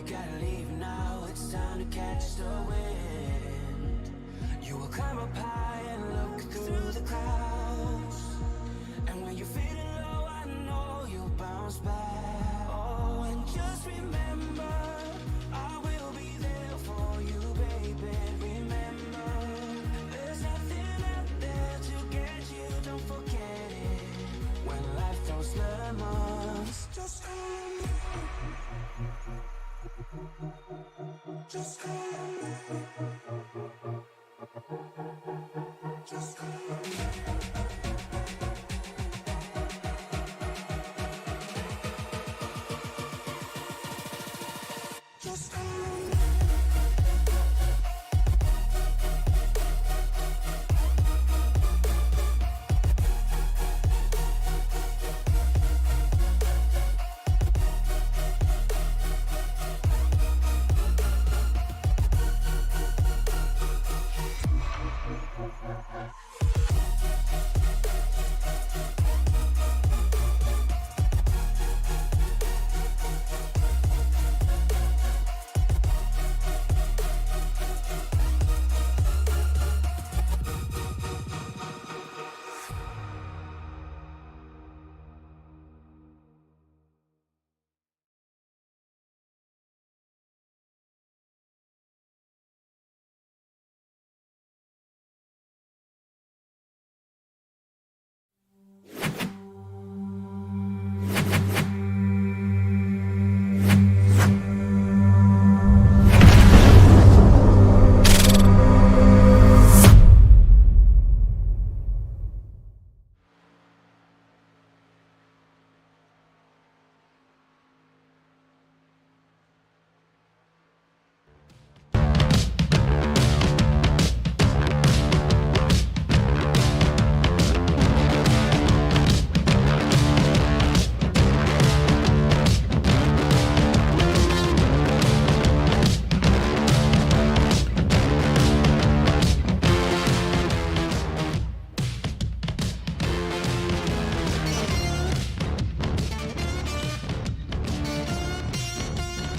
you gotta leave now, it's time to catch the wind. You will climb up high and look through the clouds, and when you're feeling low, I know you'll bounce back. Oh, and just remember, I will be there for you, baby. Remember, there's nothing out there to get you, don't forget it. When life throws lemons, just call me. Just call me. Just call me. Just call me.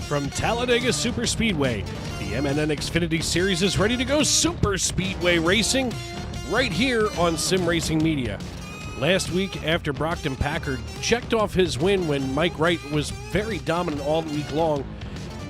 From Talladega Superspeedway, the SNN Xfinity Series is ready to go Superspeedway racing right here on Sim Racing Media. Last week, after Brockton Packard checked off his win when Mike Wright was very dominant all week long,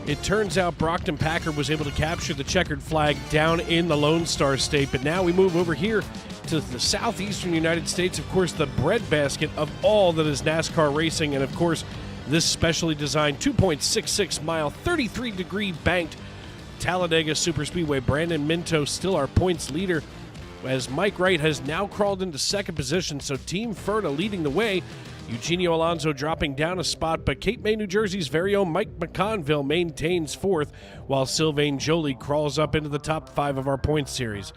it turns out Brockton Packard was able to capture the checkered flag down in the Lone Star State. But now we move over here to the southeastern United States, of course, the breadbasket of all that is NASCAR racing, and of course, this specially designed 2.66 mile, 33-degree banked Talladega Superspeedway. Brandon Minto still our points leader, as Mike Wright has now crawled into second position, so Team Ferta leading the way. Eugenio Alonso dropping down a spot, but Cape May, New Jersey's very own Mike McConville maintains fourth, while Sylvain Joly crawls up into the top 5 of our points series.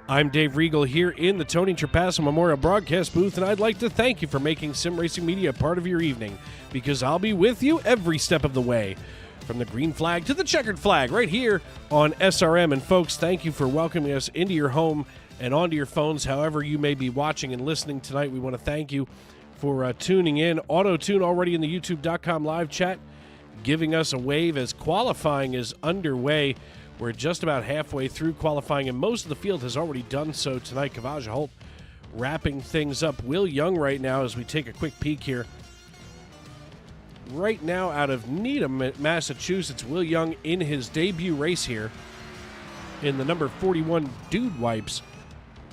I'm Dave Regal here in the Tony Trapasso Memorial Broadcast booth, and I'd like to thank you for making Sim Racing Media a part of your evening, because I'll be with you every step of the way, from the green flag to the checkered flag, right here on SRM. And folks, thank you for welcoming us into your home and onto your phones, however you may be watching and listening tonight. We want to thank you for tuning in. Auto-tune already in the youtube.com live chat, giving us a wave as qualifying is underway. We're just about halfway through qualifying, and most of the field has already done so tonight. Kavaja Holt wrapping things up. Will Young right now, as we take a quick peek here. Right now out of Needham, Massachusetts, Will Young in his debut race here in the number 41 Dude Wipes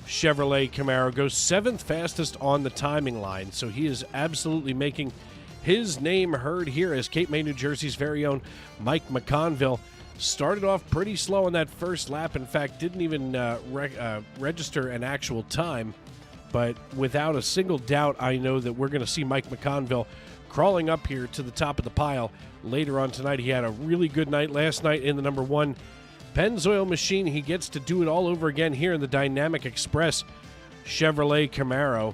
Chevrolet Camaro goes 7th fastest on the timing line, so he is absolutely making his name heard here as Cape May, New Jersey's very own Mike McConville started off pretty slow on that first lap. In fact, didn't even register an actual time, but without a single doubt, I know that we're going to see Mike McConville crawling up here to the top of the pile later on tonight. He had a really good night last night in the number 1 Pennzoil machine. He gets to do it all over again here in the Dynamic Express Chevrolet Camaro.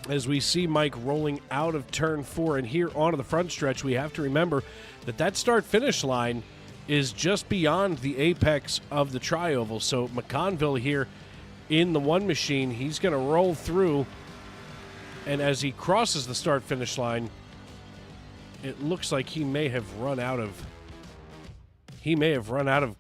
As we see Mike rolling out of turn 4 and here onto the front stretch, we have to remember that that start-finish line is just beyond the apex of the tri-oval. So McConville here in the 1 machine, he's going to roll through, and as he crosses the start-finish line, it looks like he may have run out of he may have run out of.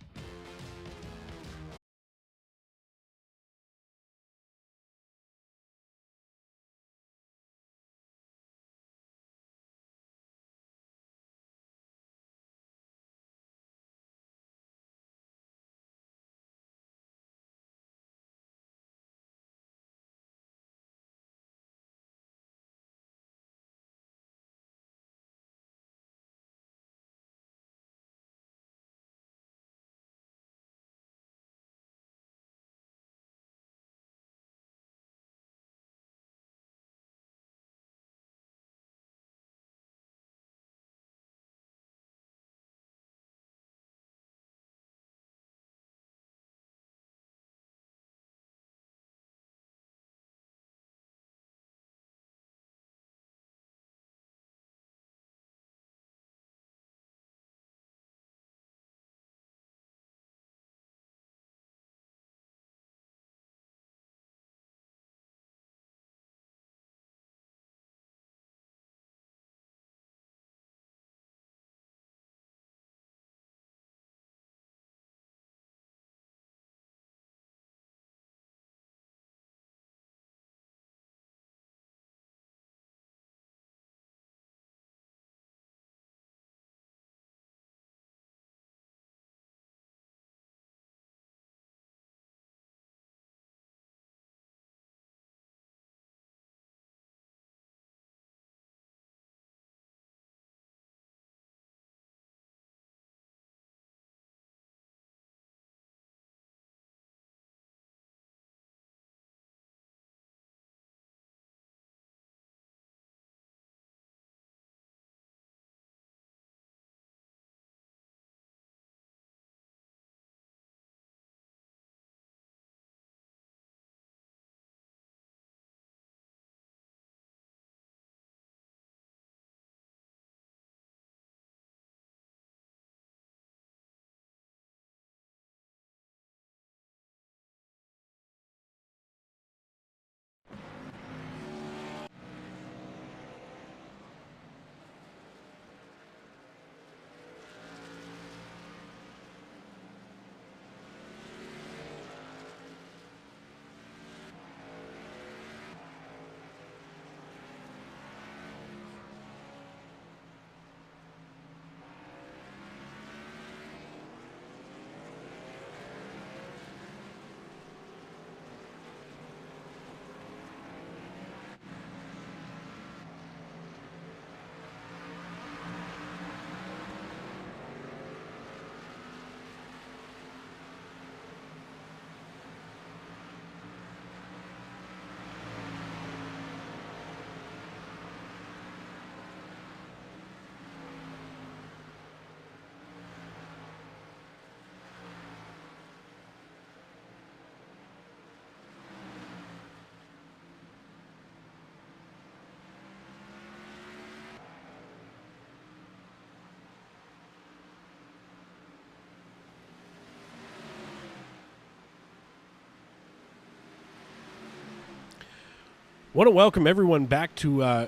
Want to welcome everyone back to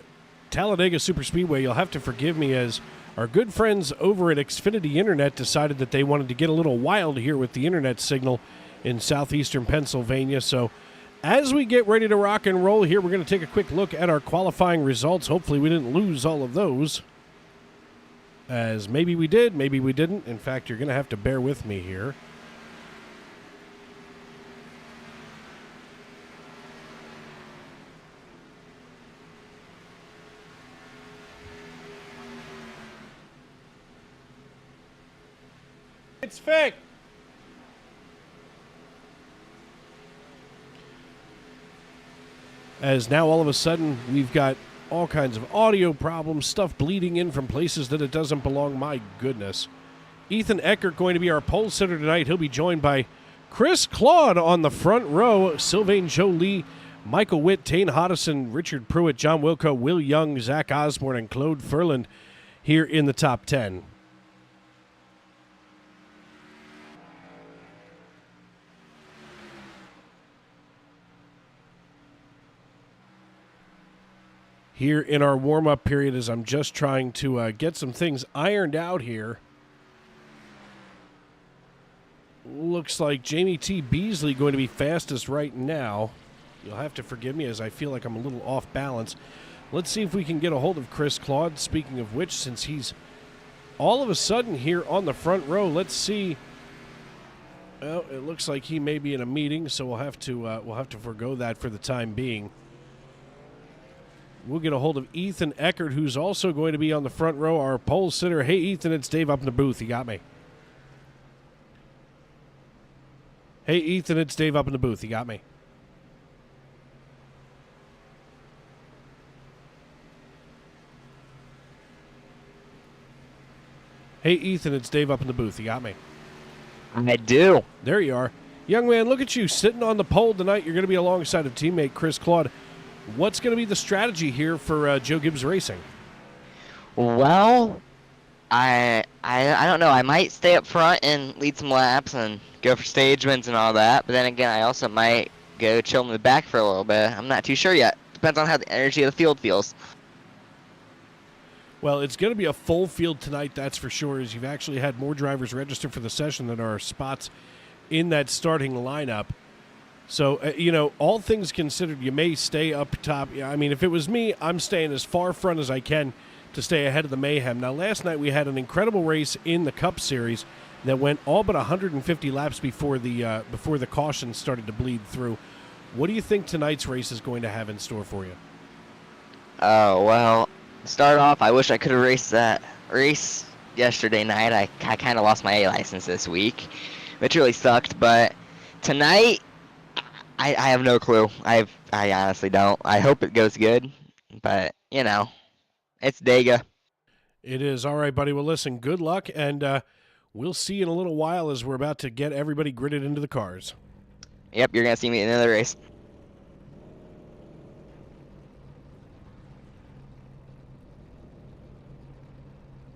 Talladega Superspeedway. You'll have to forgive me as our good friends over at Xfinity Internet decided that they wanted to get a little wild here with the internet signal in southeastern Pennsylvania. So as we get ready to rock and roll here, we're going to take a quick look at our qualifying results. Hopefully we didn't lose all of those, as maybe we did, maybe we didn't. In fact, you're going to have to bear with me here. It's fake. As now all of a sudden we've got all kinds of audio problems, stuff bleeding in from places that it doesn't belong. My goodness. Ethan Eckert going to be our pole sitter tonight. He'll be joined by Chris Claude on the front row, Sylvain Jolie, Michael Witt, Tane Hodison, Richard Pruitt, John Wilco, Will Young, Zach Osborne, and Claude Furland here in the top 10. Here in our warm-up period, as I'm just trying to get some things ironed out here. Looks like Jamie T. Beasley going to be fastest right now. You'll have to forgive me as I feel like I'm a little off balance. Let's see if we can get a hold of Chris Claude. Speaking of which, since he's all of a sudden here on the front row, let's see. Well, it looks like he may be in a meeting, so we'll have to forgo that for the time being. We'll get a hold of Ethan Eckert, who's also going to be on the front row, our pole sitter. Hey, Ethan, it's Dave up in the booth. You got me. Hey, Ethan, it's Dave up in the booth. You got me. Hey, Ethan, it's Dave up in the booth. You got me. I do. There you are. Young man, look at you sitting on the pole tonight. You're going to be alongside of teammate Chris Claude. What's going to be the strategy here for Joe Gibbs Racing? Well, I don't know. I might stay up front and lead some laps and go for stage wins and all that. But then again, I also might go chill in the back for a little bit. I'm not too sure yet. Depends on how the energy of the field feels. Well, it's going to be a full field tonight, that's for sure, as you've actually had more drivers register for the session than are spots in that starting lineup. So, all things considered, you may stay up top. I mean, if it was me, I'm staying as far front as I can to stay ahead of the mayhem. Now, last night we had an incredible race in the Cup Series that went all but 150 laps before the caution started to bleed through. What do you think tonight's race is going to have in store for you? Oh, well, to start off, I wish I could have raced that race yesterday night. I kind of lost my A license this week, which really sucked. But tonight, I have no clue. I honestly don't. I hope it goes good, but, it's Dega. It is. All right, buddy. Well, listen, good luck, and we'll see you in a little while as we're about to get everybody gridded into the cars. Yep, you're going to see me in another race.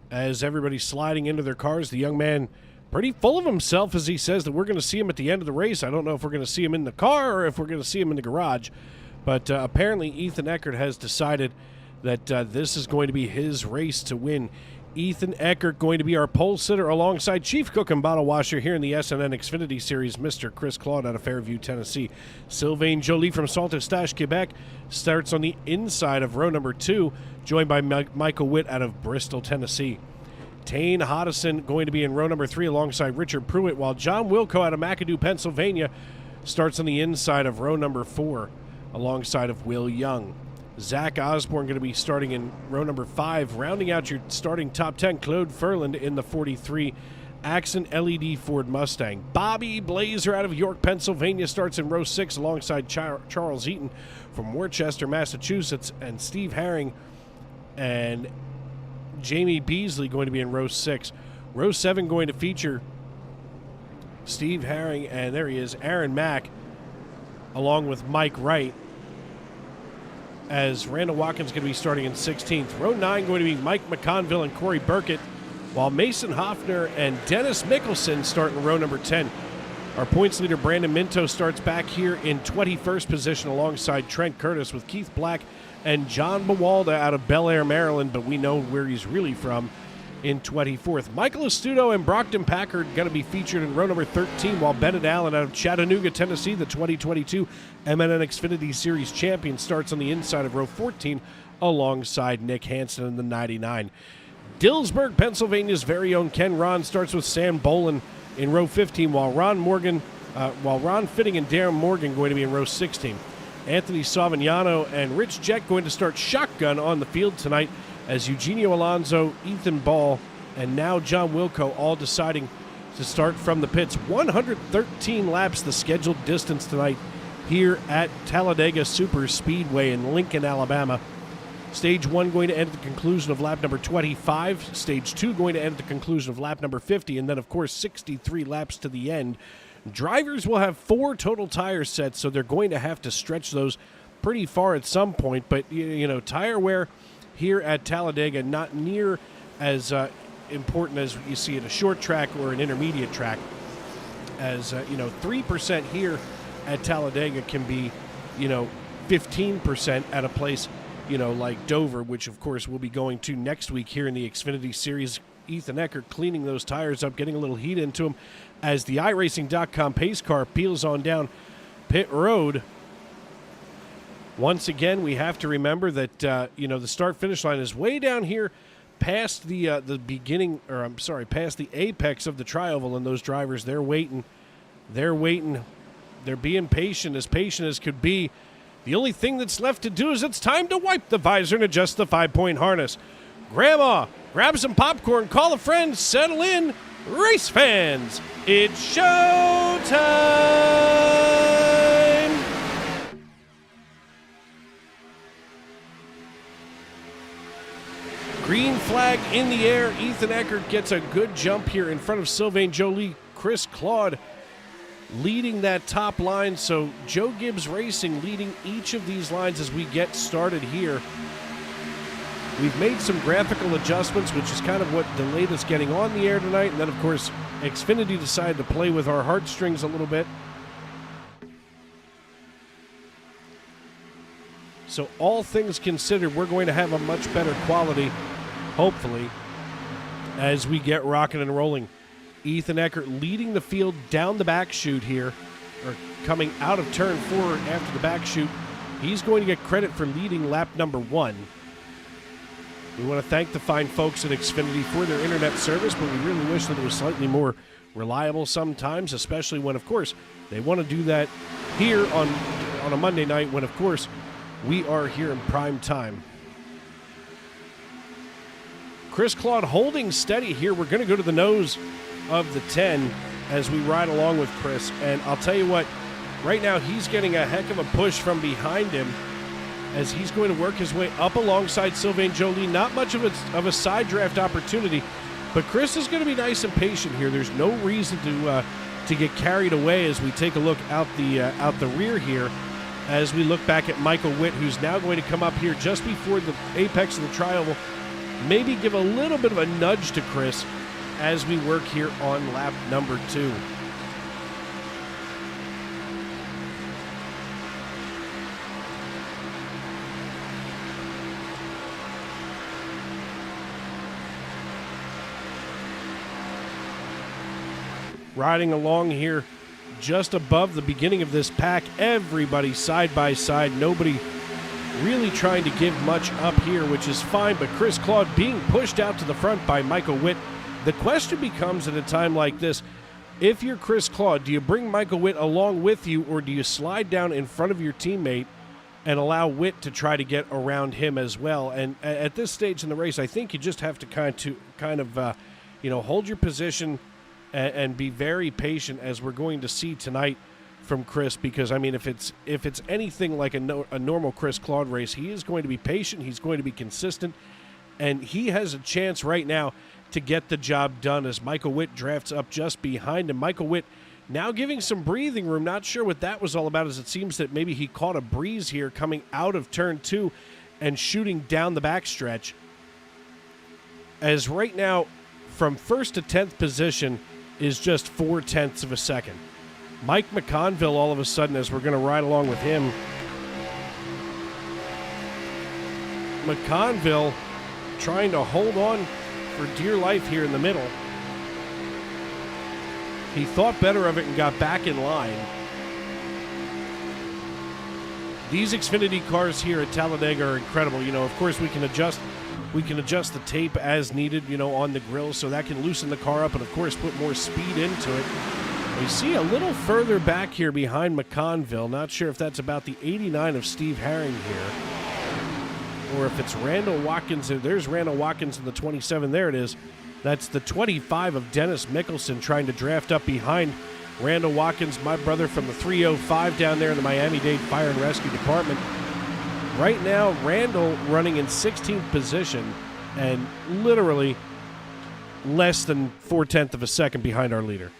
As everybody's sliding into their cars, the young man pretty full of himself as he says that we're going to see him at the end of the race. I don't know if we're going to see him in the car or if we're going to see him in the garage, but apparently Ethan Eckert has decided that this is going to be his race to win. Ethan Eckert going to be our pole sitter alongside Chief Cook and Bottle Washer here in the SNN Xfinity Series, Mr. Chris Claude out of Fairview, Tennessee. Sylvain Joly from Saint-Eustache, Quebec, starts on the inside of row number 2, joined by Michael Witt out of Bristol, Tennessee. Tane Hodison going to be in row number 3 alongside Richard Pruitt, while John Wilco out of McAdoo, Pennsylvania, starts on the inside of row number 4 alongside of Will Young. Zach Osborne going to be starting in row number 5, rounding out your starting top 10, Claude Furland in the 43 Accent LED Ford Mustang. Bobby Blazer out of York, Pennsylvania starts in row 6 alongside Charles Eaton from Worcester, Massachusetts, and Steve Herring and Jamie Beasley going to be in row 6. Row 7 going to feature Steve Herring, and there he is, Aaron Mack, along with Mike Wright, as Randall Watkins going to be starting in 16th. Row 9 going to be Mike McConville and Corey Burkett, while Mason Hoffner and Dennis Mickelson start in row number 10. Our points leader, Brandon Minto, starts back here in 21st position alongside Trent Curtis, with Keith Black and John Bawalda out of Bel Air, Maryland, but we know where he's really from, in 24th. Michael Astuto and Brockton Packard going to be featured in row number 13, while Bennett Allen out of Chattanooga, Tennessee, the 2022 MNN Xfinity Series champion, starts on the inside of row 14 alongside Nick Hansen in the 99. Dillsburg, Pennsylvania's very own Ken Ron starts with Sam Bolin in row 15, while Ron Fitting and Darren Morgan going to be in row 16. Anthony Savignano and Rich Jett going to start shotgun on the field tonight, as Eugenio Alonso, Ethan Ball, and now John Wilco all deciding to start from the pits. 113 laps the scheduled distance tonight here at Talladega Superspeedway in Lincoln, Alabama. Stage 1 going to end at the conclusion of lap number 25. Stage 2 going to end at the conclusion of lap number 50. And then, of course, 63 laps to the end. Drivers will have 4 total tire sets, so they're going to have to stretch those pretty far at some point. But, tire wear here at Talladega not near as important as you see at a short track or an intermediate track. As, 3% here at Talladega can be, 15% at a place like Dover, which of course we'll be going to next week here in the Xfinity Series. Ethan Eckert cleaning those tires up, getting a little heat into them as the iRacing.com pace car peels on down pit road. Once again, we have to remember that the start-finish line is way down here, past the past the apex of the tri-oval, and those drivers, they're waiting, they're being patient as could be. The only thing that's left to do is it's time to wipe the visor and adjust the 5-point harness. Grandma, grab some popcorn, call a friend, settle in. Race fans, it's showtime! Green flag in the air. Ethan Eckert gets a good jump here in front of Sylvain Joly. Chris Claude leading that top line. So Joe Gibbs Racing leading each of these lines as we get started here. We've made some graphical adjustments, which is kind of what delayed us getting on the air tonight. And then, of course, Xfinity decided to play with our heartstrings a little bit. So all things considered, we're going to have a much better quality, hopefully, as we get rocking and rolling. Ethan Eckert leading the field down the back chute here, or coming out of turn 4 after the back chute. He's going to get credit for leading lap number 1. We want to thank the fine folks at Xfinity for their internet service, but we really wish that it was slightly more reliable sometimes, especially when, of course, they want to do that here on a Monday night when, of course, we are here in prime time. Chris Claude holding steady here. We're going to go to the nose of the 10 as we ride along with Chris. And I'll tell you what, right now he's getting a heck of a push from behind him as he's going to work his way up alongside Sylvain Joly. Not much of a side draft opportunity, but Chris is going to be nice and patient here. There's no reason to get carried away as we take a look out the rear here, as we look back at Michael Witt, who's now going to come up here just before the apex of the tri-oval, maybe give a little bit of a nudge to Chris as we work here on lap number 2. Riding along here just above the beginning of this pack, everybody side by side, nobody really trying to give much up here, which is fine, but Chris Claude being pushed out to the front by Michael Witt. The question becomes at a time like this, if you're Chris Claude, do you bring Michael Witt along with you, or do you slide down in front of your teammate and allow Witt to try to get around him as well? And at this stage in the race, I think you just have to kind of hold your position and be very patient, as we're going to see tonight from Chris, because, I mean, if it's anything like a normal Chris Claude race, he is going to be patient, he's going to be consistent, and he has a chance right now to get the job done as Michael Witt drafts up just behind him. Michael Witt now giving some breathing room. Not sure what that was all about, as it seems that maybe he caught a breeze here coming out of turn 2 and shooting down the backstretch. As right now, from 1st to 10th position is just 0.4 of a second. Mike McConville, all of a sudden, as we're going to ride along with him, McConville trying to hold on for dear life here in the middle. He thought better of it and got back in line. These Xfinity cars here at Talladega are incredible. Of course, we can adjust the tape as needed, on the grill, so that can loosen the car up and, of course, put more speed into it. We see a little further back here behind McConville. Not sure if that's about the 89 of Steve Herring here, or if it's Randall Watkins. There's Randall Watkins in the 27. There it is. That's the 25 of Dennis Mickelson trying to draft up behind Randall Watkins, my brother from the 305 down there in the Miami-Dade Fire and Rescue Department. Right now, Randall running in 16th position and literally less than 0.4 of a second behind our leader.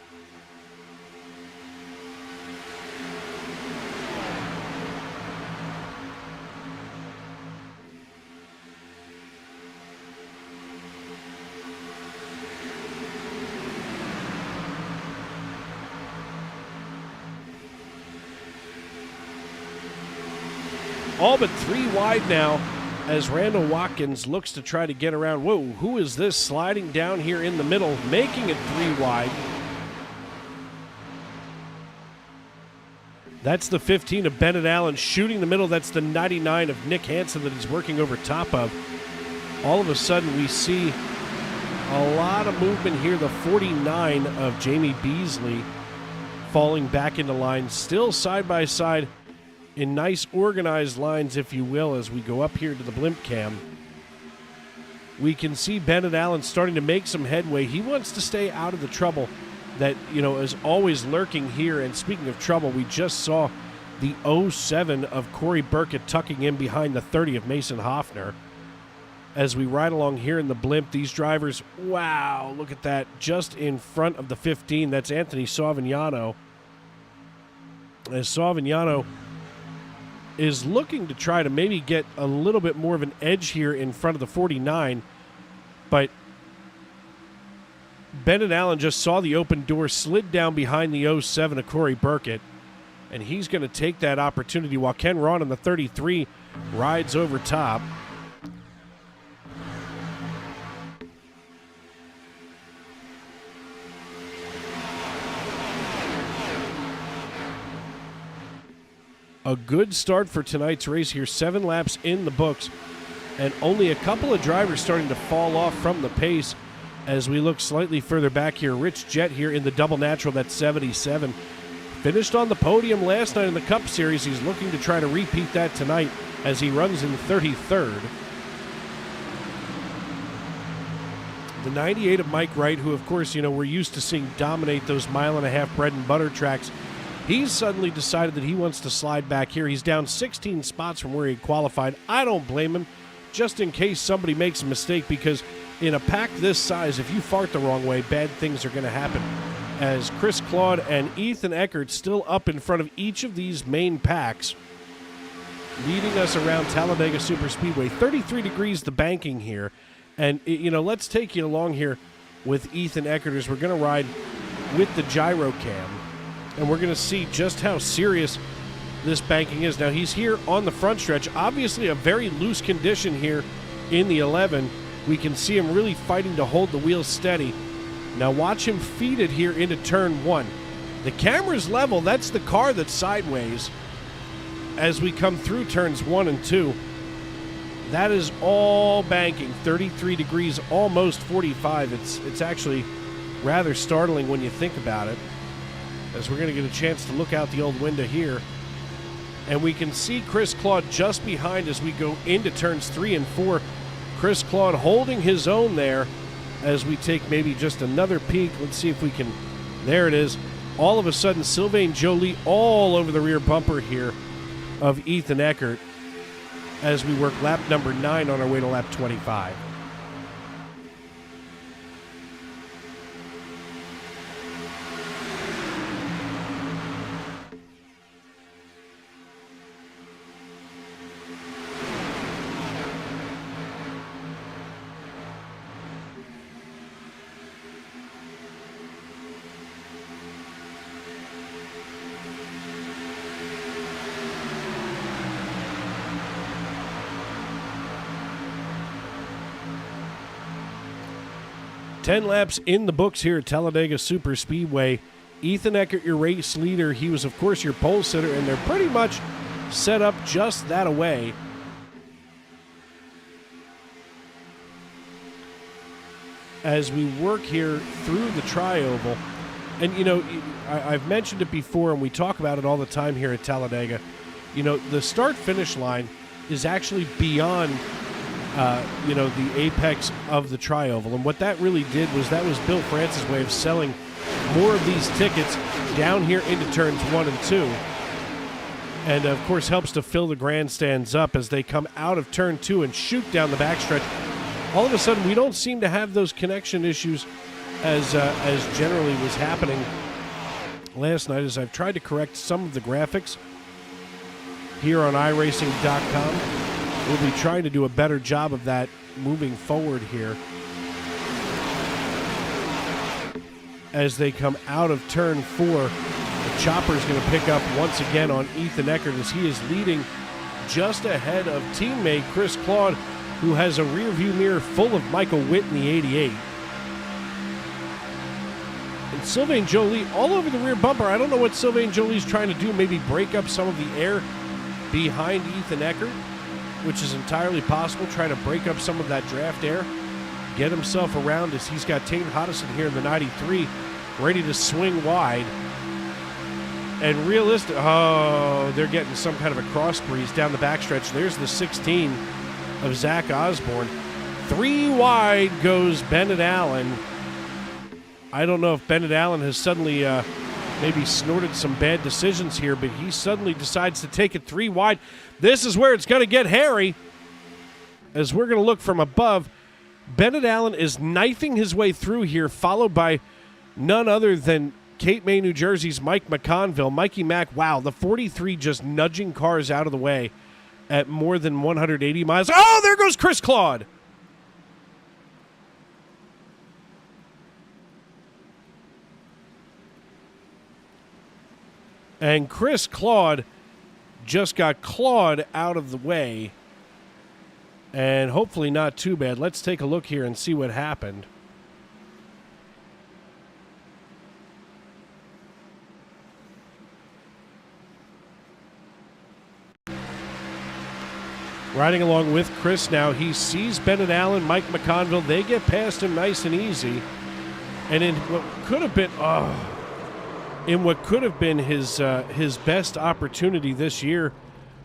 All but 3 wide now as Randall Watkins looks to try to get around. Whoa, who is this sliding down here in the middle, making it 3 wide? That's the 15 of Bennett Allen shooting the middle. That's the 99 of Nick Hansen that he's working over top of. All of a sudden, we see a lot of movement here. The 49 of Jamie Beasley falling back into line, still side by side in nice organized lines, if you will, as we go up here to the blimp cam. We can see Bennett Allen starting to make some headway. He wants to stay out of the trouble that, is always lurking here. And speaking of trouble, we just saw the 07 of Corey Burkett tucking in behind the 30 of Mason Hoffner. As we ride along here in the blimp, these drivers, wow, look at that, just in front of the 15. That's Anthony Savignano. As Savignano is looking to try to maybe get a little bit more of an edge here in front of the 49, but Bennett Allen just saw the open door, slid down behind the 07 of Corey Burkett, and he's going to take that opportunity while Ken Rawn on the 33 rides over top. A good start for tonight's race here. 7 laps in the books, and only a couple of drivers starting to fall off from the pace as we look slightly further back here. Rich Jett here in the double natural, that's 77. Finished on the podium last night in the Cup Series. He's looking to try to repeat that tonight as he runs in 33rd. The 98 of Mike Wright, who, of course, we're used to seeing dominate those mile-and-a-half bread and butter tracks. He's suddenly decided that he wants to slide back here. He's down 16 spots from where he qualified. I don't blame him, just in case somebody makes a mistake, because in a pack this size, if you fart the wrong way, bad things are going to happen. As Chris Claude and Ethan Eckert still up in front of each of these main packs, leading us around Talladega Superspeedway. 33 degrees the banking here. And, let's take you along here with Ethan Eckert as we're going to ride with the gyro cam. And we're going to see just how serious this banking is. Now, he's here on the front stretch. Obviously, a very loose condition here in the 11. We can see him really fighting to hold the wheels steady. Now, watch him feed it here into turn 1. The camera's level. That's the car that's sideways as we come through turns 1 and 2. That is all banking. 33 degrees, almost 45. It's actually rather startling when you think about it, as we're going to get a chance to look out the old window here. And we can see Chris Claude just behind as we go into turns 3 and 4. Chris Claude holding his own there as we take maybe just another peek. Let's see if we can. There it is. All of a sudden, Sylvain Joly all over the rear bumper here of Ethan Eckert as we work lap number 9 on our way to lap 25. Ten laps in the books here at Talladega Superspeedway. Ethan Eckert, your race leader. He was, of course, your pole sitter, and they're pretty much set up just that away. As we work here through the tri-oval. And, I've mentioned it before, and we talk about it all the time here at Talladega. The start-finish line is actually beyond the apex of the tri-oval. And what that really did was that was Bill France's way of selling more of these tickets down here into turns 1 and 2. And, of course, helps to fill the grandstands up as they come out of turn 2 and shoot down the backstretch. All of a sudden, we don't seem to have those connection issues as generally was happening last night, as I've tried to correct some of the graphics here on iRacing.com. We'll be trying to do a better job of that moving forward here. As they come out of turn 4, the chopper is going to pick up once again on Ethan Eckert as he is leading just ahead of teammate Chris Claude, who has a rear view mirror full of Michael Witt in the 88. And Sylvain Joly all over the rear bumper. I don't know what Sylvain Joly's trying to do. Maybe break up some of the air behind Ethan Eckert, which is entirely possible. Try to break up some of that draft air. Get himself around as he's got Tate Hodison here in the 93, ready to swing wide. And realistic, they're getting some kind of a cross breeze down the backstretch. There's the 16 of Zach Osborne. 3 wide goes Bennett Allen. I don't know if Bennett Allen has suddenly maybe snorted some bad decisions here, but he suddenly decides to take it 3 wide. This is where it's going to get hairy. As we're going to look from above, Bennett Allen is knifing his way through here, followed by none other than Cape May, New Jersey's Mike McConville. Mikey Mack, wow, the 43 just nudging cars out of the way at more than 180 miles. Oh, there goes Chris Claude. And Chris Claude just got clawed out of the way. And hopefully not too bad. Let's take a look here and see what happened. Riding along with Chris now, he sees Bennett Allen, Mike McConville. They get past him nice and easy. And in what could have been, his best opportunity this year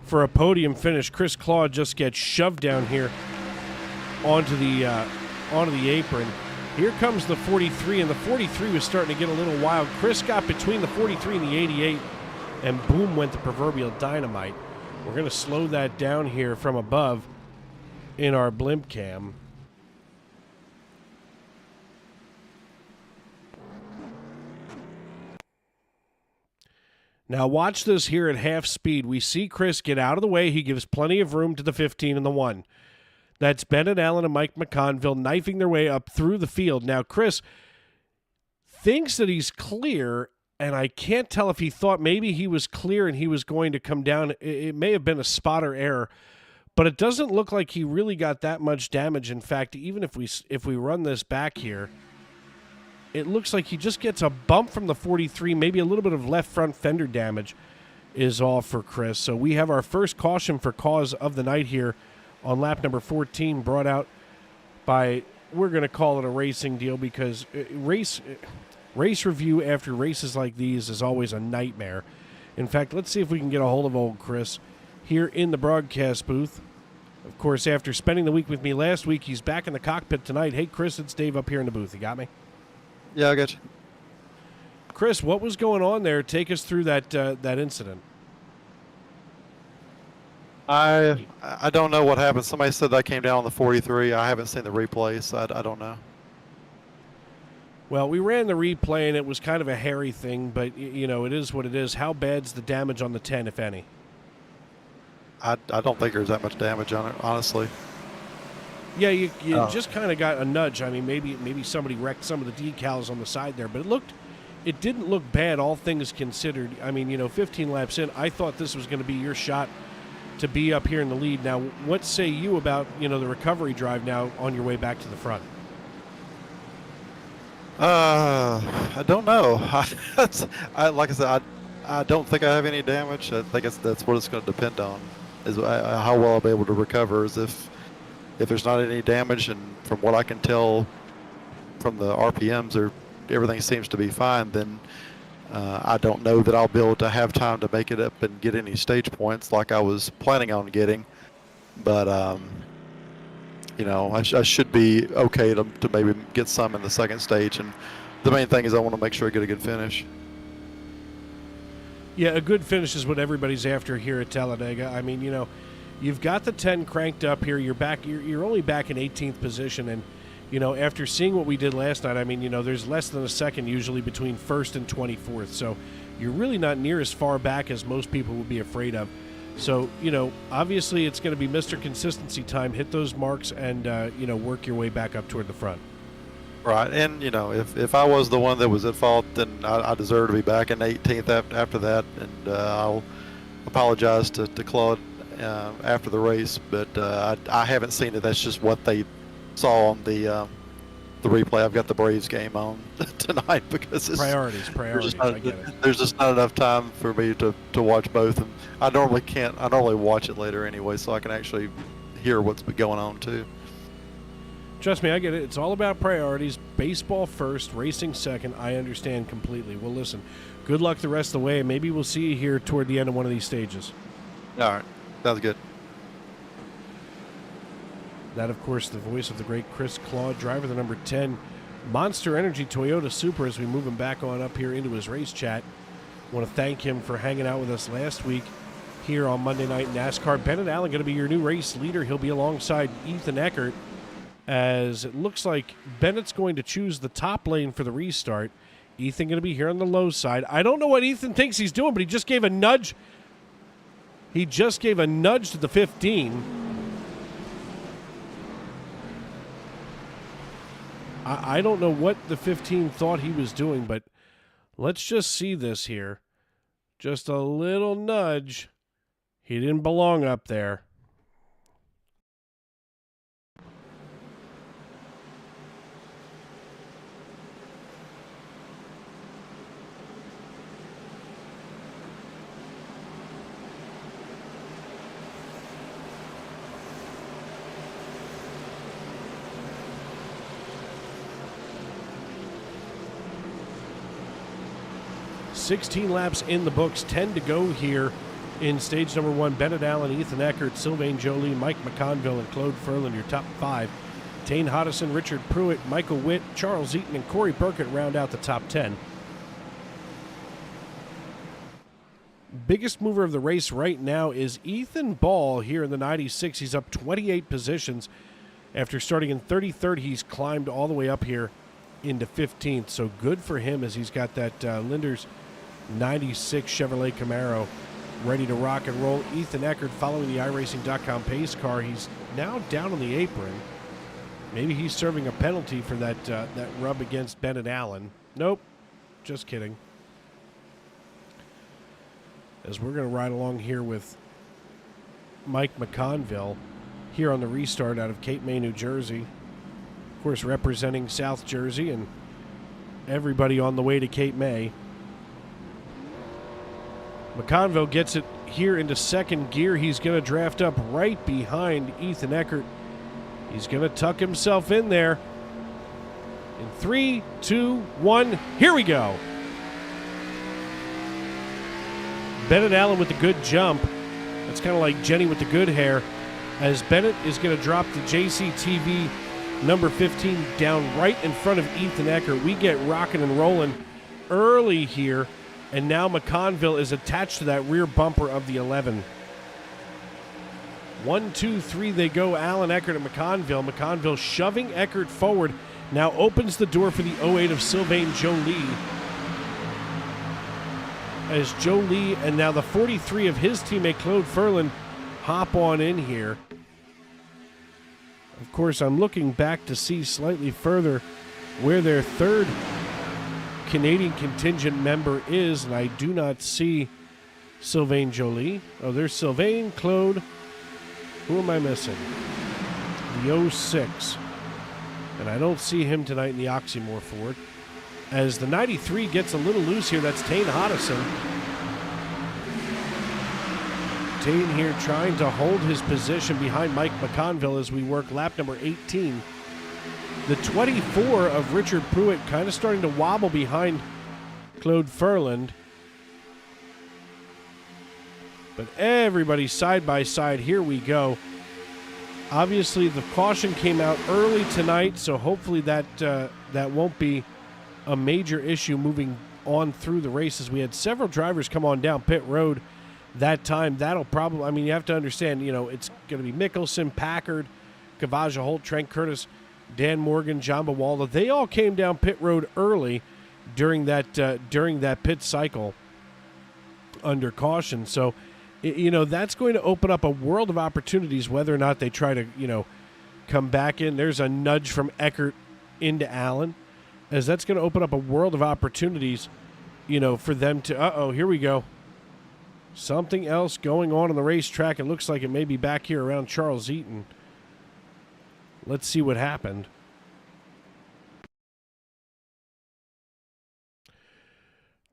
for a podium finish, Chris Claude just gets shoved down here onto the apron. Here comes the 43, and the 43 was starting to get a little wild. Chris got between the 43 and the 88, and boom went the proverbial dynamite. We're going to slow that down here from above in our blimp cam. Now watch this here at half speed. We see Chris get out of the way. He gives plenty of room to the 15 and the 1. That's Bennett Allen and Mike McConville knifing their way up through the field. Now Chris thinks that he's clear, and I can't tell if he thought maybe he was clear and he was going to come down. It may have been a spotter error, but it doesn't look like he really got that much damage. In fact, even if we run this back here, it looks like he just gets a bump from the 43, maybe a little bit of left front fender damage is all for Chris. So we have our first caution for cause of the night here on lap number 14, brought out by, we're going to call it a racing deal, because race review after races like these is always a nightmare. In fact, let's see if we can get a hold of old Chris here in the broadcast booth. Of course, after spending the week with me last week, he's back in the cockpit tonight. Hey, Chris, it's Dave up here in the booth. You got me? Yeah, I got you. Chris, what was going on there? Take us through that incident. I don't know what happened. Somebody said I came down on the 43. I haven't seen the replay, so I don't know. Well, we ran the replay, and it was kind of a hairy thing, but, you know, it is what it is. How bad's the damage on the 10, if any? I don't think there's that much damage on it, honestly. Yeah, you just kind of got a nudge. I mean, maybe somebody wrecked some of the decals on the side there, but it didn't look bad, all things considered. I mean, you know, 15 laps in, I thought this was going to be your shot to be up here in the lead. Now, what say you about, you know, the recovery drive now on your way back to the front? I don't know. Like I said, I don't think I have any damage. I think that's what it's going to depend on, is how well I'll be able to recover. Is if there's not any damage, and from what I can tell from the RPMs, everything seems to be fine, then I don't know that I'll be able to have time to make it up and get any stage points like I was planning on getting. But you know, I should be okay to maybe get some in the second stage, and the main thing is I want to make sure I get a good finish. Yeah, a good finish is what everybody's after here at Talladega. I mean, you know, you've got the 10 cranked up here. You're back. You're only back in 18th position, and you know, after seeing what we did last night, I mean, you know, there's less than a second usually between first and 24th. So you're really not near as far back as most people would be afraid of. So, you know, obviously it's going to be Mr. Consistency time. Hit those marks and, you know, work your way back up toward the front. Right. And, you know, if I was the one that was at fault, then I deserve to be back in 18th after that. And I'll apologize to Claude after the race, but I haven't seen it. That's just what they saw on the replay. I've got the Braves game on tonight because it's Priorities. I get it. There's just not enough time for me to watch both, and I normally can't. I normally watch it later anyway, so I can actually hear what's been going on too. Trust me, I get it. It's all about priorities. Baseball first, racing second. I understand completely. Well, listen, good luck the rest of the way, and maybe we'll see you here toward the end of one of these stages. All right, sounds good. That, of course, the voice of the great Chris Claude, driver the number 10 Monster Energy Toyota Supra, as we move him back on up here into his race chat. Want to thank him for hanging out with us last week here on Monday Night NASCAR. Bennett Allen going to be your new race leader. He'll be alongside Ethan Eckert, as it looks like Bennett's going to choose the top lane for the restart. Ethan going to be here on the low side. I don't know what Ethan thinks he's doing, but he just gave a nudge. He just gave a nudge to the 15. I don't know what the 15 thought he was doing, but let's just see this here. Just a little nudge. He didn't belong up there. $16 laps in the books, 10 to go here in stage number 1. Bennett Allen, Ethan Eckert, Sylvain Joly, Mike McConville, and Claude Ferland, your top 5. Tane Hodison, Richard Pruitt, Michael Witt, Charles Eaton, and Corey Burkett round out the top 10. Biggest mover of the race right now is Ethan Ball here in the 96. He's up 28 positions. After starting in 33rd, he's climbed all the way up here into 15th. So good for him, as he's got that Linders 96 Chevrolet Camaro ready to rock and roll. Ethan Eckert following the iRacing.com pace car. He's now down on the apron. Maybe he's serving a penalty for that rub against Bennett Allen. Nope, just kidding. As we're going to ride along here with Mike McConville here on the restart out of Cape May, New Jersey. Of course, representing South Jersey and everybody on the way to Cape May. McConville gets it here into second gear. He's going to draft up right behind Ethan Eckert. He's going to tuck himself in there. In 3, 2, 1, here we go. Bennett Allen with the good jump. That's kind of like Jenny with the good hair. As Bennett is going to drop the JCTV number 15 down right in front of Ethan Eckert. We get rocking and rolling early here. And now McConville is attached to that rear bumper of the 11. 1, 2, 3, they go. Allen, Eckert, and McConville. McConville shoving Eckert forward. Now opens the door for the 08 of Sylvain Joly. As Joly and now the 43 of his teammate Claude Ferland hop on in here. Of course, I'm looking back to see slightly further where their third Canadian contingent member is, and I do not see Sylvain Joly. Oh, there's Sylvain, Claude. Who am I missing? The 06. And I don't see him tonight in the Oxymore Ford. As the 93 gets a little loose here, that's Tane Hodison. Tane here trying to hold his position behind Mike McConville as we work lap number 18. The 24 of Richard Pruitt kind of starting to wobble behind Claude Ferland. But everybody side by side. Here we go. Obviously, the caution came out early tonight, so hopefully that won't be a major issue moving on through the races. We had several drivers come on down pit road that time. That'll probably, I mean, you have to understand, it's going to be Mickelson, Packard, Kavaja Holt, Trent Curtis, Dan Morgan, John Bawalda. They all came down pit road early during that pit cycle under caution. So, that's going to open up a world of opportunities, whether or not they try to, come back in. There's a nudge from Eckert into Allen, as that's going to open up a world of opportunities, for them to, here we go. Something else going on the racetrack. It looks like it may be back here around Charles Eaton. Let's see what happened.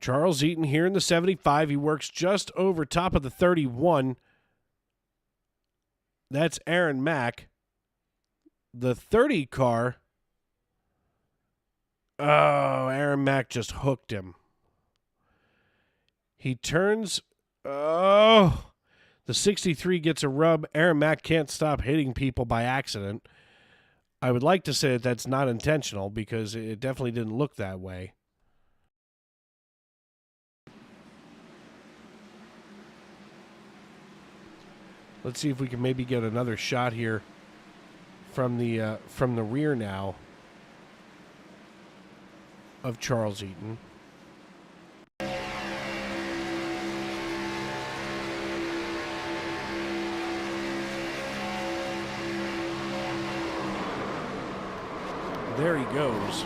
Charles Eaton here in the 75. He works just over top of the 31. That's Aaron Mack. The 30 car. Oh, Aaron Mack just hooked him. He turns. Oh, the 63 gets a rub. Aaron Mack can't stop hitting people by accident. I would like to say that that's not intentional because it definitely didn't look that way. Let's see if we can maybe get another shot here from the rear now of Charles Eaton. There he goes.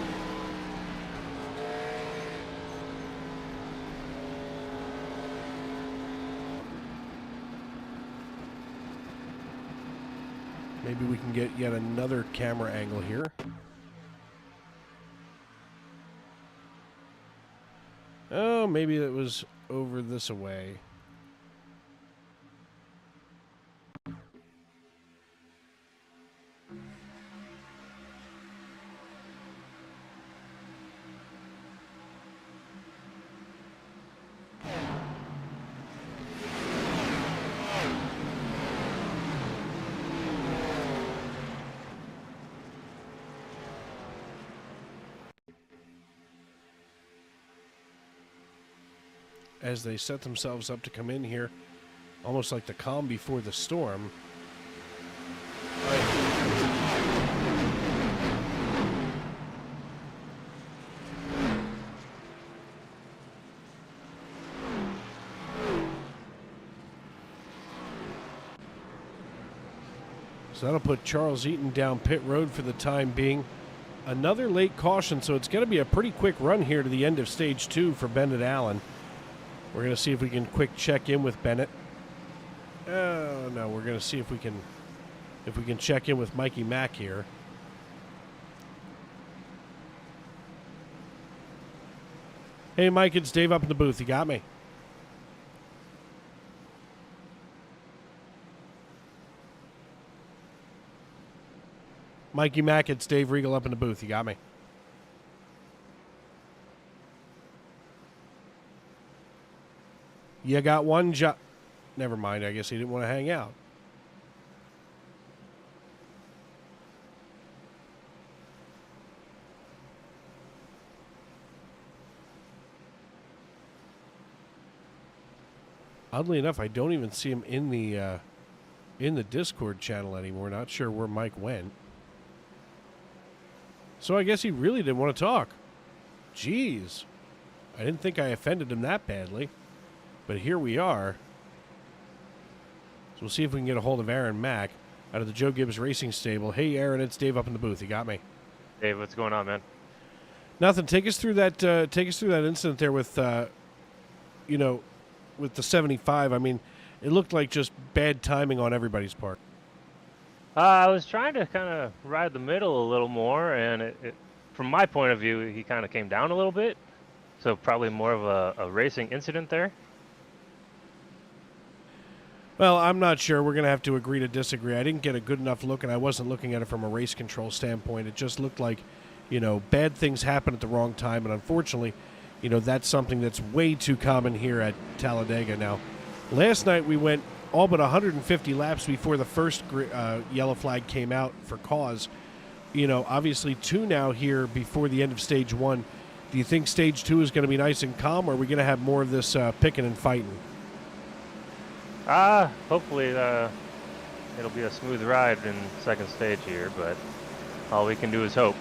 Maybe we can get yet another camera angle here. Oh, maybe it was over this way. As they set themselves up to come in here, almost like the calm before the storm. So that'll put Charles Eaton down pit road for the time being. Another late caution, so it's going to be a pretty quick run here to the end of stage 2 for Bennett Allen. We're going to see if we can quick check in with Bennett. Oh, no, we're going to see if we can check in with Mikey Mack here. Hey, Mike, it's Dave up in the booth. You got me? Mikey Mack, it's Dave Regal up in the booth. You got me? You got one job. Never mind. I guess he didn't want to hang out. Oddly enough, I don't even see him in the Discord channel anymore. Not sure where Mike went. So I guess he really didn't want to talk. Jeez. I didn't think I offended him that badly. But here we are. So we'll see if we can get a hold of Aaron Mack out of the Joe Gibbs Racing Stable. Hey, Aaron, it's Dave up in the booth. You got me? Dave, what's going on, man? Nothing. Take us through that. Take us through that incident there with, with the 75. I mean, it looked like just bad timing on everybody's part. I was trying to kind of ride the middle a little more, and from my point of view, he kind of came down a little bit. So probably more of a racing incident there. Well, I'm not sure. We're going to have to agree to disagree. I didn't get a good enough look, and I wasn't looking at it from a race control standpoint. It just looked like, bad things happen at the wrong time, and unfortunately, that's something that's way too common here at Talladega. Now, last night we went all but 150 laps before the first yellow flag came out for cause. Obviously 2 now here before the end of stage 1. Do you think stage 2 is going to be nice and calm, or are we going to have more of this picking and fighting? Hopefully it'll be a smooth ride in second stage here, but all we can do is hope.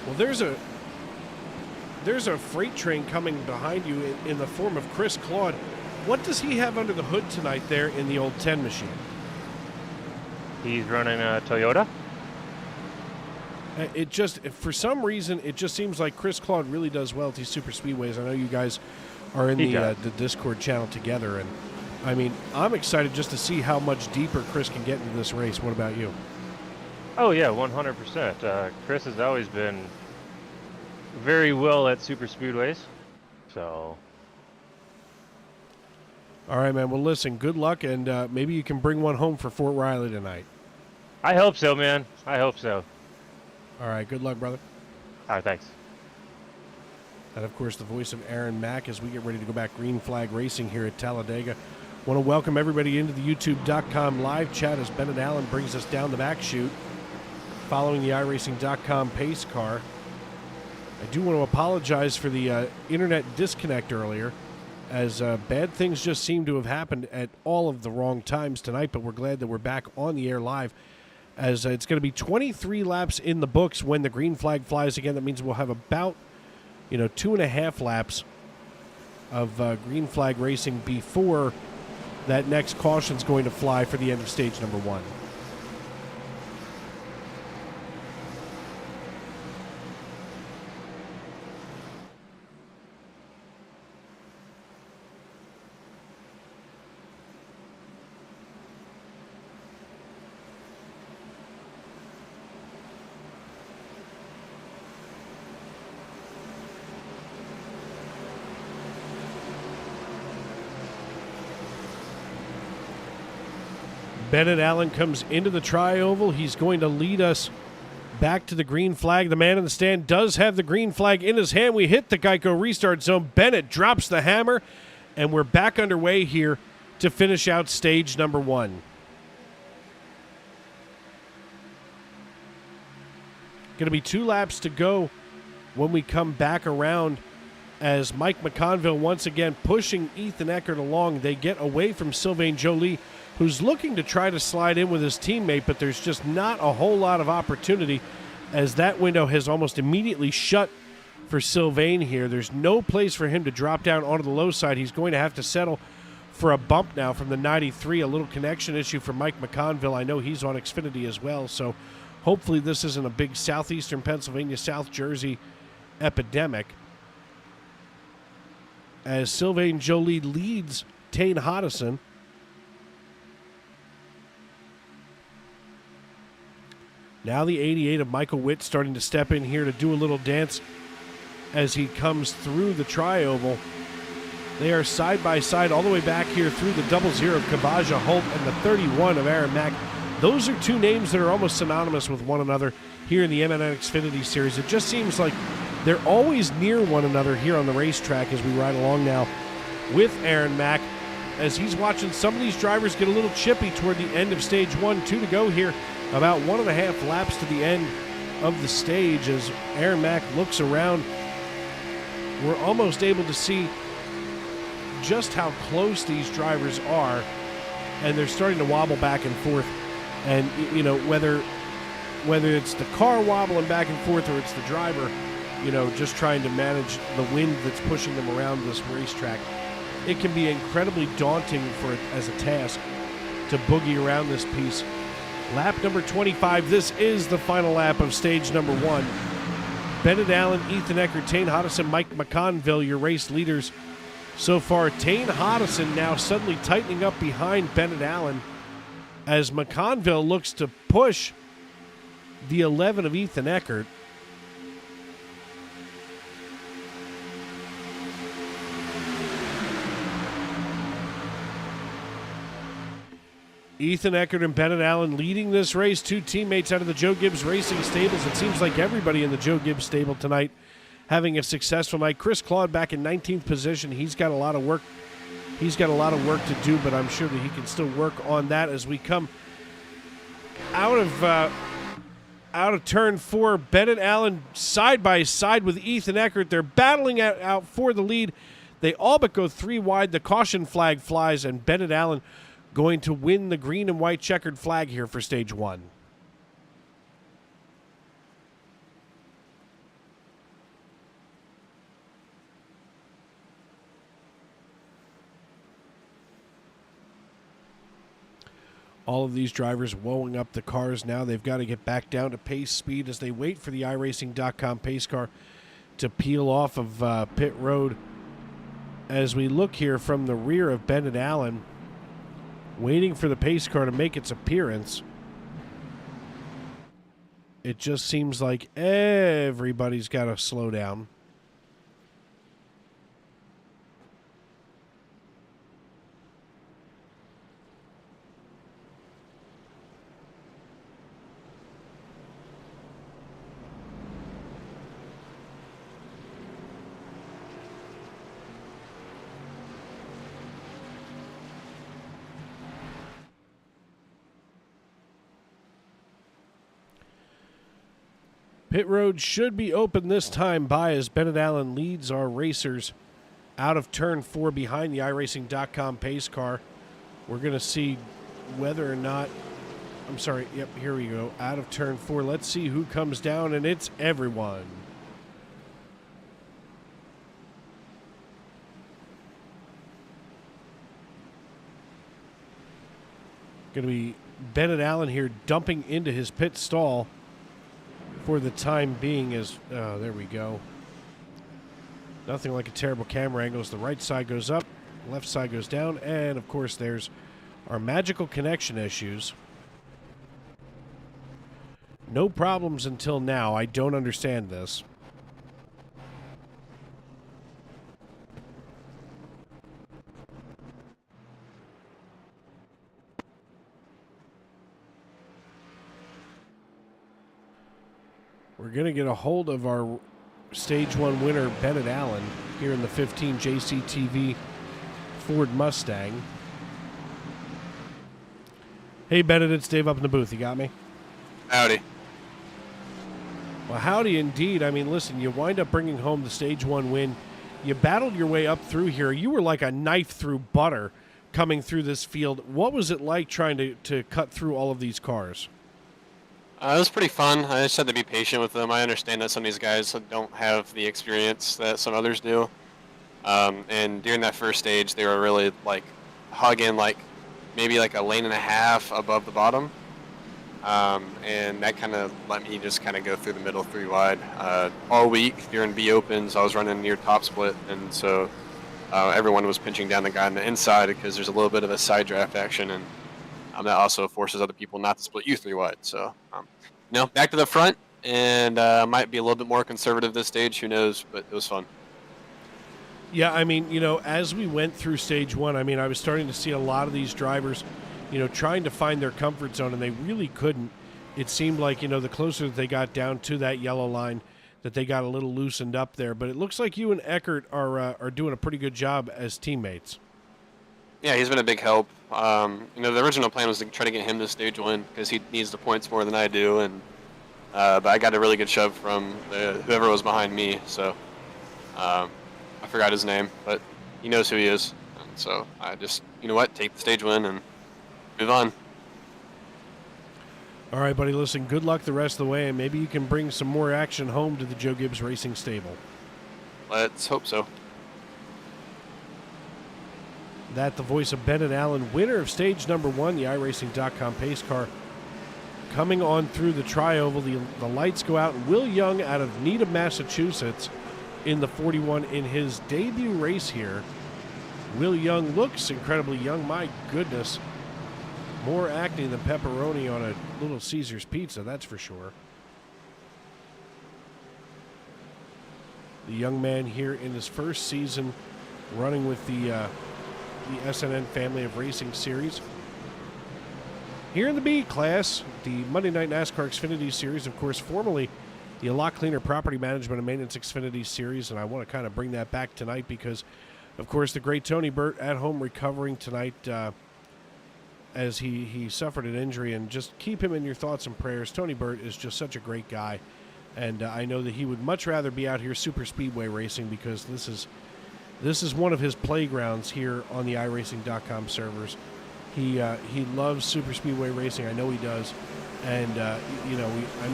Well, there's a freight train coming behind you in the form of Chris Claude. What does he have under the hood tonight there in the old 10 machine? He's running a Toyota. It just, for some reason, it just seems like Chris Claude really does well at these super speedways. I know you guys are in He does. the Discord channel together, and I mean, I'm excited just to see how much deeper Chris can get into this race. What about you? Oh yeah, 100%. Chris has always been very well at super speedways, so All right, man. Well, listen, good luck, and maybe you can bring one home for Fort Riley tonight. I hope so, man. I hope so. All right, good luck, brother. All right, thanks. And, of course, the voice of Aaron Mack as we get ready to go back green flag racing here at Talladega. Want to welcome everybody into the YouTube.com live chat as Bennett Allen brings us down the back chute following the iRacing.com pace car. I do want to apologize for the internet disconnect earlier, as bad things just seem to have happened at all of the wrong times tonight, but we're glad that we're back on the air live, as it's going to be 23 laps in the books when the green flag flies again. That means we'll have about 2.5 laps of green flag racing before that next caution's going to fly for the end of stage number 1. Bennett Allen comes into the tri-oval. He's going to lead us back to the green flag. The man in the stand does have the green flag in his hand. We hit the Geico restart zone. Bennett drops the hammer, and we're back underway here to finish out stage number 1. Going to be 2 laps to go when we come back around, as Mike McConville once again pushing Ethan Eckert along. They get away from Sylvain Joly, who's looking to try to slide in with his teammate, but there's just not a whole lot of opportunity, as that window has almost immediately shut for Sylvain here. There's no place for him to drop down onto the low side. He's going to have to settle for a bump now from the 93, a little connection issue for Mike McConville. I know he's on Xfinity as well, so hopefully this isn't a big southeastern Pennsylvania, South Jersey epidemic, as Sylvain Joly leads Tane Hodison. Now the 88 of Michael Witt starting to step in here to do a little dance as he comes through the tri-oval. They are side by side all the way back here through the 00 of Kabaja Holt and the 31 of Aaron Mack. Those are two names that are almost synonymous with one another here in the MNN Xfinity Series. It just seems like they're always near one another here on the racetrack as we ride along now with Aaron Mack, as he's watching some of these drivers get a little chippy toward the end of stage 1. 2 to go here. About 1.5 laps to the end of the stage as Aaron Mack looks around. We're almost able to see just how close these drivers are, and they're starting to wobble back and forth. And, whether it's the car wobbling back and forth or it's the driver, just trying to manage the wind that's pushing them around this racetrack, it can be incredibly daunting as a task to boogie around this piece. Lap number 25. This is the final lap of stage number 1. Bennett Allen, Ethan Eckert, Tane Hodison, Mike McConville, your race leaders so far. Tane Hodison now suddenly tightening up behind Bennett Allen as McConville looks to push the 11 of Ethan Eckert. Ethan Eckert and Bennett Allen leading this race. 2 teammates out of the Joe Gibbs Racing stables. It seems like everybody in the Joe Gibbs stable tonight having a successful night. Chris Claude back in 19th position. He's got a lot of work. He's got a lot of work to do, but I'm sure that he can still work on that as we come out of turn 4. Bennett Allen side by side with Ethan Eckert. They're battling out for the lead. They all but go 3 wide. The caution flag flies, and Bennett Allen going to win the green and white checkered flag here for stage 1. All of these drivers woeing up the cars now. They've got to get back down to pace speed as they wait for the iRacing.com pace car to peel off of pit road, as we look here from the rear of Bennett Allen, waiting for the pace car to make its appearance. It just seems like everybody's got to slow down. Pit road should be open this time by as Bennett Allen leads our racers out of turn 4 behind the iRacing.com pace car. We're going to see whether or not, I'm sorry, yep, here we go, out of turn 4. Let's see who comes down, and it's everyone. Going to be Bennett Allen here dumping into his pit stall for the time being. As there we go. Nothing like a terrible camera angle as the right side goes up, left side goes down, and of course there's our magical connection issues. No problems until now. I don't understand this. We're going to get a hold of our Stage 1 winner, Bennett Allen, here in the 15 JCTV Ford Mustang. Hey, Bennett, it's Dave up in the booth. You got me? Howdy. Well, howdy indeed. I mean, listen, you wind up bringing home the Stage 1 win. You battled your way up through here. You were like a knife through butter coming through this field. What was it like trying to cut through all of these cars? It was pretty fun. I just had to be patient with them. I understand that some of these guys don't have the experience that some others do. And during that first stage, they were really like hugging maybe like a lane and a half above the bottom. And that kind of let me just kind of go through the middle 3 wide. All week during B Opens, I was running near top split. And so everyone was pinching down the guy on the inside because there's a little bit of a side draft action. And that also forces other people not to split you 3 wide. So, back to the front, and might be a little bit more conservative this stage. Who knows? But it was fun. Yeah, I mean, as we went through Stage 1, I mean, I was starting to see a lot of these drivers, trying to find their comfort zone, and they really couldn't. It seemed like, the closer that they got down to that yellow line, that they got a little loosened up there. But it looks like you and Eckert are doing a pretty good job as teammates. Yeah, he's been a big help. The original plan was to try to get him to Stage 1 because he needs the points more than I do, and but I got a really good shove from whoever was behind me. So I forgot his name, but he knows who he is, and so I just take the Stage 1 and move on. All right, buddy. Listen, good luck the rest of the way, and maybe you can bring some more action home to the Joe Gibbs Racing stable. Let's hope so. That the voice of Bennett Allen, winner of stage number 1, the iRacing.com pace car, coming on through the tri-oval. The lights go out, and Will Young out of Needham, Massachusetts in the 41 in his debut race here. Will Young looks incredibly young. My goodness. More acne than pepperoni on a Little Caesar's pizza, that's for sure. The young man here in his first season running with the SNN family of racing series. Here in the B class, the Monday Night NASCAR Xfinity Series, of course, formerly the A Lot Cleaner Property Management and Maintenance Xfinity Series, and I want to kind of bring that back tonight because, of course, the great Tony Burt at home recovering tonight as he suffered an injury, and just keep him in your thoughts and prayers. Tony Burt is just such a great guy, and I know that he would much rather be out here Superspeedway racing because this is one of his playgrounds here on the iRacing.com servers. He loves Superspeedway racing. I know he does. And, I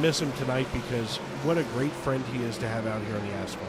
miss him tonight because what a great friend he is to have out here on the asphalt.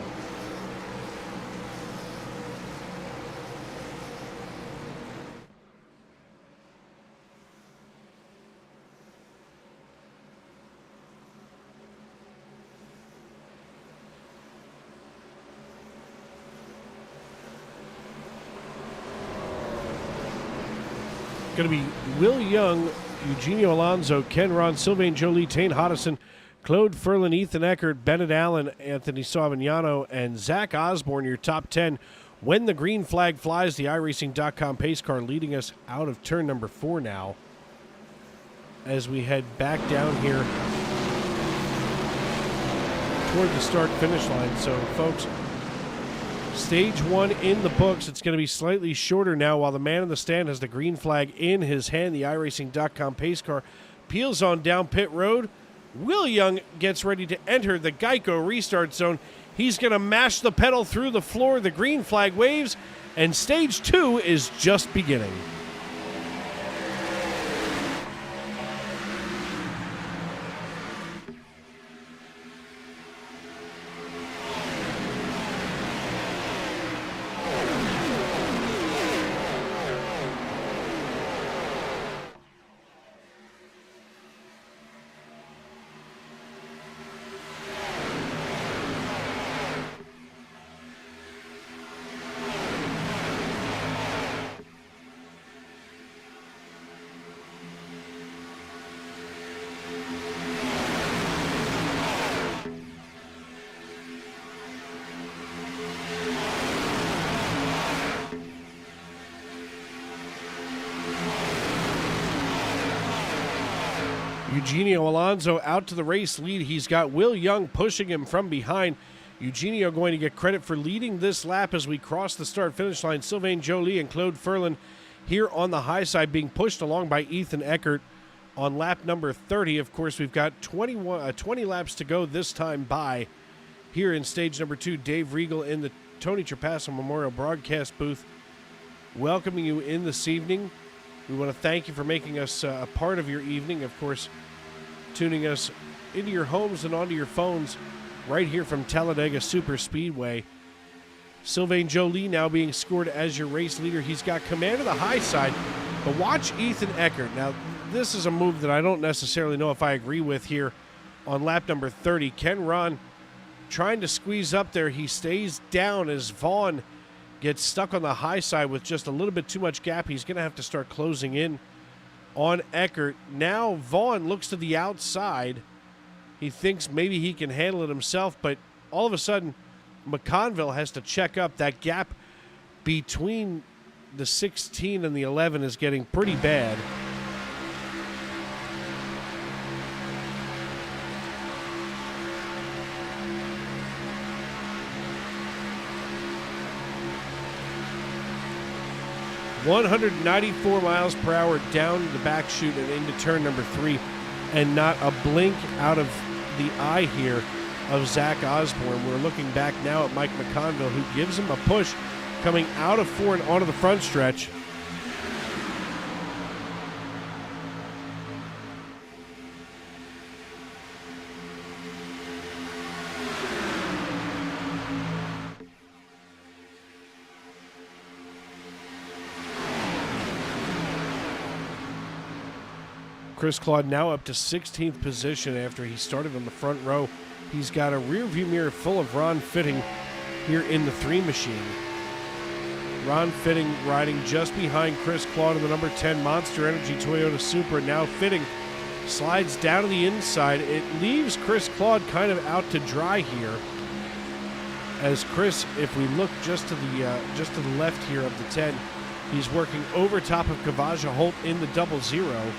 going to be Will Young, Eugenio Alonso, Ken Ron, Sylvain Joly, Tane Hodison, Claude Ferlin, Ethan Eckert, Bennett Allen, Anthony Savignano, and Zach Osborne, your top 10. When the green flag flies, the iRacing.com pace car leading us out of turn number 4 now as we head back down here toward the start-finish line. So, folks, stage 1 in the books. It's going to be slightly shorter now while the man in the stand has the green flag in his hand. The iRacing.com pace car peels on down pit road. Will Young gets ready to enter the Geico restart zone. He's going to mash the pedal through the floor. The green flag waves, and stage 2 is just beginning. Eugenio Alonso out to the race lead. He's got Will Young pushing him from behind. Eugenio going to get credit for leading this lap as we cross the start-finish line. Sylvain Joly and Claude Ferlin here on the high side being pushed along by Ethan Eckert on lap number 30. Of course, we've got 20 laps to go this time by here in stage number 2. Dave Regal in the Tony Trapasso Memorial Broadcast booth welcoming you in this evening. We want to thank you for making us a part of your evening. Of course, tuning us into your homes and onto your phones right here from Talladega Superspeedway. Sylvain Joly now being scored as your race leader. He's got command of the high side, but watch Ethan Eckert. Now, this is a move that I don't necessarily know if I agree with here on lap number 30. Ken Ron trying to squeeze up there. He stays down as Vaughn gets stuck on the high side with just a little bit too much gap. He's going to have to start closing in on Eckert. Now Vaughn looks to the outside. He thinks maybe he can handle it himself, but all of a sudden McConville has to check up. That gap between the 16 and the 11 is getting pretty bad. ...194 miles per hour down the back chute and into turn number 3, and not a blink out of the eye here of Zach Osborne. We're looking back now at Mike McConville, who gives him a push coming out of 4 and onto the front stretch. Chris Claude now up to 16th position after he started on the front row. He's got a rear view mirror full of Ron Fitting here in the 3 machine. Ron Fitting riding just behind Chris Claude in the number 10 Monster Energy Toyota Supra. Now Fitting slides down to the inside. It leaves Chris Claude kind of out to dry here. As Chris, if we look just to the left here of the 10, he's working over top of Kavaja Holt in the 00.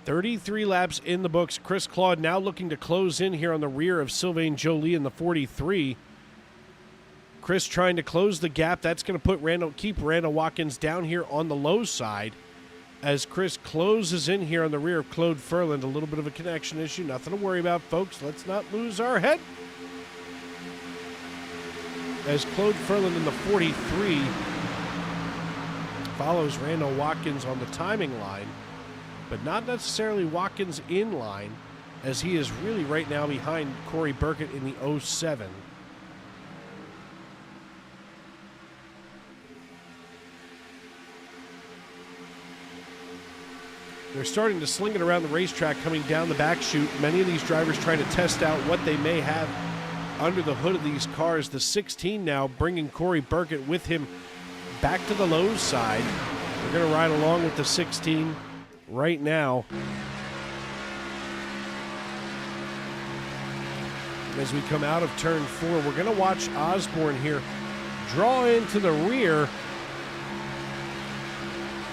.33 laps in the books. Chris Claude now looking to close in here on the rear of Sylvain Joly in the 43. Chris trying to close the gap. That's going to keep Randall Watkins down here on the low side as Chris closes in here on the rear of Claude Ferland. A little bit of a connection issue. Nothing to worry about, folks. Let's not lose our head. as Claude Ferland in the 43 follows Randall Watkins on the timing line, but not necessarily Watkins in line, as he is really right now behind Corey Burkett in the 07. They're starting to sling it around the racetrack coming down the back chute. Many of these drivers trying to test out what they may have under the hood of these cars. The 16 now bringing Corey Burkett with him back to the Lowe's side. We're going to ride along with the 16 right now as we come out of turn 4. We're going to watch Osborne here draw into the rear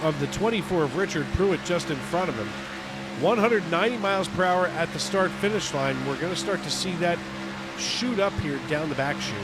of the 24 of Richard Pruitt just in front of him. 190 miles per hour at the start-finish line. We're going to start to see that shoot up here down the back chute.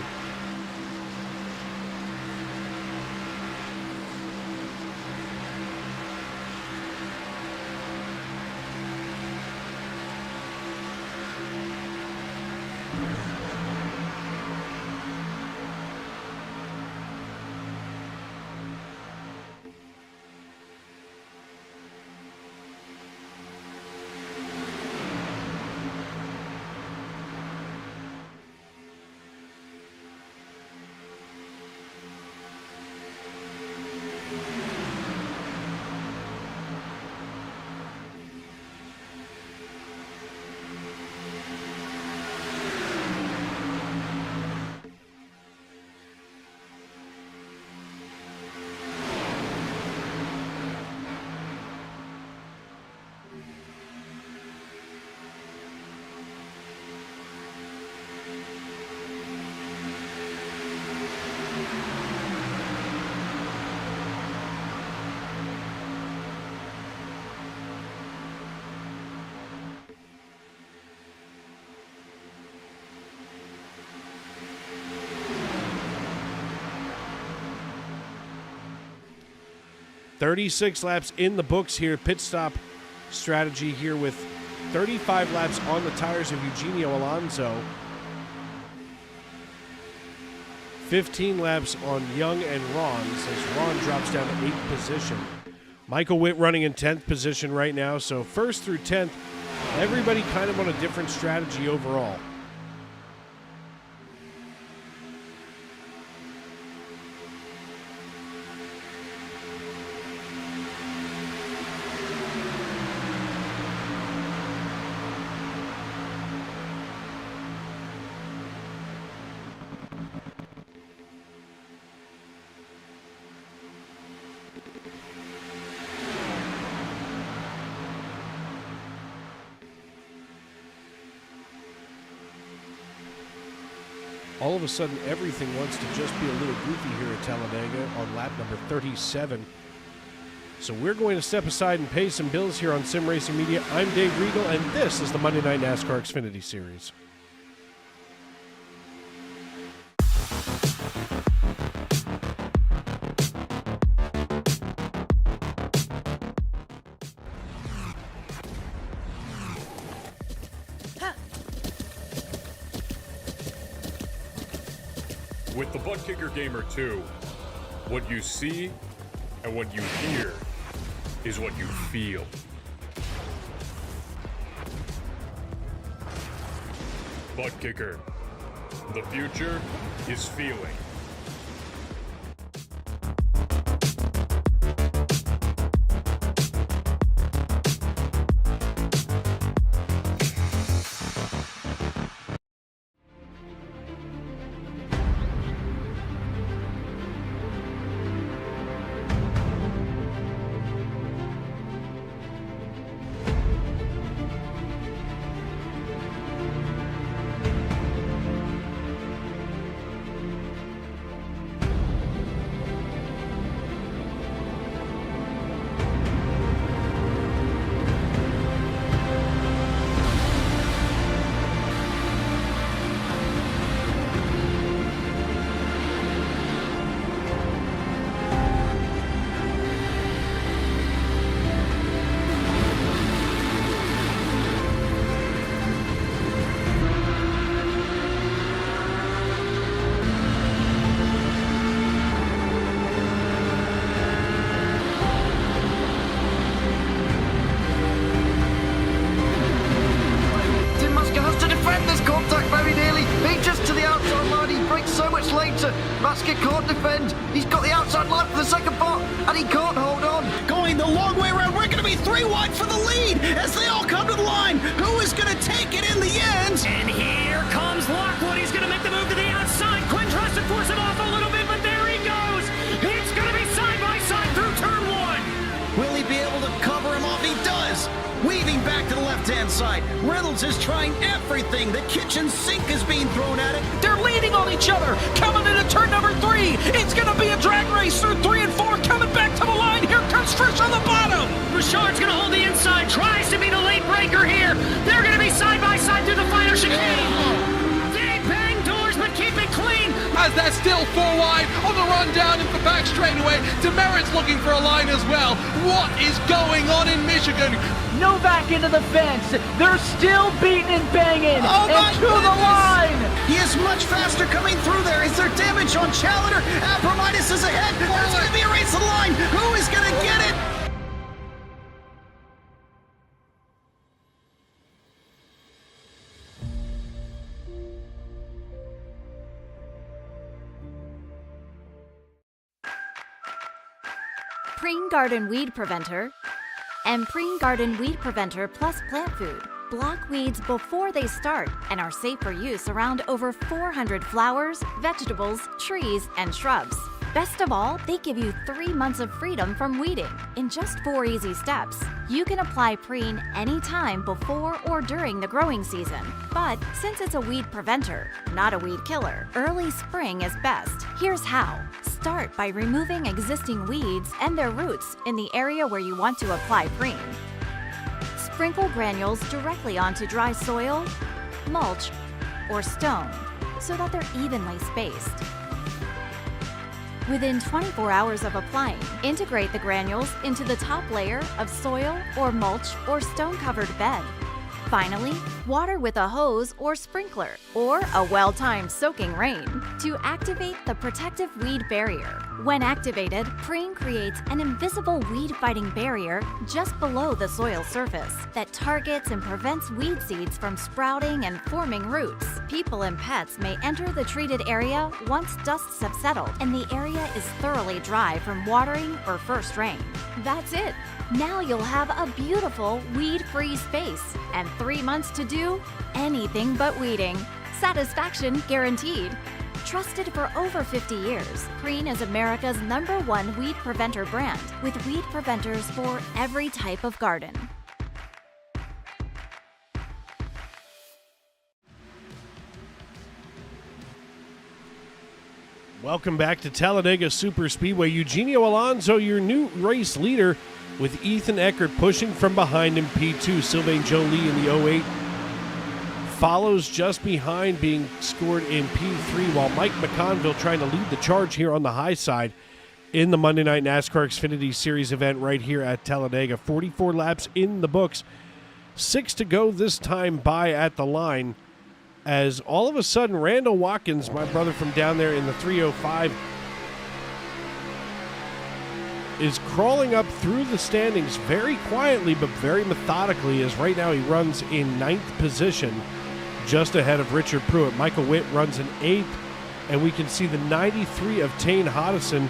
"36 laps in the books here. Pit stop strategy here with 35 laps on the tires of Eugenio Alonso. 15 laps on Young and Ron's as Ron drops down to 8th position. Michael Witt running in 10th position right now. So 1st through 10th, everybody kind of on a different strategy overall. All of a sudden, everything wants to just be a little goofy here at Talladega on lap number 37. So we're going to step aside and pay some bills here on Sim Racing Media. I'm Dave Regal, and this is the Monday Night NASCAR Xfinity Series. With the Butt Kicker Gamer 2, what you see and what you hear is what you feel. Butt Kicker. The future is feeling. gasket can't defend. He's got the outside line for the second part, and he can't hold on. Going the long way around. We're going to be 3 wide for the lead as they all come to the line. Who is going to take it in the end? And here comes Lockwood. He's going to make the move to the outside. Quinn tries to force it off a little bit, but there he goes. It's going to be side by side through turn 1. Will he be able to cover him off? He does. Weaving back to the left-hand side. Reynolds is trying everything. The kitchen sink is being thrown at it. They're leaning on each other. Coming into turn number 3. It's going to be a drag race through 3 and 4. Coming back to the line. Here comes Frisch on the bottom. Bouchard's going to hold the inside. Tries to be the late breaker here. They're going to be side by side through the final chicane. They bang doors, but keep it clean. As they're still 4 wide on the run down into the back straightaway. Demerit's looking for a line as well. What is going on in Michigan? Novak into the fence. They're still beating and banging. Oh my and to the line. He is much faster coming through there. Is there damage on Challenger? Abramitis is ahead. There's going to be a race to the line. Who is going to get it? Preen Garden Weed Preventer and Preen Garden Weed Preventer Plus Plant Food block weeds before they start and are safe for use around over 400 flowers, vegetables, trees, and shrubs. Best of all, they give you 3 months of freedom from weeding in just 4 easy steps. You can apply Preen anytime before or during the growing season. But since it's a weed preventer, not a weed killer, early spring is best. Here's how. Start by removing existing weeds and their roots in the area where you want to apply Preen. Sprinkle granules directly onto dry soil, mulch, or stone so that they're evenly spaced. Within 24 hours of applying, integrate the granules into the top layer of soil or mulch or stone-covered bed. Finally, water with a hose or sprinkler, or a well-timed soaking rain to activate the protective weed barrier. When activated, Preen creates an invisible weed-fighting barrier just below the soil surface that targets and prevents weed seeds from sprouting and forming roots. People and pets may enter the treated area once dusts have settled and the area is thoroughly dry from watering or first rain. That's it. Now you'll have a beautiful weed-free space and 3 months to do anything but weeding. Satisfaction guaranteed. Trusted for over 50 years, Preen is America's #1 weed preventer brand with weed preventers for every type of garden. Welcome back to Talladega Superspeedway. Eugenio Alonso, your new race leader, with Ethan Eckert pushing from behind in P2. Sylvain Joly in the 08 follows just behind, being scored in P3, while Mike McConville trying to lead the charge here on the high side in the Monday Night NASCAR Xfinity Series event right here at Talladega. 44 laps in the books. 6 to go this time by at the line, as all of a sudden Randall Watkins, my brother from down there in the 305, is crawling up through the standings very quietly but very methodically, as right now he runs in 9th position, just ahead of Richard Pruitt. Michael Witt runs in 8th, and we can see the 93 of Tane Hodison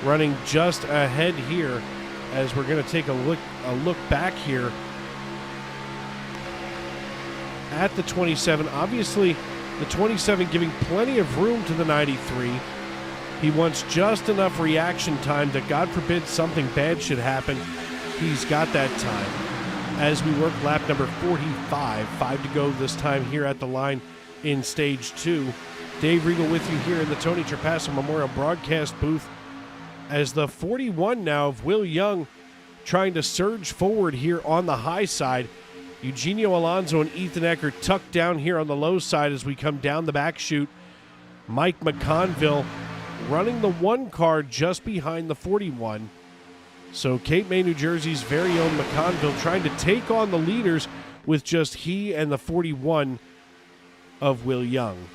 running just ahead here, as we're going to take a look back here at the 27. Obviously, the 27 giving plenty of room to the 93. He wants just enough reaction time that, God forbid, something bad should happen. He's got that time. As we work lap number 45, 5 to go this time here at the line in stage 2. Dave Regal with you here in the Tony Trapasso Memorial Broadcast booth, as the 41 now of Will Young trying to surge forward here on the high side. Eugenio Alonso and Ethan Eckert tucked down here on the low side as we come down the back chute. Mike McConville running the 1 car just behind the 41. So Cape May, New Jersey's very own McConville trying to take on the leaders with just he and the 41 of Will Young.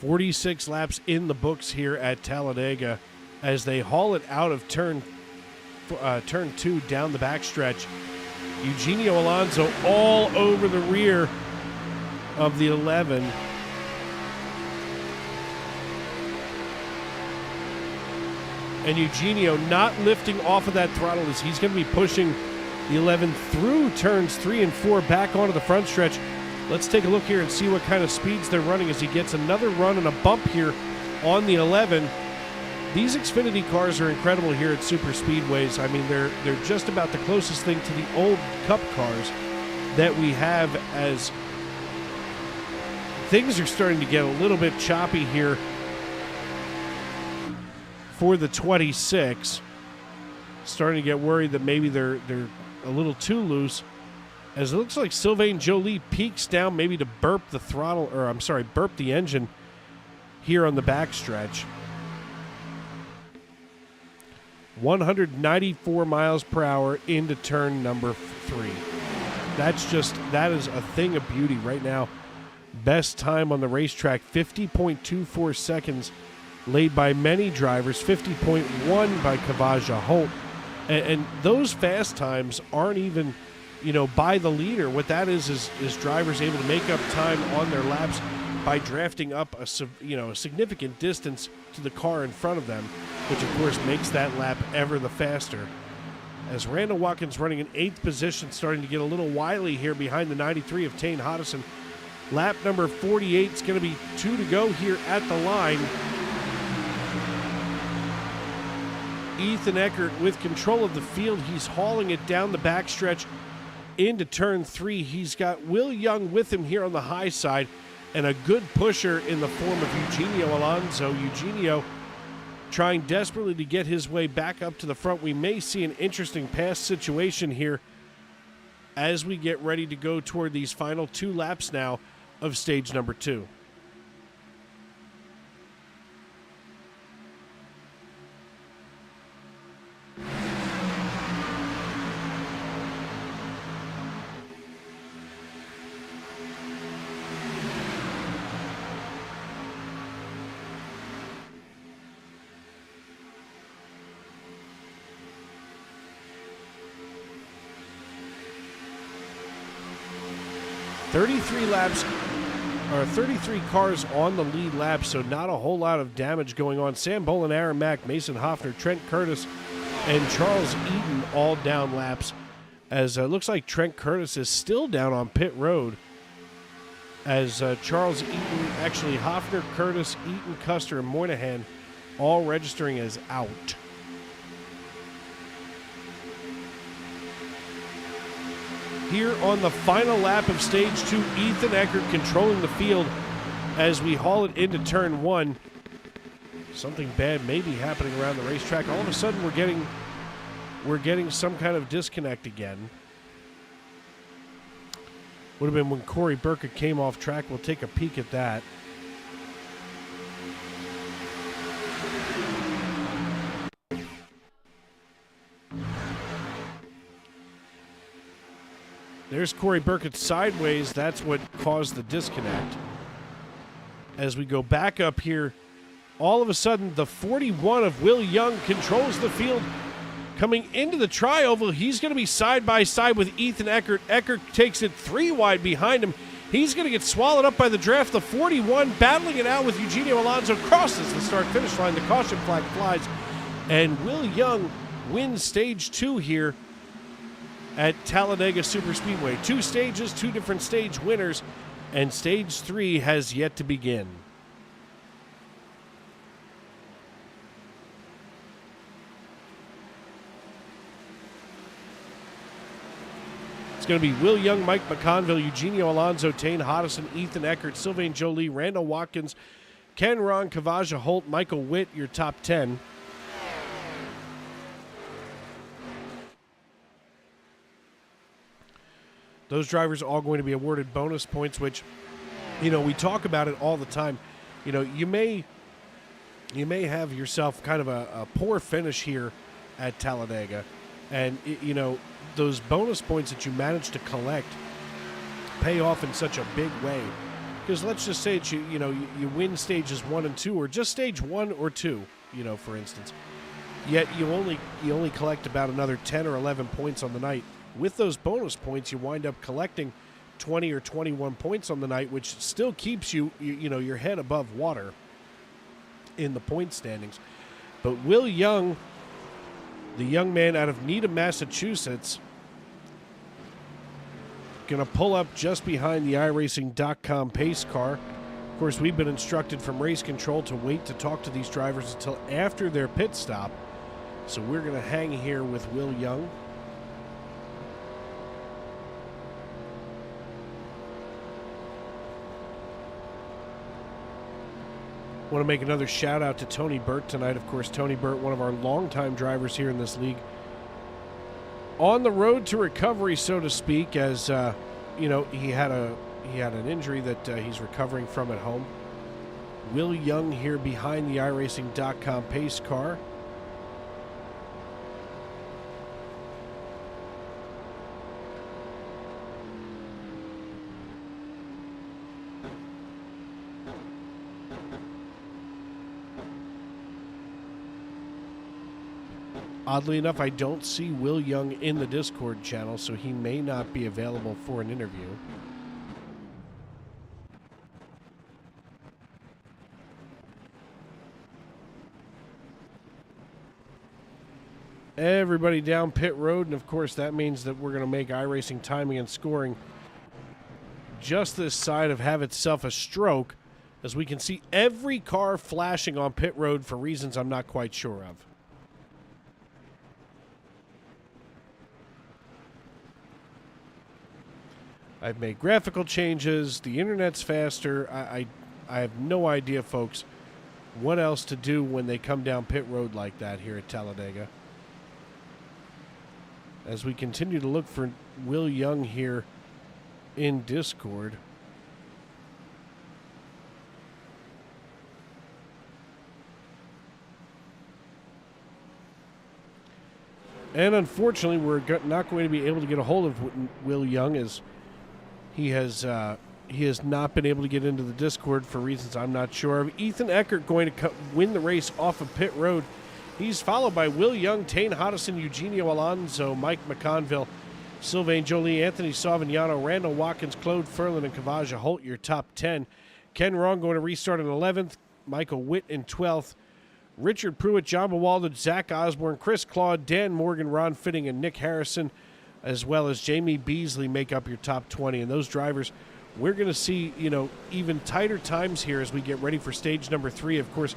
46 laps in the books here at Talladega as they haul it out of turn 2 down the backstretch. Eugenio Alonso all over the rear of the 11. And Eugenio not lifting off of that throttle as he's going to be pushing the 11 through turns 3 and 4 back onto the front stretch. Let's take a look here and see what kind of speeds they're running as he gets another run and a bump here on the 11. These Xfinity cars are incredible here at Superspeedways. I mean, they're just about the closest thing to the old Cup cars that we have, as things are starting to get a little bit choppy here for the 26. Starting to get worried that maybe they're a little too loose, as it looks like Sylvain Joly peaks down maybe to burp the throttle, or I'm sorry, burp the engine here on the backstretch. 194 miles per hour into turn number 3. That is a thing of beauty right now. Best time on the racetrack, 50.24 seconds, laid by many drivers, 50.1 by Kavaja Holt. And those fast times aren't even, by the leader. What that is drivers able to make up time on their laps by drafting up a significant distance to the car in front of them, which of course makes that lap ever the faster. As Randall Watkins running in 8th position, starting to get a little wily here behind the 93 of Tane Hodison. Lap number 48 is going to be 2 to go here at the line. Ethan Eckert with control of the field. He's hauling it down the backstretch into turn 3. He's got Will Young with him here on the high side, and a good pusher in the form of Eugenio Alonso. Eugenio trying desperately to get his way back up to the front. We may see an interesting pass situation here as we get ready to go toward these final 2 laps now of stage number 2. Or 33 cars on the lead lap, so not a whole lot of damage going on. Sam Bolin, Aaron Mack, Mason Hoffner, Trent Curtis, and Charles Eaton all down laps, as it looks like Trent Curtis is still down on pit road, as Charles Eaton, actually Hoffner, Curtis, Eaton, Custer, and Moynihan all registering as out. Here on the final lap of stage 2, Ethan Eckert controlling the field as we haul it into turn 1. Something bad may be happening around the racetrack. All of a sudden we're getting some kind of disconnect again. Would have been when Corey Burkett came off track. We'll take a peek at that. There's Corey Burkett sideways. That's what caused the disconnect. As we go back up here, all of a sudden, the 41 of Will Young controls the field. Coming into the tri-oval, he's going to be side by side with Ethan Eckert. Eckert takes it 3 wide behind him. He's going to get swallowed up by the draft. The 41 battling it out with Eugenio Alonso, crosses the start-finish line. The caution flag flies, and Will Young wins stage 2 here at Talladega Superspeedway. 2 stages, 2 different stage winners, and stage 3 has yet to begin. It's going to be Will Young, Mike McConville, Eugenio Alonso, Tane Hodison, Ethan Eckert, Sylvain Joly, Randall Watkins, Ken Ron, Kavaja Holt, Michael Witt, your top 10. Those drivers are all going to be awarded bonus points, which, we talk about it all the time. You may have yourself kind of a poor finish here at Talladega, and those bonus points that you manage to collect pay off in such a big way. Because let's just say that you win stages 1 and 2, or just stage 1 or 2, for instance. Yet you only collect about another 10 or 11 points on the night. With those bonus points, you wind up collecting 20 or 21 points on the night, which still keeps your head above water in the point standings. But Will Young, the young man out of Needham, Massachusetts, going to pull up just behind the iRacing.com pace car. Of course, we've been instructed from race control to wait to talk to these drivers until after their pit stop. So we're going to hang here with Will Young. Want to make another shout out to Tony Burt tonight. Of course, Tony Burt, one of our longtime drivers here in this league, on the road to recovery, so to speak, as he had an injury that he's recovering from at home. Will Young here behind the iRacing.com pace car. Oddly enough, I don't see Will Young in the Discord channel, so he may not be available for an interview. Everybody down pit road, and of course that means that we're going to make iRacing timing and scoring just this side of have itself a stroke, as we can see every car flashing on pit road for reasons I'm not quite sure of. I've made graphical changes. The internet's faster. I have no idea, folks, what else to do when they come down pit road like that here at Talladega. As we continue to look for Will Young here in Discord. And unfortunately, we're not going to be able to get a hold of Will Young, as he has not been able to get into the Discord for reasons I'm not sure of. Ethan Eckert going to win the race off of pit road. He's followed by Will Young, Tane Hodison, Eugenio Alonso, Mike McConville, Sylvain Jolie, Anthony Savignano, Randall Watkins, Claude Ferlin, and Kavaja Holt, your top 10. Ken Wrong going to restart in 11th. Michael Witt in 12th. Richard Pruitt, John Bewalden, Zach Osborne, Chris Claude, Dan Morgan, Ron Fitting, and Nick Harrison, as well as Jamie Beasley, make up your top 20. And those drivers, we're going to see, even tighter times here as we get ready for stage number 3. Of course,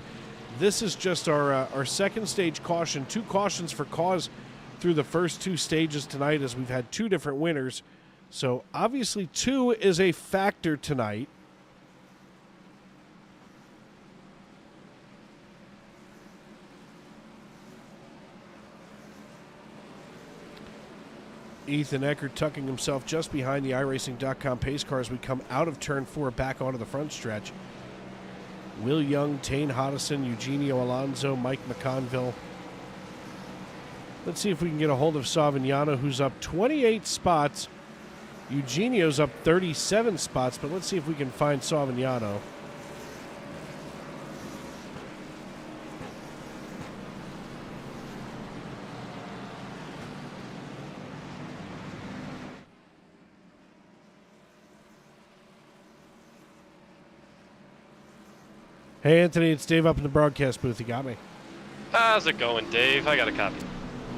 this is just our second stage caution. 2 cautions for cause through the first 2 stages tonight, as we've had 2 different winners. So obviously 2 is a factor tonight. Ethan Eckert tucking himself just behind the iRacing.com pace car as we come out of turn 4 back onto the front stretch. Will Young, Tane Hodison, Eugenio Alonso, Mike McConville. Let's see if we can get a hold of Savignano, who's up 28 spots. Eugenio's up 37 spots, but let's see if we can find Savignano. Hey, Anthony, it's Dave up in the broadcast booth. You got me. How's it going, Dave? I got a copy.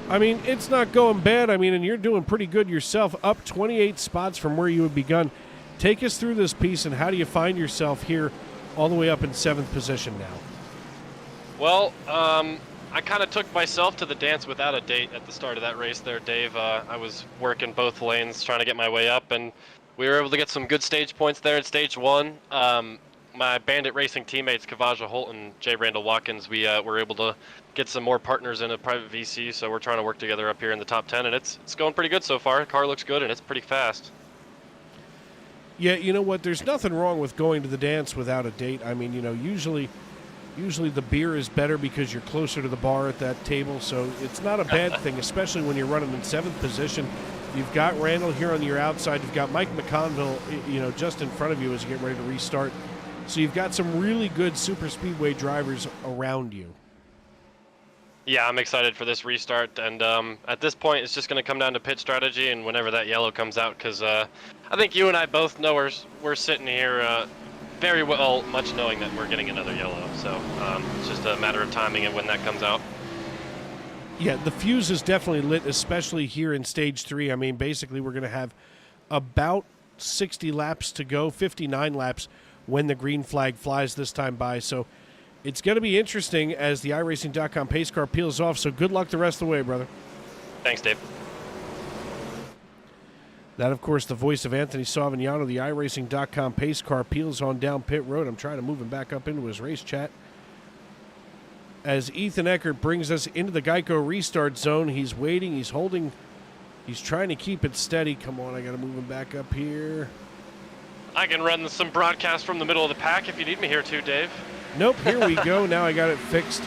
I mean, it's not going bad. I mean, and you're doing pretty good yourself, up 28 spots from where you had begun. Take us through this piece, and how do you find yourself here all the way up in 7th position now? Well, I kind of took myself to the dance without a date at the start of that race there, Dave. I was working both lanes trying to get my way up, and we were able to get some good stage points there at stage 1. My Bandit Racing teammates, Kavaja Holt and J. Randall Watkins, we were able to get some more partners in a private VC, so we're trying to work together up here in the top 10, and it's going pretty good so far. The car looks good, and it's pretty fast. Yeah, you know what? There's nothing wrong with going to the dance without a date. I mean, usually the beer is better because you're closer to the bar at that table, so it's not a bad thing, especially when you're running in 7th position. You've got Randall here on your outside. You've got Mike McConville, just in front of you as you get ready to restart. So you've got some really good super speedway drivers around you. Yeah, I'm excited for this restart, and at this point, it's just going to come down to pit strategy and whenever that yellow comes out, because I think you and I both know we're sitting here very well, much knowing that we're getting another yellow. So it's just a matter of timing and when that comes out. Yeah, the fuse is definitely lit, especially here in Stage 3. I mean, basically, we're going to have about 60 laps to go, 59 laps when the green flag flies this time by. So it's going to be interesting as the iRacing.com pace car peels off. So good luck the rest of the way, brother. Thanks, Dave. That, of course, the voice of Anthony Savignano, the iRacing.com pace car peels on down pit road. I'm trying to move him back up into his race chat. As Ethan Eckert brings us into the Geico restart zone, he's waiting, he's holding, he's trying to keep it steady. Come on, I got to move him back up here. I can run some broadcast from the middle of the pack if you need me here too, Dave. Nope, here we go. Now I got it fixed.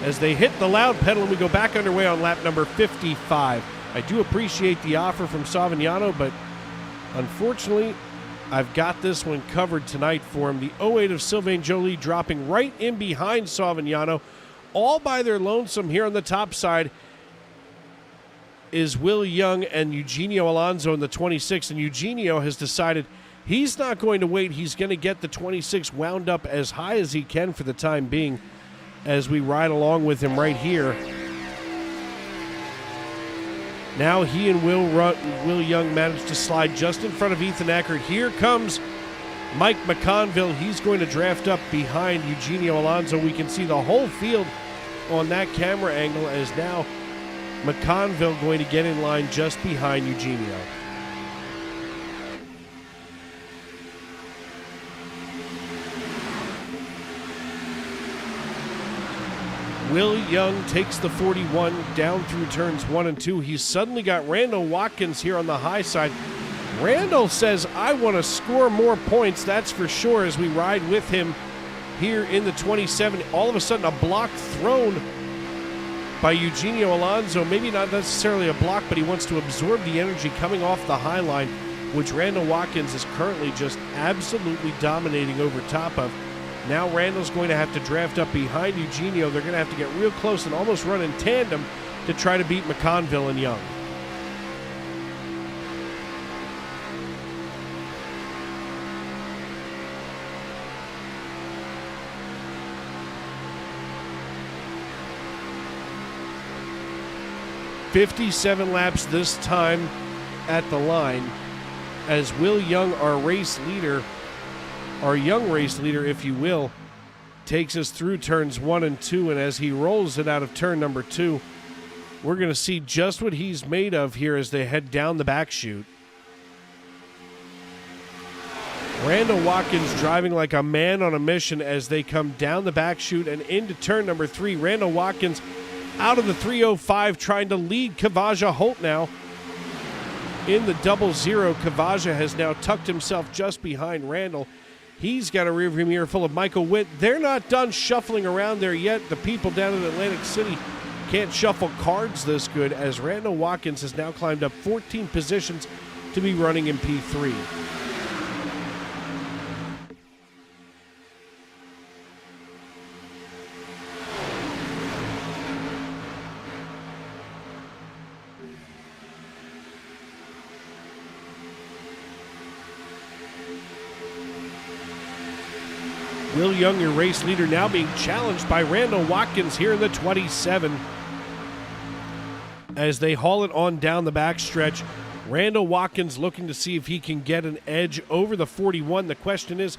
As they hit the loud pedal and we go back underway on lap number 55. I do appreciate the offer from Savignano, but unfortunately, I've got this one covered tonight for him. The 08 of Sylvain Joly dropping right in behind Savignano. All by their lonesome here on the top side is Will Young and Eugenio Alonso in the 26. And Eugenio has decided he's not going to wait. He's going to get the 26 wound up as high as he can for the time being as we ride along with him right here. Now he and Will Young managed to slide just in front of Ethan Eckert. Here comes Mike McConville. He's going to draft up behind Eugenio Alonso. We can see the whole field on that camera angle as now McConville going to get in line just behind Eugenio. Will Young takes the 41 down through turns 1 and 2. He's suddenly got Randall Watkins here on the high side. Randall says, I want to score more points, that's for sure, as we ride with him here in the 27. All of a sudden, a block thrown by Eugenio Alonso. Maybe not necessarily a block, but he wants to absorb the energy coming off the high line, which Randall Watkins is currently just absolutely dominating over top of. Now Randall's going to have to draft up behind Eugenio. They're going to have to get real close and almost run in tandem to try to beat McConville and Young. "57 laps this time at the line as Will Young, our race leader, our young race leader, if you will, takes us through turns 1 and 2, and as he rolls it out of turn number 2, we're going to see just what he's made of here as they head down the back chute. Randall Watkins driving like a man on a mission as they come down the back chute and into turn number 3. Randall Watkins out of the 305 trying to lead Kavaja Holt now. In the 00, Kavaja has now tucked himself just behind Randall. He's got a rearview mirror full of Michael Witt. They're not done shuffling around there yet. The people down in Atlantic City can't shuffle cards this good as Randall Watkins has now climbed up 14 positions to be running in P3. Will Young, your race leader, now being challenged by Randall Watkins here in the 27. As they haul it on down the backstretch, Randall Watkins looking to see if he can get an edge over the 41. The question is,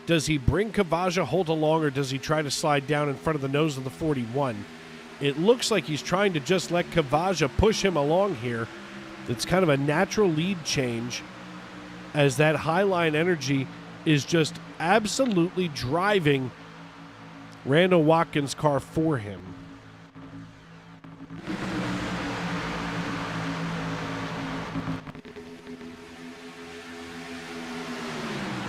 does he bring Kavaja Holt along or does he try to slide down in front of the nose of the 41? It looks like he's trying to just let Kavaja push him along here. It's kind of a natural lead change as that highline energy is just absolutely driving Randall Watkins' car for him.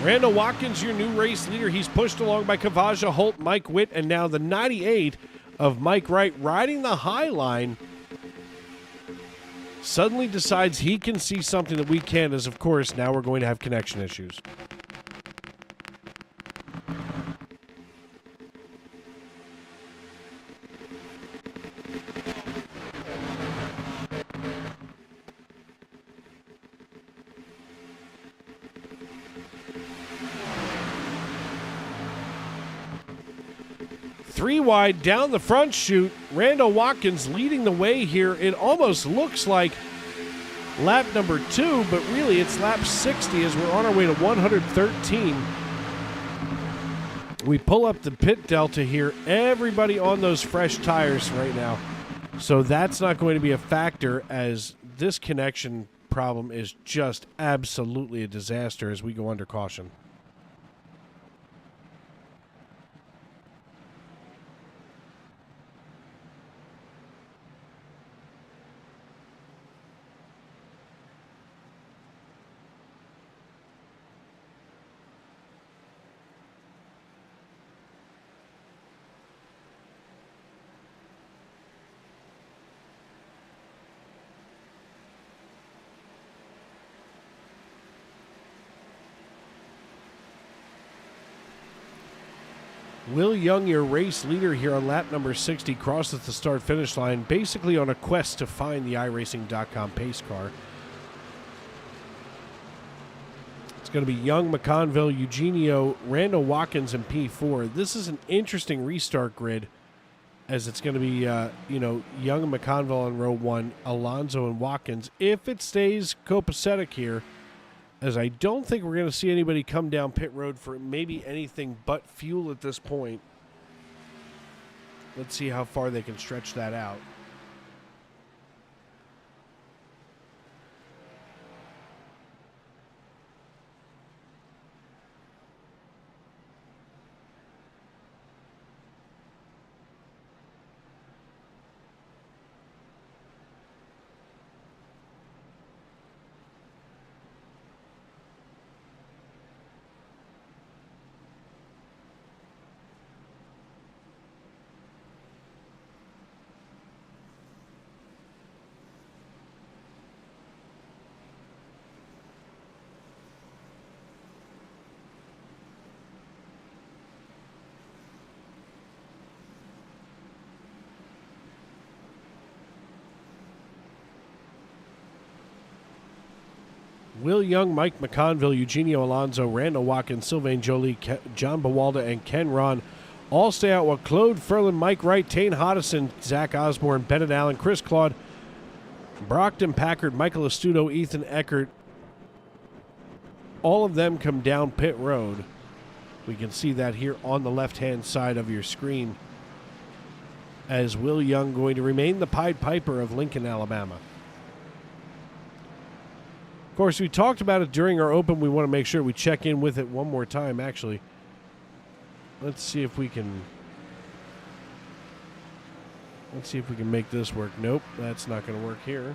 Randall Watkins, your new race leader. He's pushed along by Kavaja Holt, Mike Witt, and now the 98 of Mike Wright riding the high line suddenly decides he can see something that we can't, as of course now we're going to have connection issues. Three wide down the front chute. Randall Watkins leading the way here. It almost looks like lap number 2, but really it's lap 60 as we're on our way to 113. We pull up the pit delta here. Everybody on those fresh tires right now. So that's not going to be a factor, as this connection problem is just absolutely a disaster as we go under caution. Will Young, your race leader here on lap number 60, crosses the start-finish line, basically on a quest to find the iRacing.com pace car. It's going to be Young, McConville, Eugenio, Randall Watkins, and P4. This is an interesting restart grid, as it's going to be, Young and McConville on row 1, Alonso and Watkins. If it stays copacetic here, as I don't think we're going to see anybody come down pit road for maybe anything but fuel at this point. Let's see how far they can stretch that out. Will Young, Mike McConville, Eugenio Alonso, Randall Watkins, Sylvain Joly, John Bawalda, and Ken Ron all stay out, while Claude Ferlin, Mike Wright, Tane Hodison, Zach Osborne, Bennett Allen, Chris Claude, Brockton Packard, Michael Astuto, Ethan Eckert, all of them come down pit road. We can see that here on the left-hand side of your screen, as Will Young going to remain the Pied Piper of Lincoln, Alabama. Of course, we talked about it during our open. We want to make sure we check in with it one more time, actually. Let's see if we can make this work. Nope, that's not going to work here.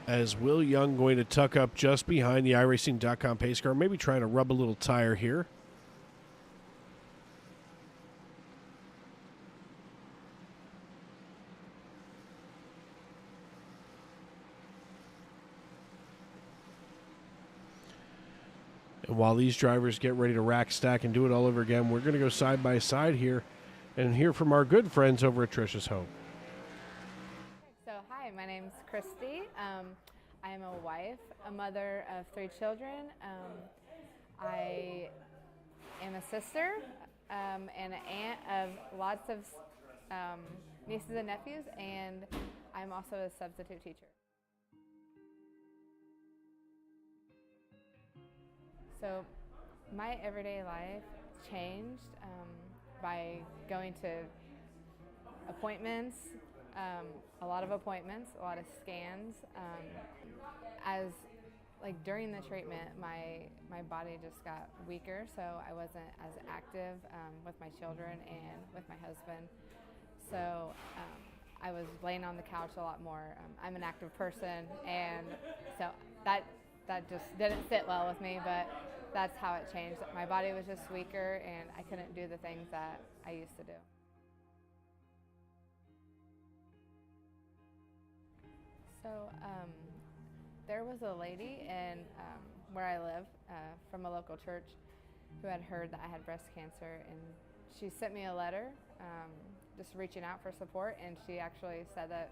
As Will Young going to tuck up just behind the iRacing.com pace car, maybe trying to rub a little tire here. And while these drivers get ready to rack, stack, and do it all over again, we're going to go side by side here and hear from our good friends over at Trisha's home. So, hi, my name's Christy. I am a wife, a mother of 3 children. I am a sister and an aunt of lots of nieces and nephews, and I'm also a substitute teacher. So my everyday life changed by going to appointments, a lot of appointments, a lot of scans. During the treatment, my body just got weaker, so I wasn't as active with my children and with my husband. So I was laying on the couch a lot more. I'm an active person, and so that just didn't sit well with me. But that's how it changed. My body was just weaker, and I couldn't do the things that I used to do. So there was a lady in where I live from a local church who had heard that I had breast cancer, and she sent me a letter just reaching out for support, and she actually said that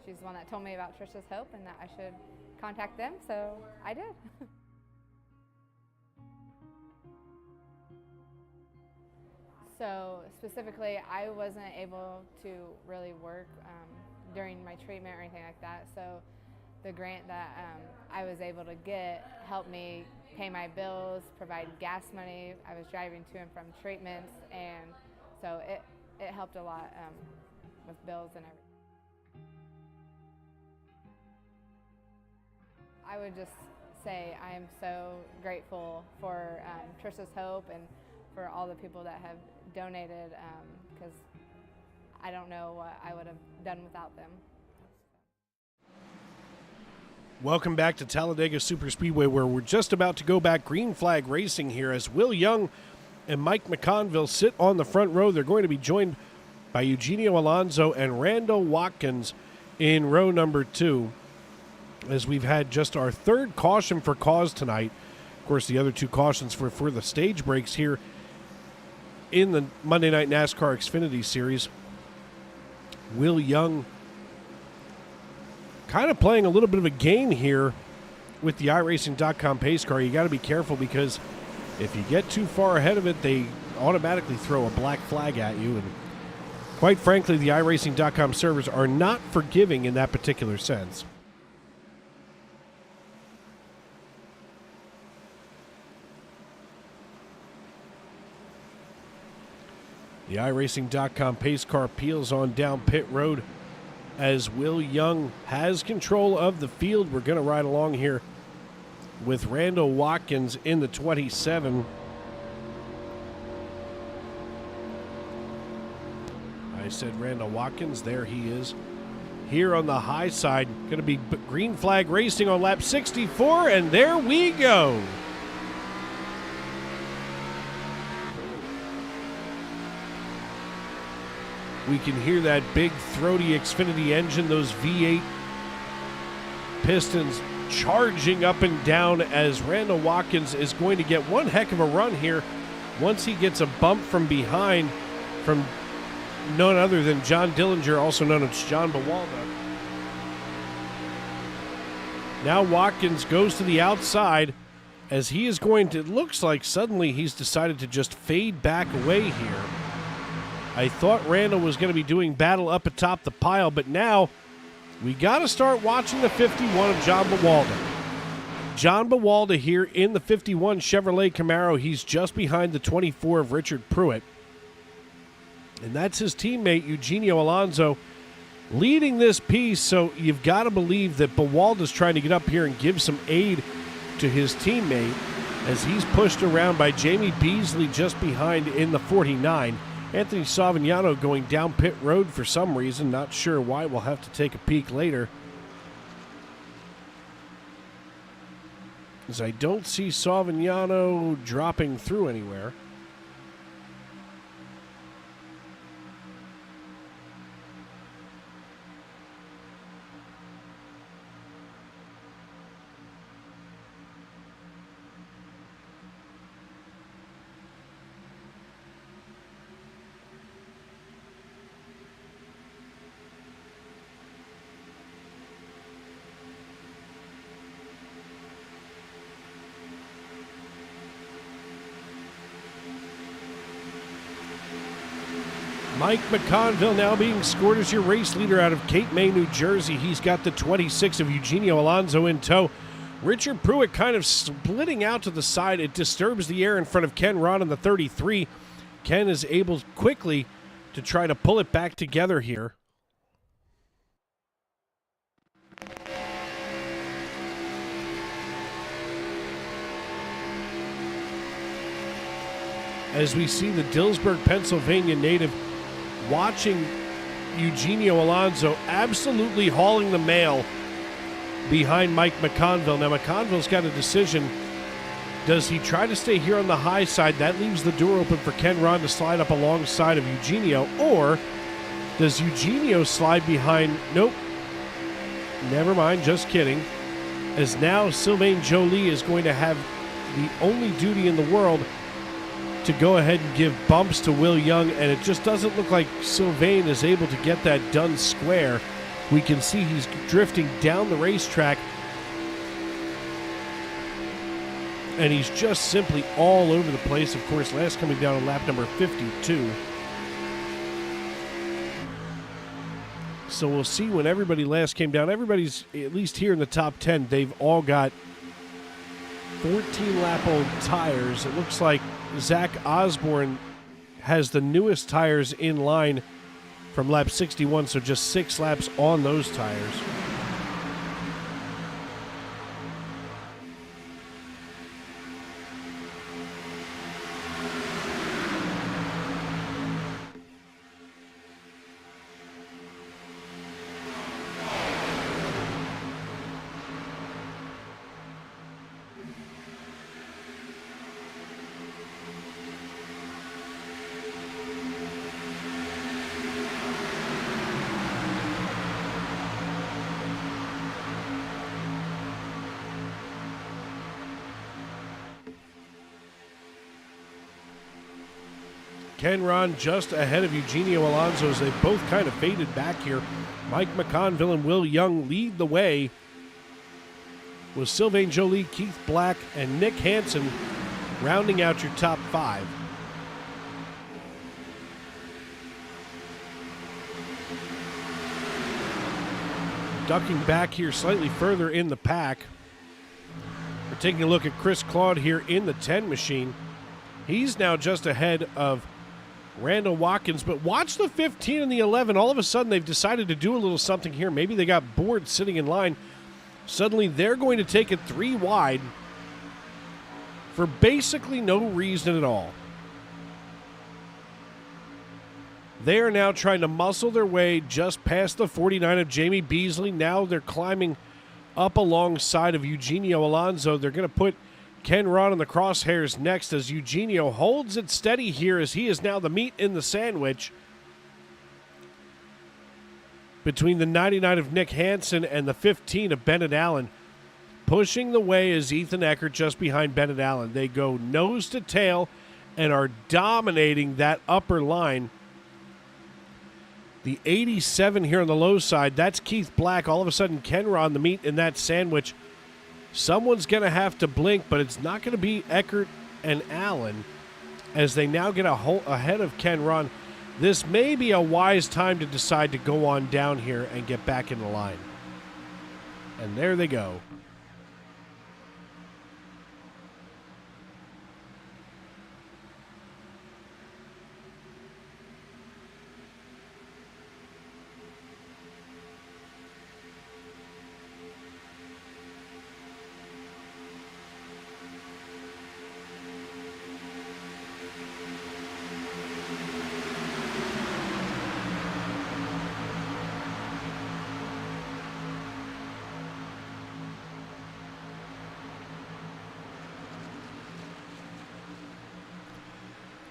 she's the one that told me about Trisha's Hope and that I should contact them, so I did. So specifically, I wasn't able to really work during my treatment or anything like that, so the grant that I was able to get helped me pay my bills, provide gas money. I was driving to and from treatments, and so it helped a lot with bills and everything. I would just say I am so grateful for Trisha's Hope and for all the people that have donated, because I don't know what I would have done without them. Welcome back to Talladega Superspeedway, where we're just about to go back green flag racing here as Will Young and Mike McConville sit on the front row. They're going to be joined by Eugenio Alonso and Randall Watkins in row number 2, as we've had just our third caution for cause tonight. Of course, the other 2 cautions for the stage breaks here in the Monday Night NASCAR Xfinity Series. Will Young kind of playing a little bit of a game here with the iRacing.com pace car. You got to be careful, because if you get too far ahead of it, they automatically throw a black flag at you. And quite frankly, the iRacing.com servers are not forgiving in that particular sense. The iRacing.com pace car peels on down pit road as Will Young has control of the field. We're going to ride along here with Randall Watkins in the 27. I said Randall Watkins. There he is. Here on the high side, going to be green flag racing on lap 64, and there we go. We can hear that big throaty Xfinity engine, those V8 pistons charging up and down, as Randall Watkins is going to get one heck of a run here once he gets a bump from behind from none other than John Dillinger, also known as John Bawalda. Now Watkins goes to the outside as he is going to, it looks like suddenly he's decided to just fade back away here. I thought Randall was going to be doing battle up atop the pile, but now we got to start watching the 51 of John Bawalda. John Bawalda here in the 51 Chevrolet Camaro. He's just behind the 24 of Richard Pruitt. And that's his teammate, Eugenio Alonso, leading this piece. So you've got to believe that Bawalda's trying to get up here and give some aid to his teammate as he's pushed around by Jamie Beasley just behind in the 49. Anthony Savignano going down pit road for some reason. Not sure why. We'll have to take a peek later, as I don't see Savignano dropping through anywhere. Mike McConville now being scored as your race leader out of Cape May, New Jersey. He's got the 26 of Eugenio Alonso in tow. Richard Pruitt kind of splitting out to the side. It disturbs the air in front of Ken Ron in the 33. Ken is able quickly to try to pull it back together here. As we see the Dillsburg, Pennsylvania native watching Eugenio Alonso absolutely hauling the mail behind Mike McConville. Now McConville's got a decision Does he try to stay here on the high side? That leaves the door open for Ken Ron to slide up alongside of Eugenio. Or does Eugenio slide behind? Nope. Never mind, just kidding. As now Sylvain Joly is going to have the only duty in the world to go ahead and give bumps to Will Young, and it just doesn't look like Sylvain is able to get that done square. We can see he's drifting down the racetrack, and he's just simply all over the place. Of course, last coming down on lap number 52. So we'll see when everybody last came down. Everybody's at least here in the top 10. They've all got 14 lap old tires. It looks like Zach Osborne has the newest tires in line from lap 61, so just 6 laps on those tires. Ken Ron just ahead of Eugenio Alonso as they both kind of faded back here. Mike McConville and Will Young lead the way, with Sylvain Joly, Keith Black, and Nick Hansen rounding out your top 5. Ducking back here slightly further in the pack. We're taking a look at Chris Claude here in the 10 machine. He's now just ahead of Randall Watkins, but watch the 15 and the 11. All of a sudden, they've decided to do a little something here. Maybe they got bored sitting in line. Suddenly, they're going to take it 3 wide for basically no reason at all. They are now trying to muscle their way just past the 49 of Jamie Beasley. Now they're climbing up alongside of Eugenio Alonso. They're going to put Ken Ron in the crosshairs next as Eugenio holds it steady here as he is now the meat in the sandwich between the 99 of Nick Hansen and the 15 of Bennett Allen. Pushing the way is Ethan Eckert just behind Bennett Allen. They go nose to tail and are dominating that upper line. The 87 here on the low side, that's Keith Black. All of a sudden, Ken Ron, the meat in that sandwich. Someone's going to have to blink, but it's not going to be Eckert and Allen as they now get ahead of Ken Ron. This may be a wise time to decide to go on down here and get back in the line. And there they go.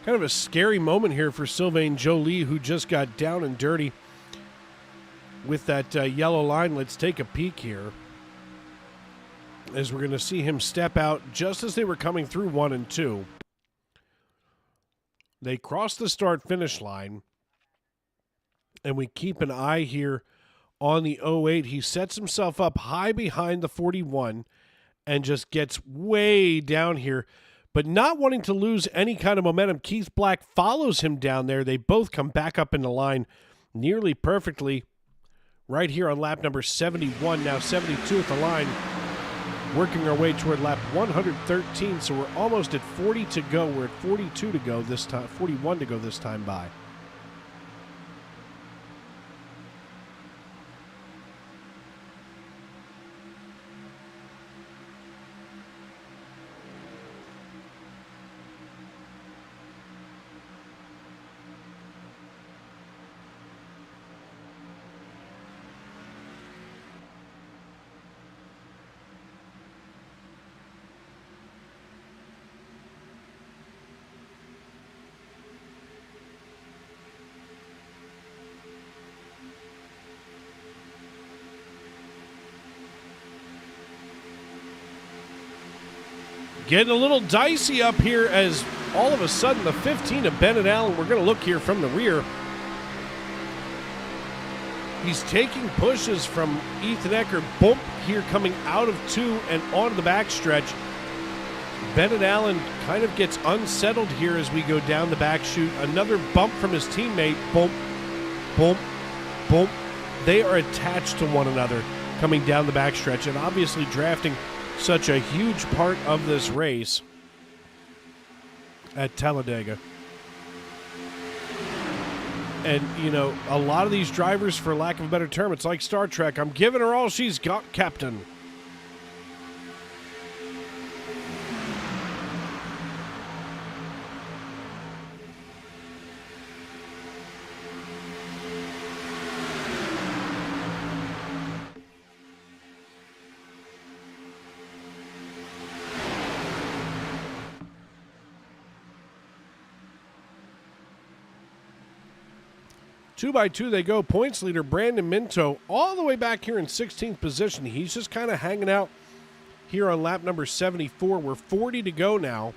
Kind of a scary moment here for Sylvain Joly, who just got down and dirty with that yellow line. Let's take a peek here as we're going to see him step out just as they were coming through 1 and 2. They cross the start-finish line, and we keep an eye here on the 08. He sets himself up high behind the 41 and just gets way down here. But not wanting to lose any kind of momentum, Keith Black follows him down there. They both come back up in the line nearly perfectly right here on lap number 71. Now 72 at the line, working our way toward lap 113. So we're almost at 40 to go. We're at 42 to go this time, 41 to go this time by. Getting a little dicey up here as all of a sudden the 15 of Bennett Allen, we're going to look here from the rear. He's taking pushes from Ethan Eckert. Bump here coming out of 2 and onto the backstretch. Bennett Allen kind of gets unsettled here as we go down the back chute. Another bump from his teammate. Bump, bump, bump. They are attached to one another coming down the backstretch, and obviously drafting such a huge part of this race at Talladega. And, you know, a lot of these drivers, for lack of a better term, it's like Star Trek. I'm giving her all she's got, Captain. Two by two they go. Points leader Brandon Minto all the way back here in 16th position. He's just kind of hanging out here on lap number 74. We're 40 to go now,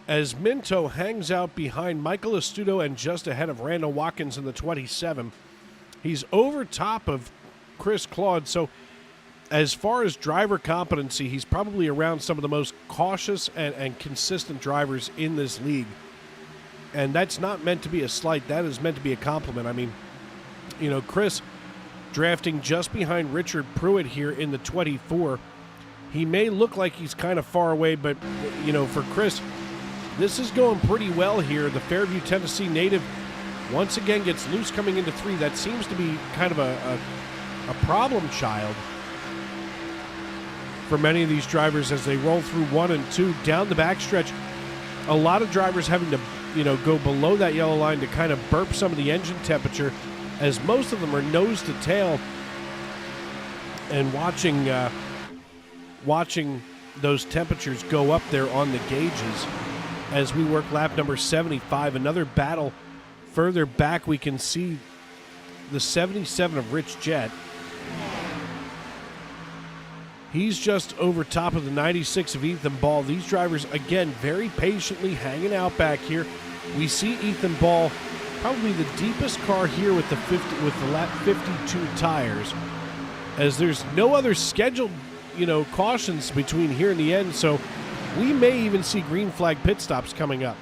as Minto hangs out behind Michael Astuto and just ahead of Randall Watkins in the 27. He's over top of Chris Claude, so as far as driver competency, he's probably around some of the most cautious and consistent drivers in this league. And that's not meant to be a slight. That is meant to be a compliment. I mean, you know, Chris drafting just behind Richard Pruitt here in the 24. He may look like he's kind of far away, but, you know, for Chris, this is going pretty well here. The Fairview, Tennessee native once again gets loose coming into 3. That seems to be kind of a problem child for many of these drivers as they roll through 1 and 2 down the backstretch. A lot of drivers having to, you know, go below that yellow line to kind of burp some of the engine temperature, as most of them are nose to tail and watching those temperatures go up there on the gauges as we work lap number 75. Another battle further back. We can see the 77 of Rich Jett. He's just over top of the 96 of Ethan Ball. These drivers, again, very patiently hanging out back here. We see Ethan Ball, probably the deepest car here with the lap 52 tires, as there's no other scheduled, you know, cautions between here and the end. So we may even see green flag pit stops coming up.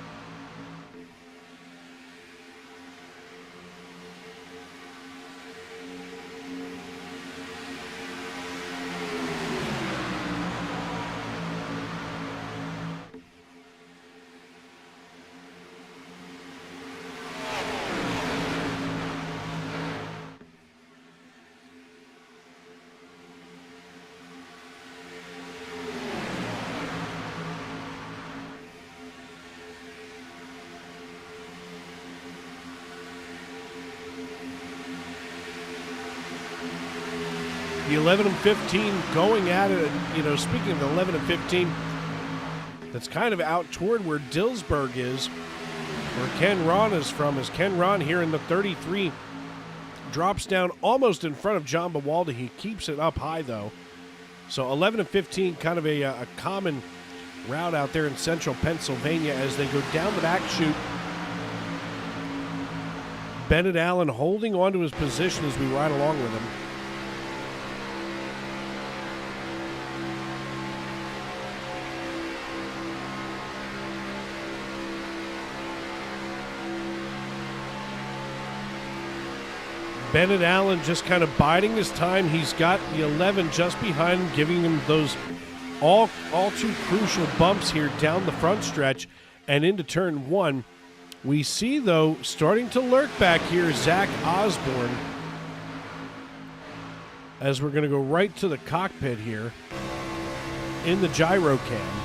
The 11 and 15 going at it. You know, speaking of the 11 and 15, that's kind of out toward where Dillsburg is, where Ken Ron is from, as Ken Ron here in the 33 drops down almost in front of John Bawalda. He keeps it up high, though. So 11 and 15, kind of a common route out there in central Pennsylvania as they go down the back chute. Bennett Allen holding on to his position as we ride along with him. Bennett Allen just kind of biding his time. He's got the 11 just behind him, giving him those all too crucial bumps here down the front stretch and into turn 1. We see, though, starting to lurk back here, Zach Osborne, as we're going to go right to the cockpit here in the gyro cam.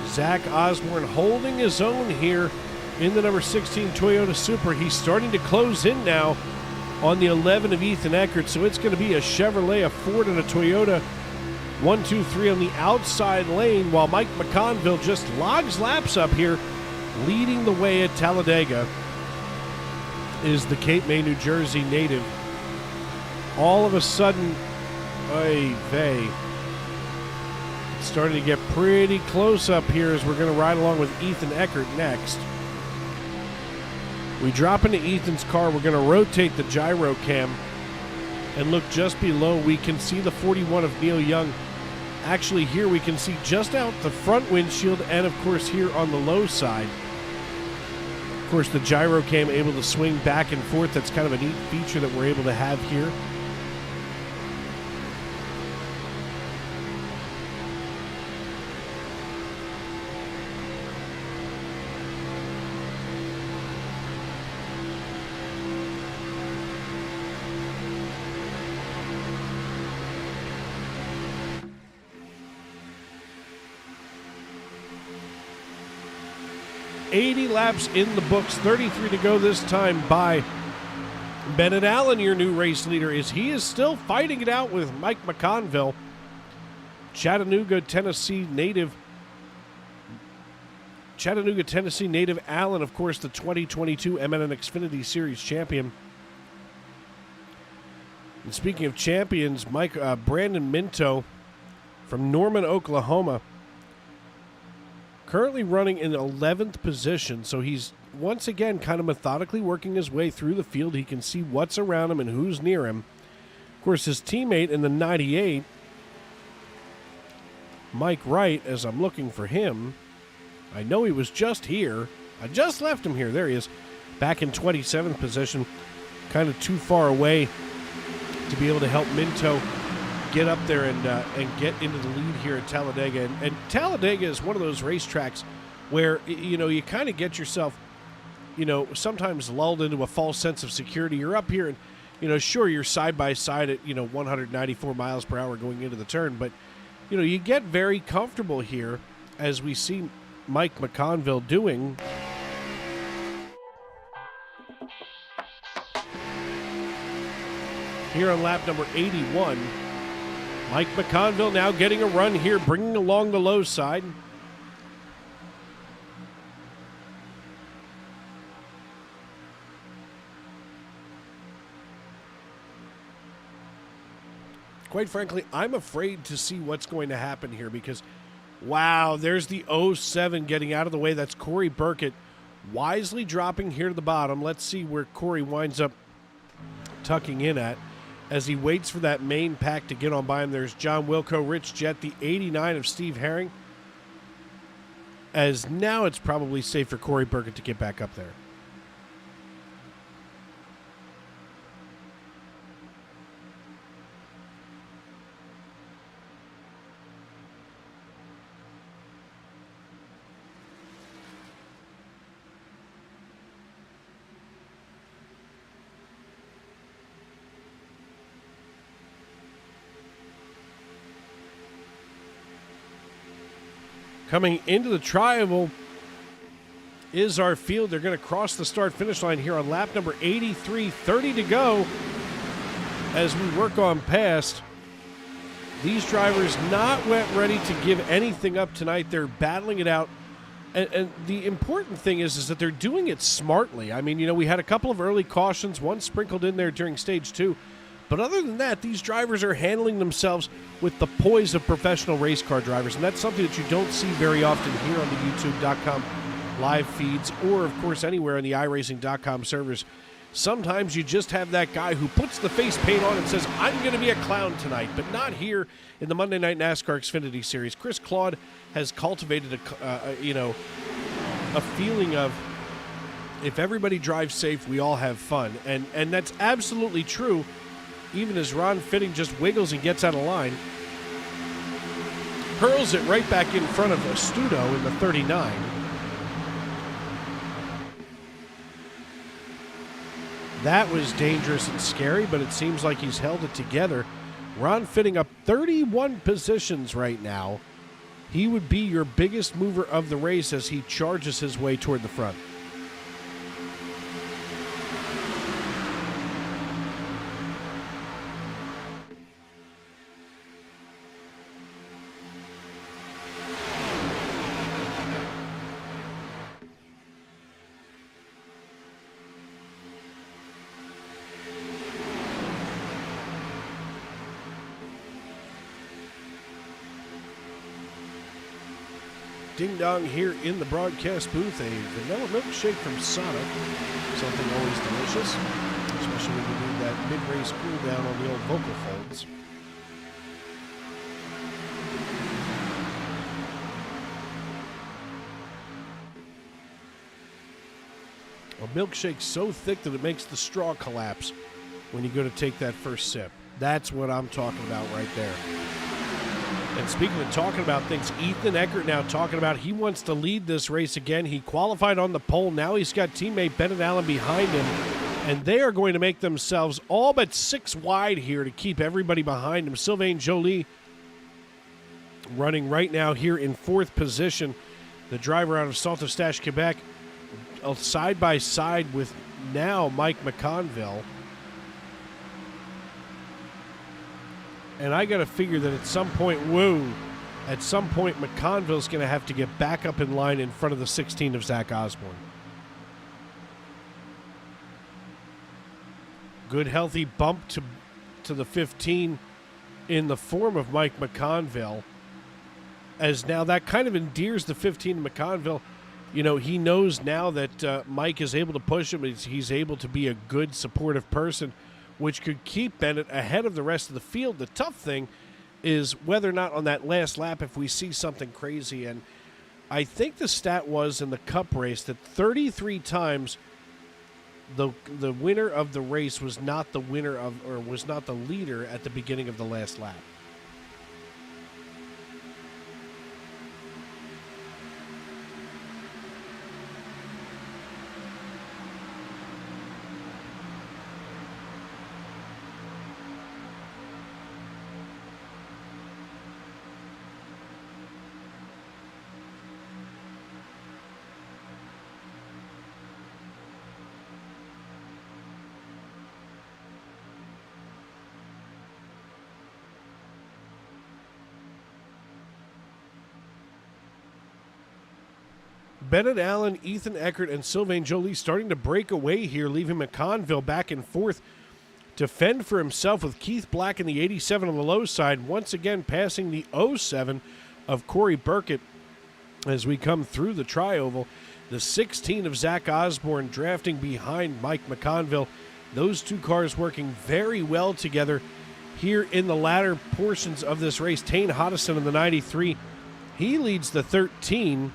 Zach Osborne holding his own here in the number 16 Toyota Supra. He's starting to close in now on the 11 of Ethan Eckert, so it's going to be a Chevrolet, a Ford, and a Toyota 1, 2, 3 on the outside lane, while Mike McConville just logs laps up here, leading the way at Talladega. is the Cape May, New Jersey native. All of a sudden, it's starting to get pretty close up here as we're going to ride along with Ethan Eckert next. We drop into Ethan's car. We're going to rotate the gyro cam and look just below. We can see the 41 of Neil Young. Actually, here we can see just out the front windshield and, of course, here on the low side. Of course, the gyro cam able to swing back and forth. That's kind of a neat feature that we're able to have here. Laps in the books, 33 to go this time by Bennett Allen, your new race leader, as he is still fighting it out with Mike McConville. Chattanooga, Tennessee native Allen, of course, the 2022 MNN Xfinity Series champion. And speaking of champions, Brandon Minto from Norman, Oklahoma, currently running in 11th position, so he's once again kind of methodically working his way through the field. He can see what's around him and who's near him. Of course, his teammate in the 98, Mike Wright, as I'm looking for him, I know he was just here. I just left him here. There he is, back in 27th position, kind of too far away to be able to help Minto get up there and get into the lead here at Talladega. And Talladega is one of those racetracks where, you kind of get yourself, sometimes lulled into a false sense of security. You're up here and, sure, you're side by side at, 194 miles per hour going into the turn. But, you get very comfortable here, as we see Mike McConville doing. Here on lap number 81. Mike McConville now getting a run here, bringing along the low side. Quite frankly, I'm afraid to see what's going to happen here because, wow, there's the 07 getting out of the way. That's Corey Burkett wisely dropping here to the bottom. Let's see where Corey winds up tucking in at. As he waits for that main pack to get on by him, there's John Wilco, Rich Jett, the 89 of Steve Herring. As now it's probably safe for Corey Burkett to get back up there. Coming into the tri-oval is our field. They're going to cross the start-finish line here on lap number 83. 30 to go as we work on past. These drivers not ready to give anything up tonight. They're battling it out. And the important thing is that they're doing it smartly. I mean, we had a couple of early cautions, one sprinkled in there during stage 2. But other than that, these drivers are handling themselves with the poise of professional race car drivers, and that's something that you don't see very often here on the YouTube.com live feeds or, of course, anywhere on the iRacing.com servers. Sometimes you just have that guy who puts the face paint on and says, I'm going to be a clown tonight, but not here in the Monday Night NASCAR Xfinity Series. Chris Claude has cultivated a feeling of, if everybody drives safe, we all have fun, and that's absolutely true. Even as Ron Fitting just wiggles and gets out of line. Hurls it right back in front of Astudo in the 39. That was dangerous and scary, but it seems like he's held it together. Ron Fitting up 31 positions right now. He would be your biggest mover of the race as he charges his way toward the front. Ding dong here in the broadcast booth. A vanilla milkshake from Sonic. Something always delicious, especially when you need that mid-race cool down on the old vocal folds. A milkshake so thick that it makes the straw collapse when you go to take that first sip. That's what I'm talking about right there. And speaking of talking about things, Ethan Eckert now talking about he wants to lead this race again. He qualified on the pole. Now he's got teammate Bennett Allen behind him. And they are going to make themselves all but 6 wide here to keep everybody behind him. Sylvain Joly running right now here in 4th position. The driver out of Saint-Eustache, Quebec, side by side with now Mike McConville. And I got to figure that at some point, McConville's going to have to get back up in line in front of the 16 of Zach Osborne. Good, healthy bump to the 15 in the form of Mike McConville. As now that kind of endears the 15 to McConville. You know, he knows now that Mike is able to push him. He's able to be a good, supportive person, which could keep Bennett ahead of the rest of the field. The tough thing is whether or not on that last lap if we see something crazy. And I think the stat was in the Cup race that 33 times the winner of the race was not the winner of, or was not the leader at the beginning of the last lap. Bennett Allen, Ethan Eckert, and Sylvain Joly starting to break away here, leaving McConville back in 4th to fend for himself with Keith Black in the 87 on the low side, once again passing the 07 of Corey Burkett as we come through the tri-oval. The 16 of Zach Osborne drafting behind Mike McConville. Those two cars working very well together here in the latter portions of this race. Tane Hodison in the 93. He leads the 13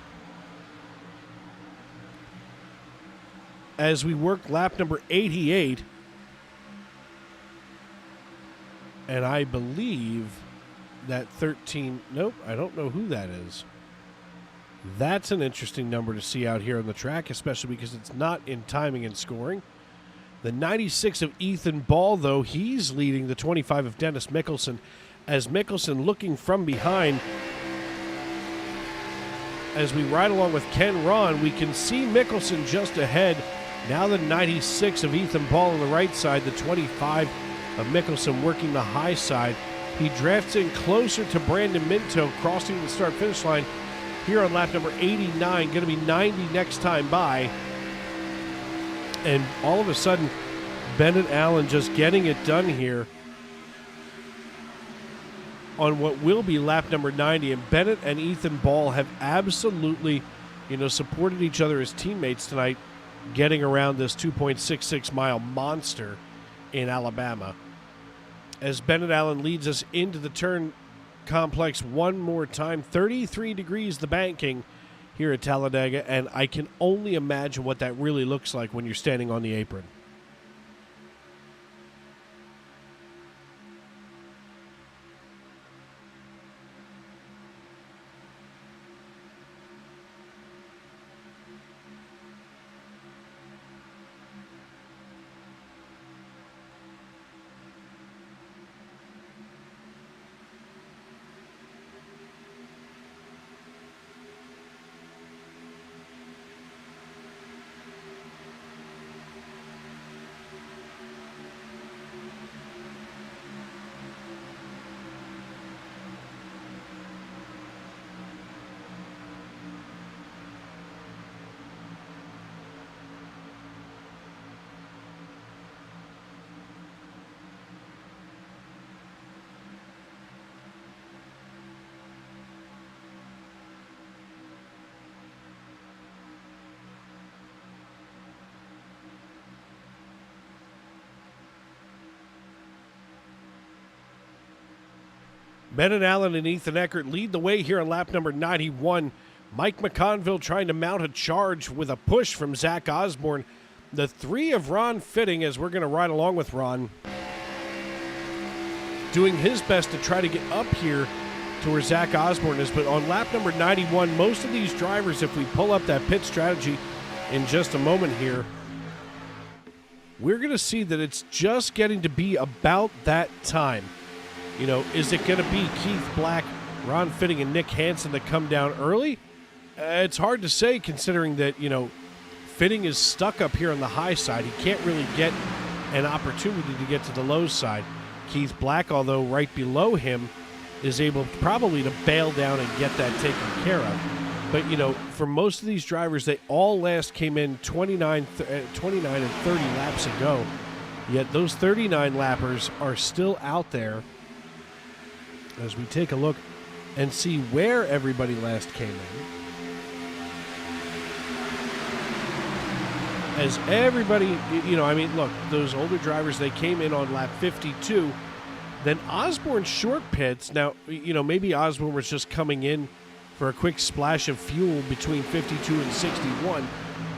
as we work lap number 88. And I believe that 13, nope, I don't know who that is. That's an interesting number to see out here on the track, especially because it's not in timing and scoring. The 96 of Ethan Ball, though, he's leading the 25 of Dennis Mickelson, as Mickelson looking from behind. As we ride along with Ken Ron, we can see Mickelson just ahead. Now the 96 of Ethan Ball on the right side, the 25 of Mickelson working the high side. He drafts in closer to Brandon Minto, crossing the start-finish line here on lap number 89. Going to be 90 next time by. And all of a sudden, Bennett Allen just getting it done here on what will be lap number 90. And Bennett and Ethan Ball have absolutely, supported each other as teammates tonight, getting around this 2.66-mile monster in Alabama. As Bennett Allen leads us into the turn complex one more time. 33 degrees the banking here at Talladega, and I can only imagine what that really looks like when you're standing on the apron. Bennett Allen and Ethan Eckert lead the way here on lap number 91. Mike McConville trying to mount a charge with a push from Zach Osborne. The three of Ron Fitting, as we're going to ride along with Ron, doing his best to try to get up here to where Zach Osborne is. But on lap number 91, most of these drivers, if we pull up that pit strategy in just a moment here, we're going to see that it's just getting to be about that time. You know, is it going to be Keith Black, Ron Fitting, and Nick Hansen that come down early? It's hard to say, considering that, you know, Fitting is stuck up here on the high side. He can't really get an opportunity to get to the low side. Keith Black, although right below him, is able probably to bail down and get that taken care of. But, you know, for most of these drivers, they all last came in 29 and 30 laps ago. Yet those 39 lappers are still out there as we take a look and see where everybody last came in. As everybody, you know, I mean, look, those older drivers, they came in on lap 52. Then Osborne short pits. Now, you know, maybe Osborne was just coming in for a quick splash of fuel between 52 and 61.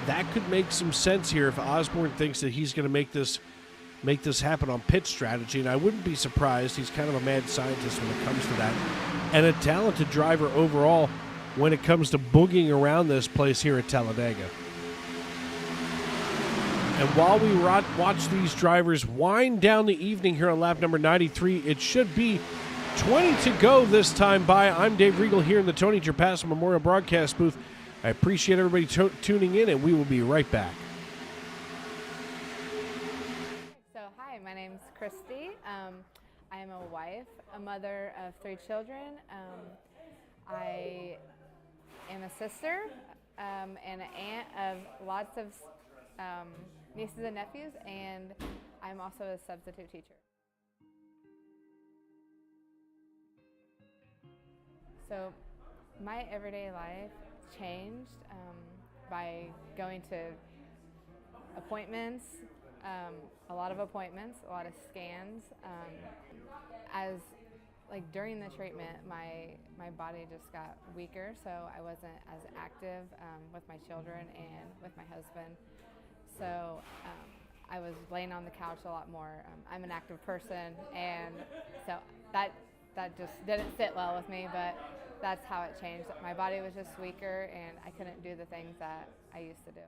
That could make some sense here if Osborne thinks that he's going to make this happen on pit strategy, and I wouldn't be surprised. He's kind of a mad scientist when it comes to that, and a talented driver overall when it comes to boogieing around this place here at Talladega. And while we watch these drivers wind down the evening here on lap number 93, it should be 20 to go this time by. I'm Dave Regal here in the Tony Trapasso Memorial Broadcast booth. I appreciate everybody tuning in, and we will be right back. So, hi, my name's Christy. I am a wife, a mother of 3 children. I am a sister and an aunt of lots of nieces and nephews, and I'm also a substitute teacher. So my everyday life changed by going to appointments, a lot of appointments, a lot of scans. As like during the treatment, my body just got weaker, so I wasn't as active with my children and with my husband. So I was laying on the couch a lot more. I'm an active person, and so that just didn't sit well with me, but that's how it changed. My body was just weaker, and I couldn't do the things that I used to do.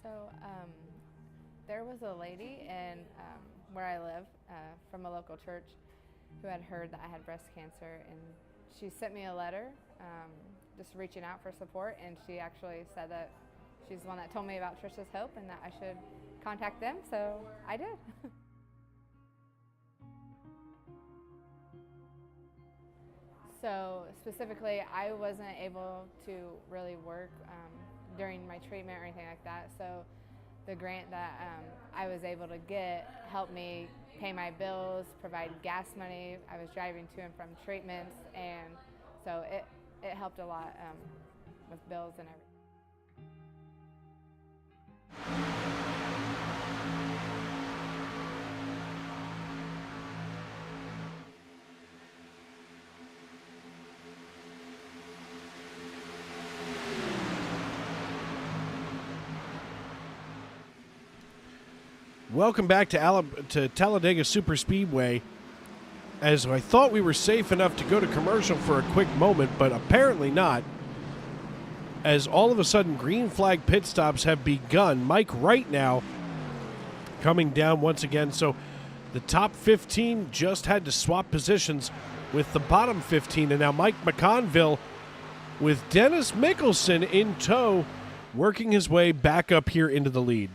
So there was a lady in where I live from a local church who had heard that I had breast cancer, and she sent me a letter just reaching out for support, and she actually said that she's the one that told me about Trisha's Hope and that I should contact them, so I did. So specifically, I wasn't able to really work during my treatment or anything like that, so the grant that I was able to get helped me pay my bills, provide gas money. I was driving to and from treatments, and so it helped a lot with bills and everything. Welcome back to Talladega Superspeedway. As I thought we were safe enough to go to commercial for a quick moment, but apparently not. As all of a sudden green flag pit stops have begun. Mike Wright now coming down once again. So the top 15 just had to swap positions with the bottom 15. And now Mike McConville with Dennis Mickelson in tow, working his way back up here into the lead.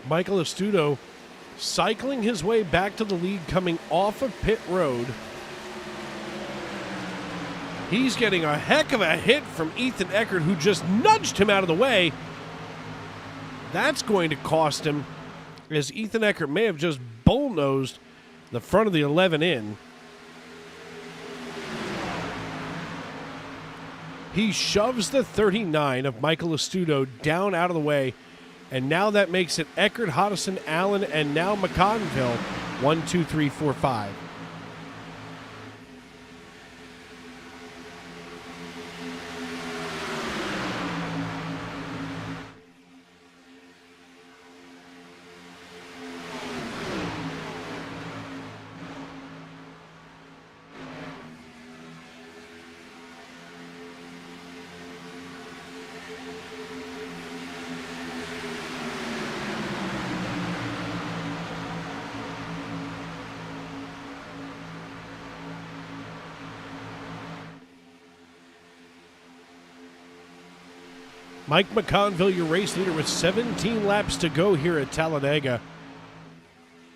Michael Astuto cycling his way back to the lead coming off of pit road. He's getting a heck of a hit from Ethan Eckert, who just nudged him out of the way. That's going to cost him, as Ethan Eckert may have just bullnosed the front of the 11 in. He shoves the 39 of Michael Astuto down out of the way, and now that makes it Eckert, Hodison, Allen, and now McConville. 1, 2, 3, 4, 5. Mike McConville, your race leader, with 17 laps to go here at Talladega.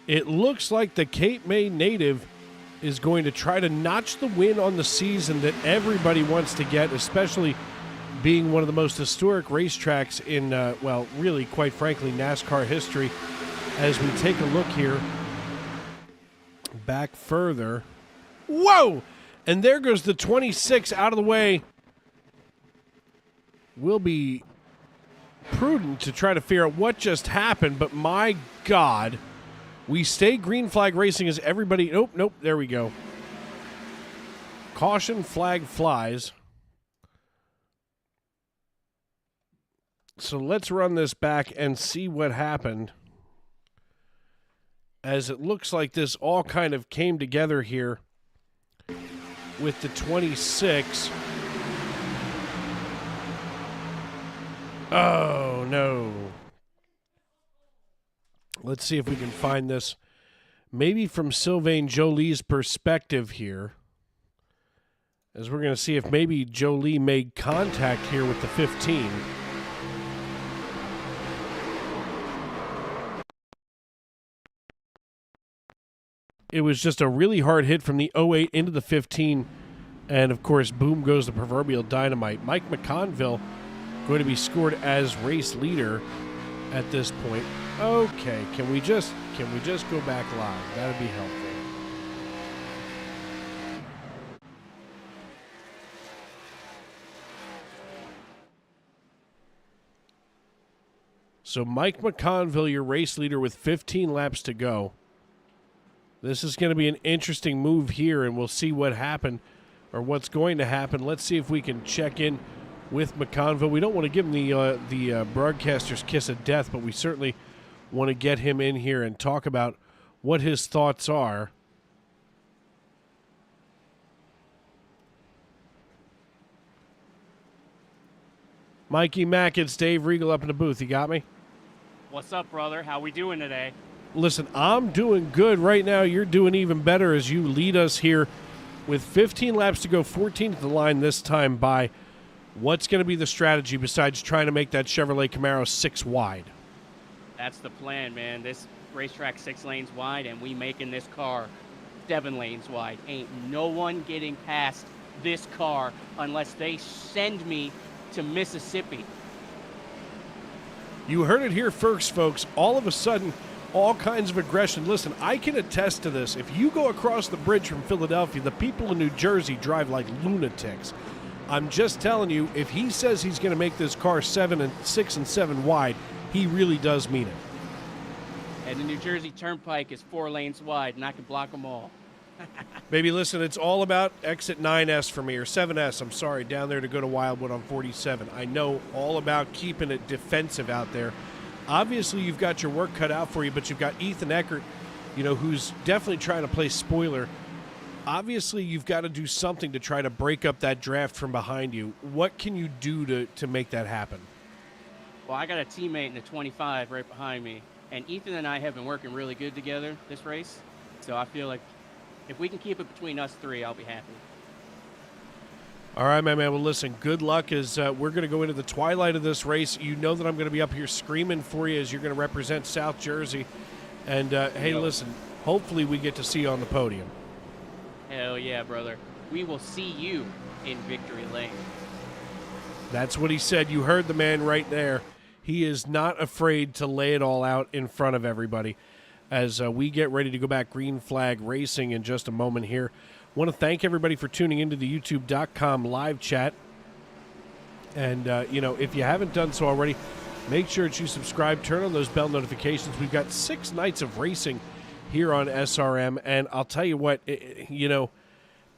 It looks like the Cape May native is going to try to notch the win on the season that everybody wants to get, especially being one of the most historic racetracks in, well, really, quite frankly, NASCAR history. As we take a look here, back further. Whoa! And there goes the 26 out of the way. We'll be prudent to try to figure out what just happened, but my God, we stay green flag racing as everybody. Nope, there we go. Caution flag flies. So let's run this back and see what happened, as it looks like this all kind of came together here with the 26. Oh, no. Let's see if we can find this maybe from Sylvain Jolie's perspective here, as we're going to see if maybe Jolie made contact here with the 15. It was just a really hard hit from the 08 into the 15, and of course, boom goes the proverbial dynamite. Mike McConville going to be scored as race leader at this point. Okay, can we just go back live? That'd be helpful. So Mike McConville, your race leader, with 15 laps to go. This is going to be an interesting move here, and we'll see what happened, or what's going to happen. Let's see if we can check in with McConville. We don't want to give him the broadcaster's kiss of death, but we certainly want to get him in here and talk about what his thoughts are. Mikey Mack, it's Dave Regal up in the booth. You got me? What's up, brother? How we doing today? Listen, I'm doing good right now. You're doing even better as you lead us here with 15 laps to go, 14 at the line this time by. What's going to be the strategy besides trying to make that Chevrolet Camaro 6 wide? That's the plan, man. This racetrack 6 lanes wide, and we making this car 7 lanes wide. Ain't no one getting past this car unless they send me to Mississippi. You heard it here first, folks. All of a sudden, all kinds of aggression. Listen, I can attest to this. If you go across the bridge from Philadelphia, the people in New Jersey drive like lunatics. I'm just telling you, if he says he's going to make this car 6 and 7 wide, he really does mean it. And the New Jersey Turnpike is 4 lanes wide, and I can block them all. Baby, listen, it's all about exit 9S for me, or 7S, I'm sorry, down there to go to Wildwood on 47. I know all about keeping it defensive out there. Obviously, you've got your work cut out for you, but you've got Ethan Eckert, who's definitely trying to play spoiler. Obviously, you've got to do something to try to break up that draft from behind you. What can you do to make that happen? Well, I got a teammate in the 25 right behind me, and Ethan and I have been working really good together this race, so I feel like if we can keep it between us 3, I'll be happy. All right, my man. Well, listen, good luck as we're going to go into the twilight of this race. You know that I'm going to be up here screaming for you as you're going to represent South Jersey. And, hey, listen, hopefully we get to see you on the podium. Hell yeah, brother. We will see you in victory lane. That's what he said. You heard the man right there. He is not afraid to lay it all out in front of everybody as we get ready to go back green flag racing in just a moment here. Want to thank everybody for tuning into the youtube.com live chat. And, if you haven't done so already, make sure that you subscribe, turn on those bell notifications. We've got 6 nights of racing here on SRM. And I'll tell you what,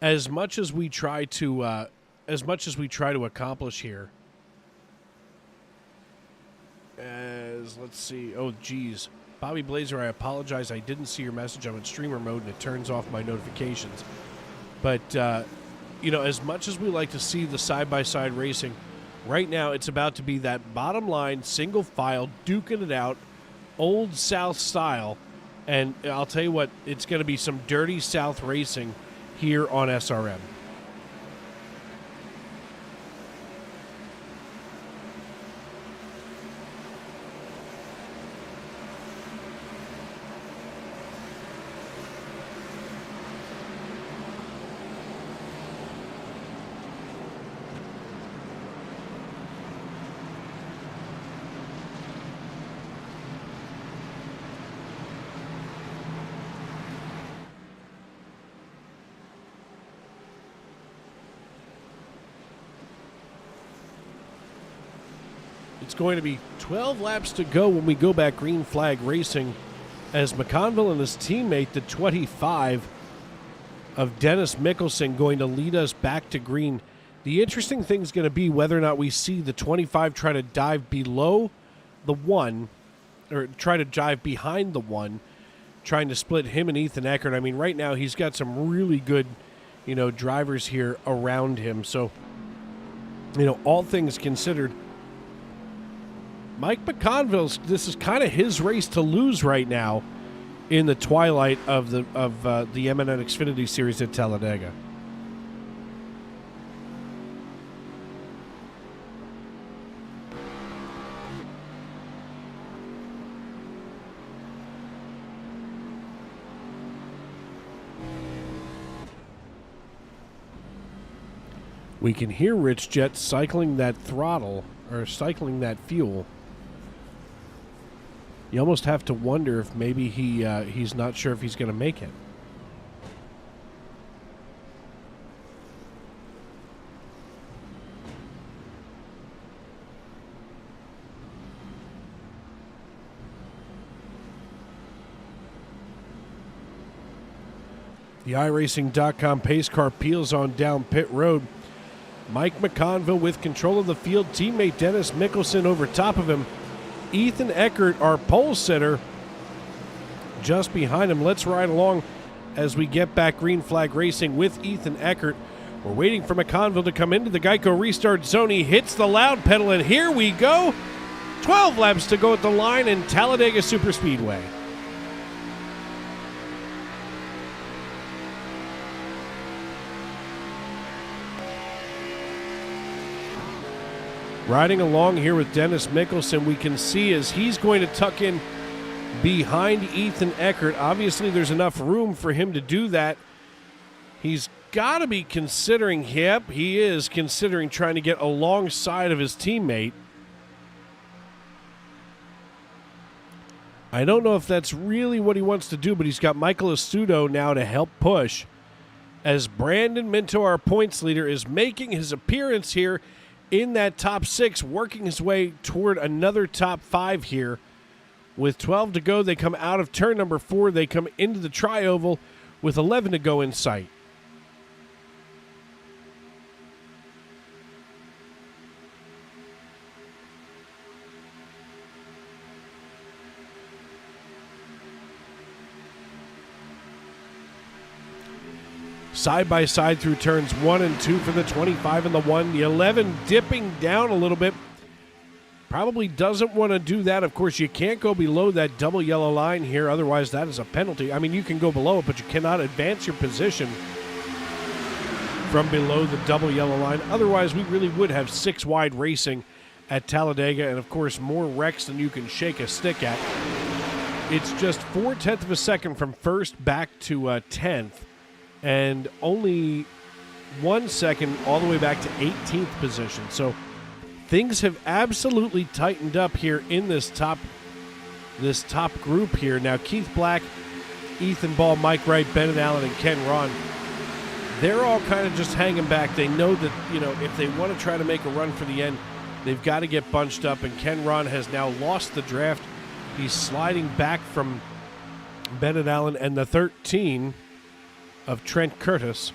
as much as we try to accomplish here, let's see. Oh, geez. Bobby Blazer, I apologize. I didn't see your message. I'm in streamer mode, and it turns off my notifications. But, as much as we like to see the side-by-side racing, right now it's about to be that bottom line, single file, duking it out, old South style. And I'll tell you what, it's going to be some dirty South racing here on SRM. It's going to be 12 laps to go when we go back green flag racing as McConville and his teammate, the 25 of Dennis Mickelson, going to lead us back to green. The interesting thing is going to be whether or not we see the 25 try to dive below the 1 or try to dive behind the 1, trying to split him and Ethan Eckert. I mean, right now he's got some really good, drivers here around him. So, all things considered, Mike McConville's, this is kind of his race to lose right now in the twilight of the SNN Xfinity Series at Talladega. We can hear Rich Jet cycling that throttle, or cycling that fuel. You almost have to wonder if maybe he's not sure if he's going to make it. The iRacing.com pace car peels on down pit road. Mike McConville with control of the field. Teammate Dennis Mickelson over top of him. Ethan Eckert, our pole sitter, just behind him. Let's ride along as we get back green flag racing with Ethan Eckert. We're waiting for McConville to come into the Geico restart zone. He hits the loud pedal, and here we go. 12 laps to go at the line in Talladega Superspeedway. Riding along here with Dennis Mickelson, we can see as he's going to tuck in behind Ethan Eckert. Obviously, there's enough room for him to do that. He's got to be considering, he is considering trying to get alongside of his teammate. I don't know if that's really what he wants to do, but he's got Michael Astudo now to help push as Brandon Minto, our points leader, is making his appearance here in that top 6, working his way toward another top 5 here. With 12 to go, they come out of turn number 4. They come into the tri-oval with 11 to go in sight. Side by side through turns 1 and 2 for the 25 and the 1. The 11 dipping down a little bit. Probably doesn't want to do that. Of course, you can't go below that double yellow line here. Otherwise, that is a penalty. I mean, you can go below it, but you cannot advance your position from below the double yellow line. Otherwise, we really would have 6 wide racing at Talladega, and of course more wrecks than you can shake a stick at. It's just 0.4 of a second from first back to 10th, and only 1 second all the way back to 18th position. So things have absolutely tightened up here in this top group here. Now Keith Black, Ethan Ball, Mike Wright, Bennett Allen, and Ken Ron, they're all kind of just hanging back. They know that, if they want to try to make a run for the end, they've got to get bunched up, and Ken Ron has now lost the draft. He's sliding back from Bennett Allen and the 13 of Trent Curtis.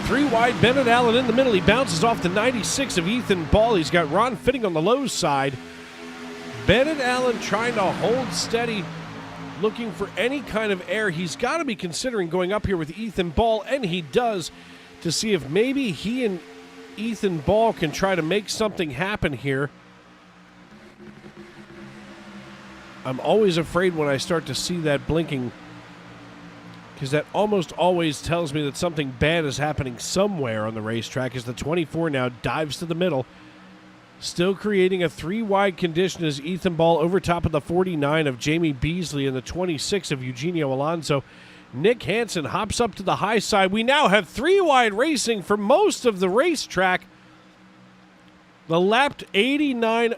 Three wide, Bennett Allen in the middle. He bounces off the 96 of Ethan Ball. He's got Ron Fitting on the low side. Bennett Allen trying to hold steady, looking for any kind of air. He's got to be considering going up here with Ethan Ball, and he does, to see if maybe he and Ethan Ball can try to make something happen here. I'm always afraid when I start to see that blinking, because that almost always tells me that something bad is happening somewhere on the racetrack, as the 24 now dives to the middle. Still creating a 3-wide condition as Ethan Ball over top of the 49 of Jamie Beasley and the 26 of Eugenio Alonso. Nick Hansen hops up to the high side. We now have 3-wide racing for most of the racetrack. The lapped 89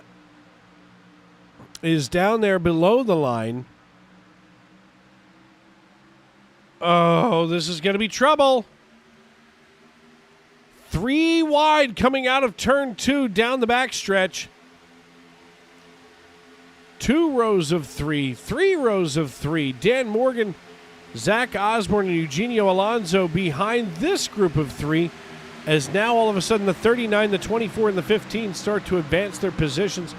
is down there below the line. Oh, this is going to be trouble. 3 wide coming out of turn 2 down the backstretch. 2 rows of 3, 3 rows of 3. Dan Morgan, Zach Osborne, and Eugenio Alonso behind this group of 3, as now all of a sudden the 39, the 24, and the 15 start to advance their positions.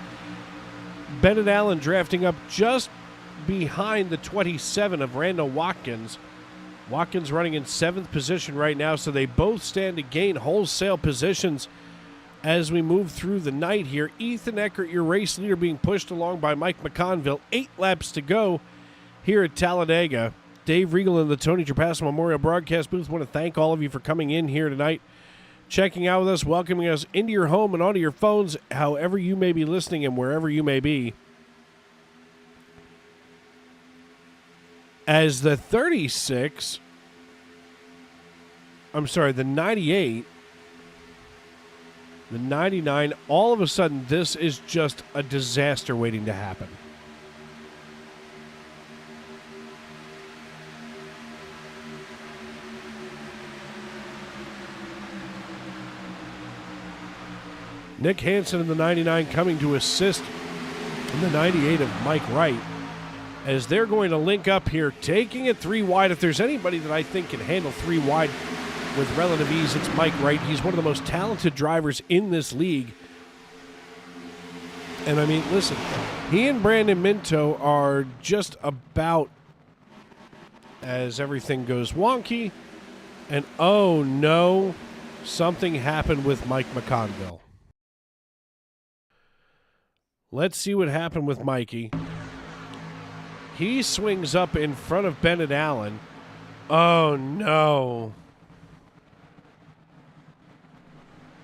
Bennett Allen drafting up just behind the 27 of Randall Watkins. Watkins running in 7th position right now, so they both stand to gain wholesale positions as we move through the night here. Ethan Eckert, your race leader, being pushed along by Mike McConville. 8 laps to go here at Talladega. Dave Regal in the Tony Trapasso Memorial Broadcast booth. Want to thank all of you for coming in here tonight, checking out with us, welcoming us into your home and onto your phones, however you may be listening and wherever you may be. As the 98, the 99, all of a sudden this is just a disaster waiting to happen. Nick Hansen in the 99 coming to assist in the 98 of Mike Wright, as they're going to link up here, taking it 3 wide. If there's anybody that I think can handle 3 wide with relative ease, it's Mike Wright. He's one of the most talented drivers in this league. And I mean, listen, he and Brandon Minto are just about, as everything goes wonky, and oh no, something happened with Mike McConville. Let's see what happened with Mikey. He swings up in front of Bennett Allen. Oh, no.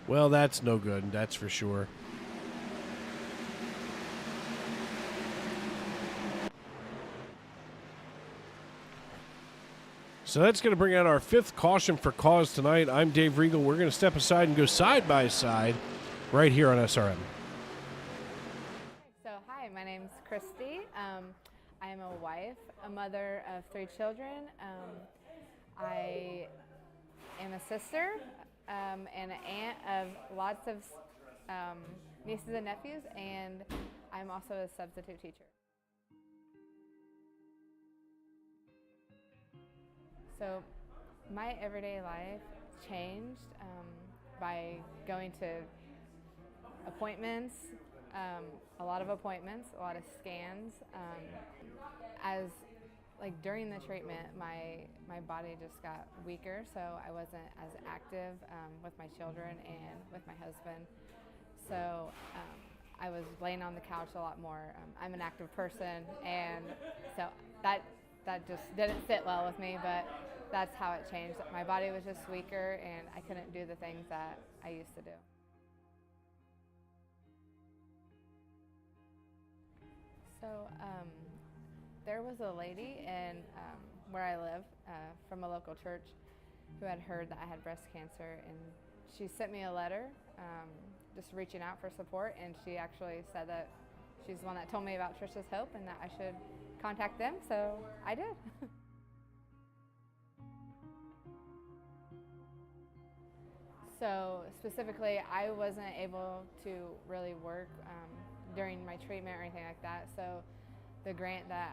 Well, that's no good, that's for sure. So that's going to bring out our 5th caution for cause tonight. I'm Dave Regal. We're going to step aside and go side by side right here on SRM. So, hi, my name's Christy. I am a wife, a mother of 3 children. I am a sister and an aunt of lots of nieces and nephews, and I'm also a substitute teacher. So my everyday life changed by going to appointments, a lot of appointments, a lot of scans. As like during the treatment, my body just got weaker, so I wasn't as active with my children and with my husband. So I was laying on the couch a lot more. I'm an active person, and so that just didn't sit well with me, but that's how it changed. My body was just weaker, and I couldn't do the things that I used to do. So there was a lady in where I live from a local church who had heard that I had breast cancer, and she sent me a letter just reaching out for support, and she actually said that she's the one that told me about Trisha's Hope and that I should contact them, so I did. So specifically, I wasn't able to really work during my treatment or anything like that, so the grant that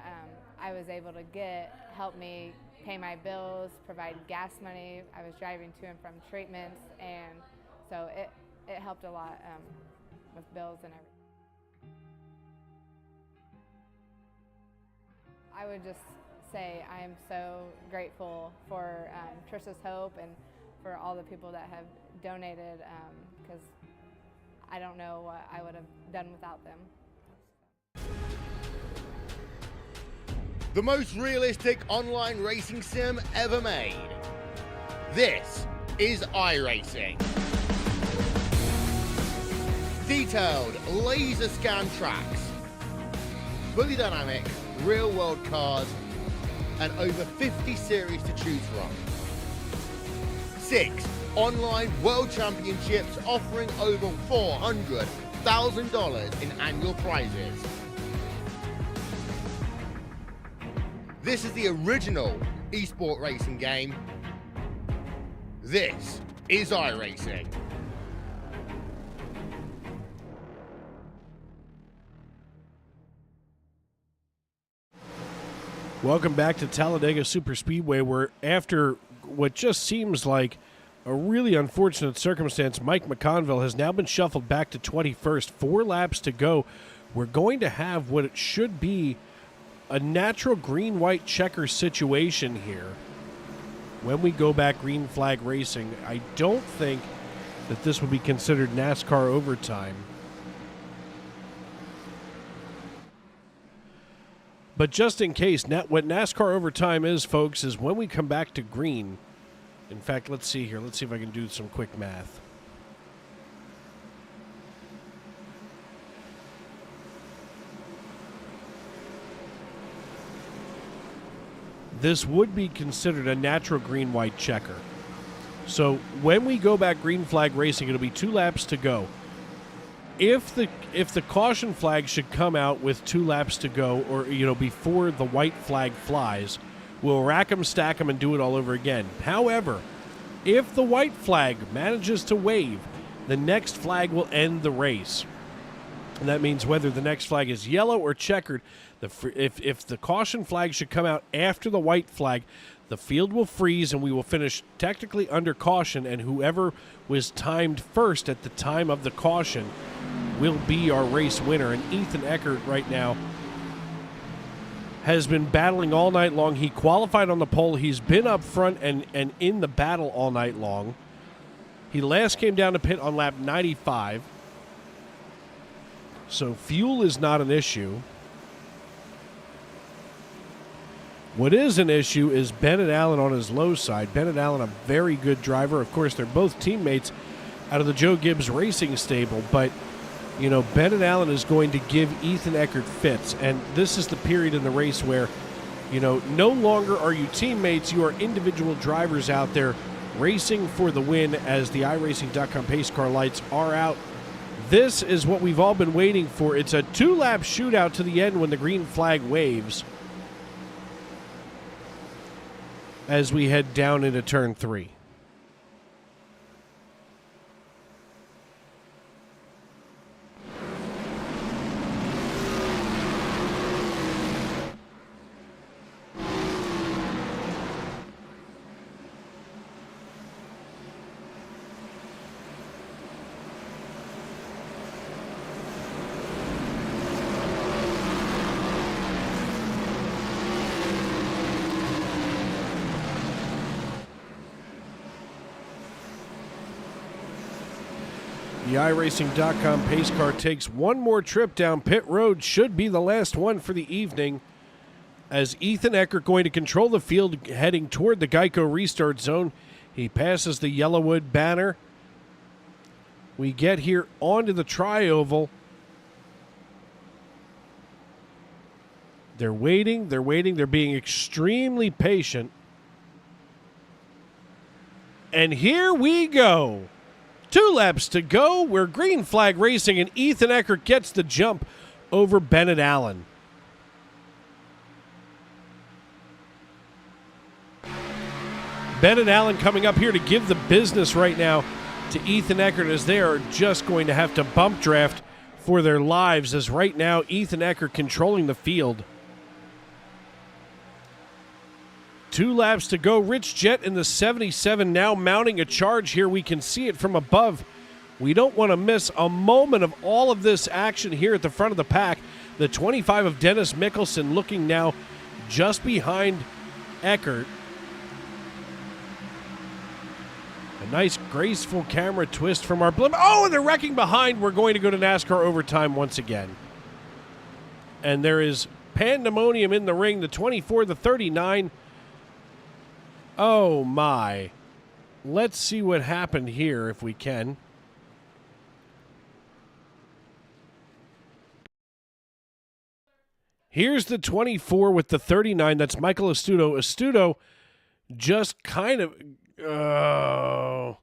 I was able to get helped me pay my bills, provide gas money. I was driving to and from treatments, and so it helped a lot with bills and everything. I would just say I am so grateful for Trisha's Hope and for all the people that have donated, because I don't know what I would have done without them. The most realistic online racing sim ever made. This is iRacing. Detailed laser scan tracks, fully dynamic real world cars, and over 50 series to choose from. 6 online world championships offering over $400,000 in annual prizes. This is the original esport racing game. This is iRacing. Welcome back to Talladega Superspeedway, where after what just seems like a really unfortunate circumstance, Mike McConville has now been shuffled back to 21st. 4 laps to go. We're going to have what it should be a natural green-white checker situation here. When we go back green flag racing, I don't think that this would be considered NASCAR overtime. But just in case, what NASCAR overtime is, folks, is when we come back to green. In fact, let's see here. Let's see if I can do some quick math. This would be considered a natural green-white checker. So when we go back green flag racing, it'll be 2 laps to go. If the caution flag should come out with 2 laps to go, or before the white flag flies, we'll rack them, stack them, and do it all over again. However, if the white flag manages to wave, the next flag will end the race. And that means whether the next flag is yellow or checkered, if the caution flag should come out after the white flag, the field will freeze and we will finish technically under caution, and whoever was timed first at the time of the caution will be our race winner. And Ethan Eckert right now has been battling all night long. He qualified on the pole. He's been up front and in the battle all night long. He last came down to pit on lap 95. So fuel is not an issue. What is an issue is Bennett Allen on his low side. Bennett Allen, a very good driver. Of course, they're both teammates out of the Joe Gibbs Racing stable. But, Bennett Allen is going to give Ethan Eckert fits. And this is the period in the race where, no longer are you teammates. You are individual drivers out there racing for the win as the iRacing.com pace car lights are out. This is what we've all been waiting for. It's a 2-lap shootout to the end when the green flag waves, as we head down into turn 3. The iRacing.com pace car takes one more trip down pit road. Should be the last one for the evening, as Ethan Eckert going to control the field heading toward the Geico restart zone. He passes the Yellowwood banner. We get here onto the tri-oval. They're waiting. They're being extremely patient. And here we go. 2 laps to go. We're green flag racing, and Ethan Eckert gets the jump over Bennett Allen. Bennett Allen coming up here to give the business right now to Ethan Eckert, as they are just going to have to bump draft for their lives, as right now Ethan Eckert controlling the field. 2 laps to go. Rich Jett in the 77 now mounting a charge here. We can see it from above. We don't want to miss a moment of all of this action here at the front of the pack. The 25 of Dennis Mickelson looking now just behind Eckert. A nice graceful camera twist from our blimp. Oh, and they're wrecking behind. We're going to go to NASCAR overtime once again. And there is pandemonium in the ring. The 24, the 39. Oh, my. Let's see what happened here if we can. Here's the 24 with the 39. That's Michael Astudo. Astudo just kind of... Oh.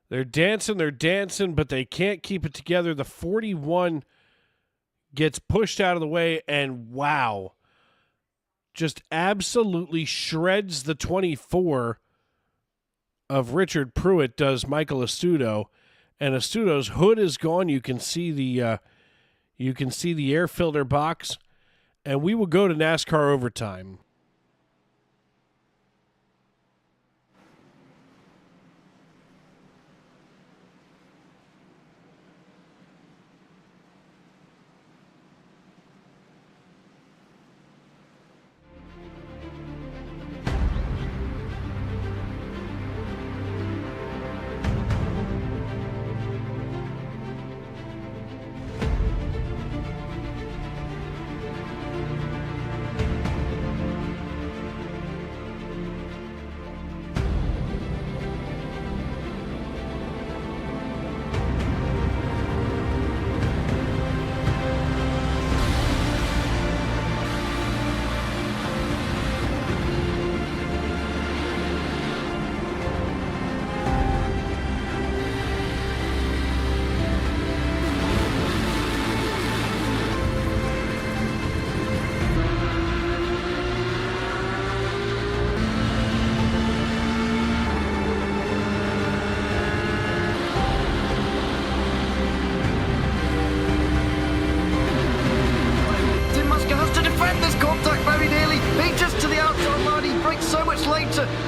They're dancing, but they can't keep it together. The 41 gets pushed out of the way, and wow. Just absolutely shreds the 24 of Richard Pruitt, does Michael Astudo, and Astudo's hood is gone. You can see the air filter box, and we will go to NASCAR overtime.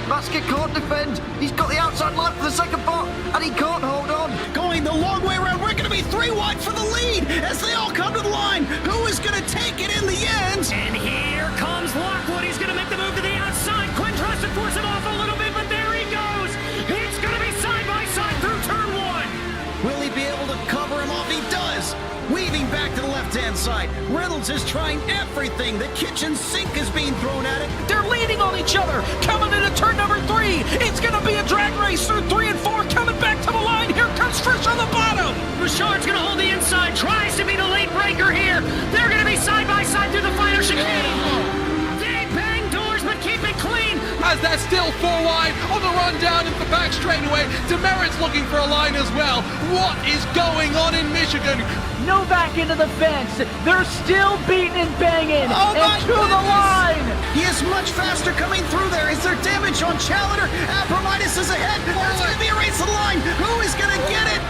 Basket can't defend. He's got the outside line for the second spot, and he can't hold on. Going the long way around. We're going to be 3 wide for the lead as they all come to the line. Who is going to take it in the end? And here comes Lockwood. He's going to make the move to the outside. Quinn tries to force him off a little bit, but there he goes. It's going to be side by side through turn 1. Will he be able to cover him off? He does. Weaving back to the left-hand side. Reynolds is trying everything. The kitchen sink is being thrown at it. They're leaning on each other. Coming into turn number 3. It's going to be a drag race through 3 and 4. Coming back to the line. Here comes Frisch on the bottom. Bouchard's going to hold the inside. Tries to be the late breaker here. They're going to be side by side through the final chicane. They bang doors, but keep it clean. As they're still 4 wide on the run down into the back straightaway. Demerit's looking for a line as well. What is going on in Michigan? Novak into the fence. They're still beating and banging. Oh, and to the line. He is much faster coming through there. Is there damage on Challenger? Abramitis is ahead. There's going to be a race to the line. Who is going to get it?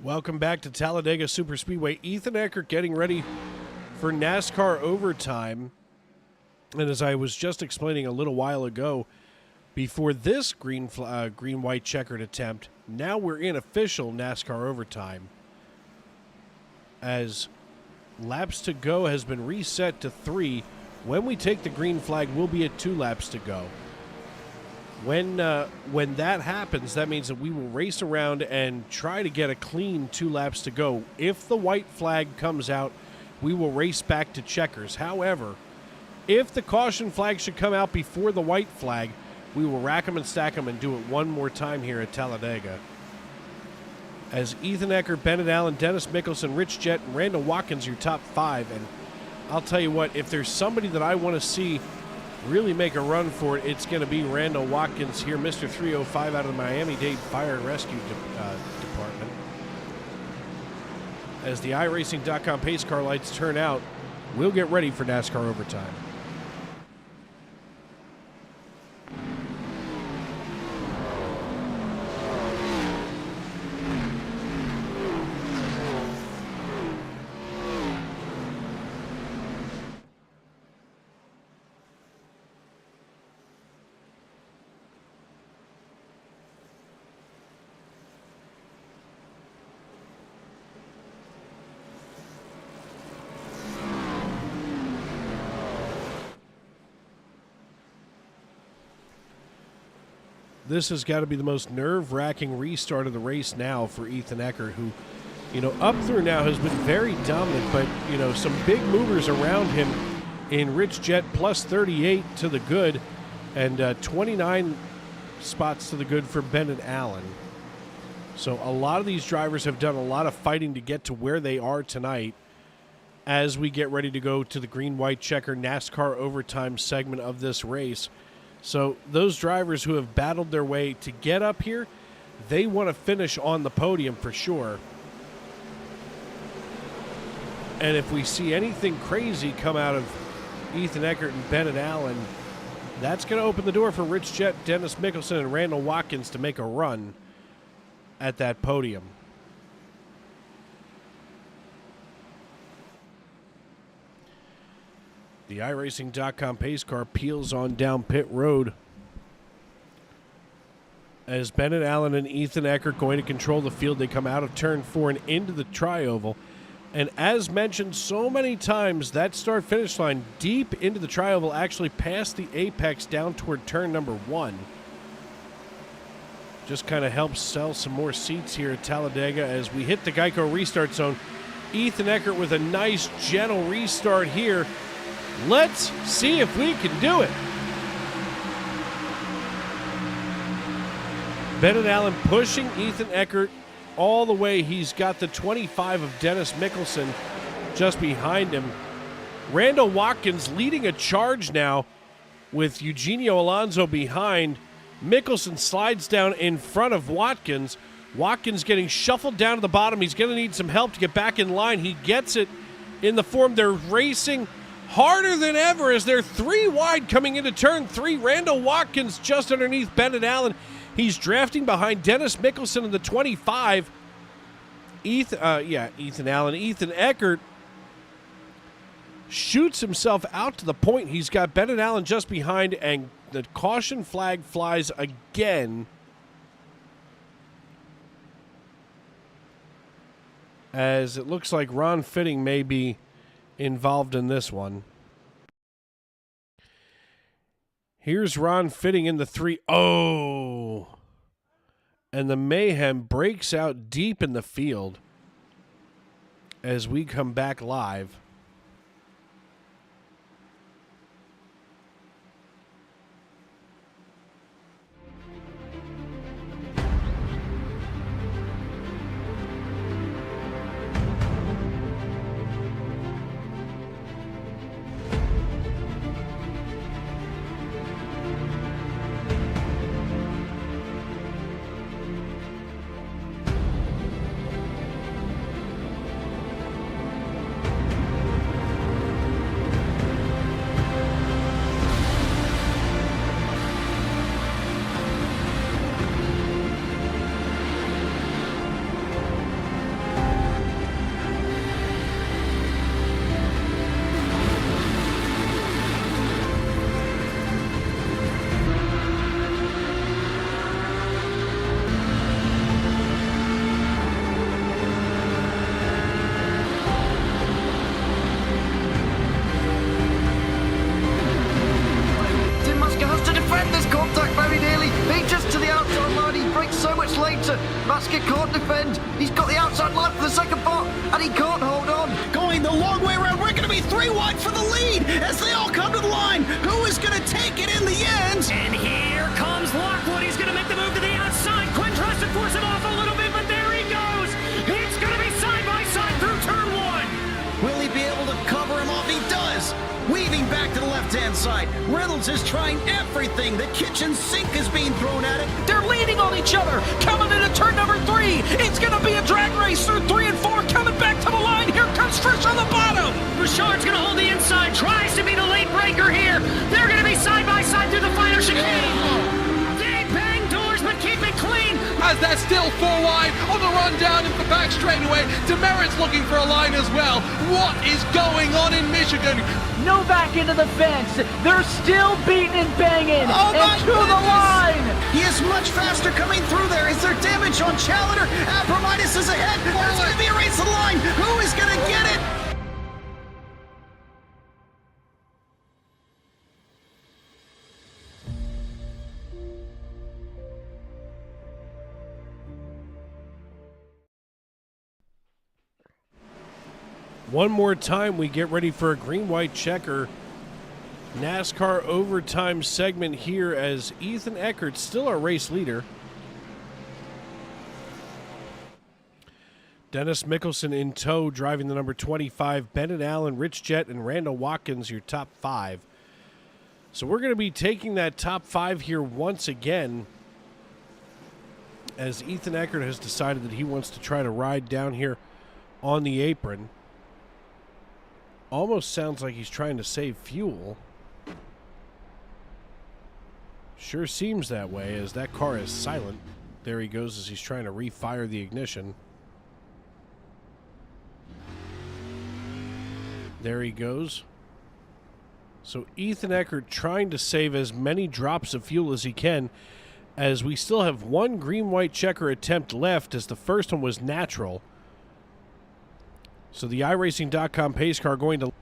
Welcome back to Talladega Superspeedway. Ethan Eckert getting ready for NASCAR overtime. And as I was just explaining a little while ago, before this green-white checkered attempt, now we're in official NASCAR overtime. as laps to go has been reset to 3. When we take the green flag, we'll be at 2 laps to go. When that happens, that means that we will race around and try to get a clean 2 laps to go. If the white flag comes out, we will race back to checkers. However, if the caution flag should come out before the white flag, we will rack them and stack them and do it one more time here at Talladega. As Ethan Eckert, Bennett Allen, Dennis Mickelson, Rich Jett, and Randall Watkins, your top 5. And I'll tell you what, if there's somebody that I want to see really make a run for it, it's going to be Randall Watkins here, Mr. 305 out of the Miami-Dade Fire and Rescue Department. As the iRacing.com pace car lights turn out, we'll get ready for NASCAR overtime. This has got to be the most nerve-wracking restart of the race now for Ethan Eckert, who, up through now has been very dominant, but, some big movers around him in Rich Jett plus 38 to the good and 29 spots to the good for Bennett Allen. So a lot of these drivers have done a lot of fighting to get to where they are tonight as we get ready to go to the green-white checker NASCAR overtime segment of this race. So those drivers who have battled their way to get up here, they want to finish on the podium for sure. And if we see anything crazy come out of Ethan Eckert and Bennett Allen, that's going to open the door for Rich Jett, Dennis Mickelson, and Randall Watkins to make a run at that podium. The iRacing.com pace car peels on down pit road as Bennett Allen and Ethan Eckert going to control the field. They come out of turn 4 and into the tri-oval. And as mentioned so many times, that start-finish line deep into the tri-oval, actually past the apex down toward turn number 1. Just kind of helps sell some more seats here at Talladega as we hit the Geico restart zone. Ethan Eckert with a nice, gentle restart here. Let's see if we can do it. Bennett Allen pushing Ethan Eckert all the way. He's got the 25 of Dennis Mickelson just behind him. Randall Watkins leading a charge now with Eugenio Alonso behind. Mickelson slides down in front of Watkins. Watkins getting shuffled down to the bottom. He's going to need some help to get back in line. He gets it in the form. They're racing harder than ever as they're 3 wide coming into turn 3. Randall Watkins just underneath Bennett Allen. He's drafting behind Dennis Mickelson in the 25. Ethan Allen. Ethan Eckert shoots himself out to the point. He's got Bennett Allen just behind, and the caution flag flies again. As it looks like Ron Fitting may be involved in this one. Here's Ron Fitting in the 3. Oh! And the mayhem breaks out deep in the field as we come back live. trying to basket court defend. He's got the outside line for the second spot, and he can't hold on. Going the long way around. We're going to be 3 wide for the lead as they all come to the line. Who is going to take it in the end? And here comes Lockwood. He's going to make the move to the outside. Quinn tries to force him off a little bit, but there he goes. It's going to be side by side through turn 1. Will he be able to cover him off? He does. Weaving back to the left-hand side. Reynolds is trying everything. The kitchen sink is being thrown at it. They're leaning on each other. Coming into turn number 3. It's going to be a drag race through 3 and 4. Coming back to the line. Here comes Frisch on the bottom. Richard's going to hold the inside. Tries to be the late breaker here. They're going to be side by side through the final chicane. They bang doors, but keep it clean. As they're still 4 wide on the run down into the back straightaway. Demerit's looking for a line as well. What is going on in Michigan? Novak into the fence. They're still beating and banging. Oh and to the line. He is much faster coming through there. Is there damage on Challenger? Abramitis is ahead. There's going to be a race to the line. Who is going to get it? One more time, we get ready for a green-white checker NASCAR overtime segment here as Ethan Eckert, still our race leader. Dennis Mickelson in tow, driving the number 25. Bennett Allen, Rich Jett, and Randall Watkins, your top 5. So we're going to be taking that top 5 here once again as Ethan Eckert has decided that he wants to try to ride down here on the apron. Almost sounds like he's trying to save fuel. Sure seems that way as that car is silent. There he goes as he's trying to refire the ignition. There he goes. So Ethan Eckert trying to save as many drops of fuel as he can as we still have one green-white checker attempt left as the first one was natural. So the iRacing.com pace car going to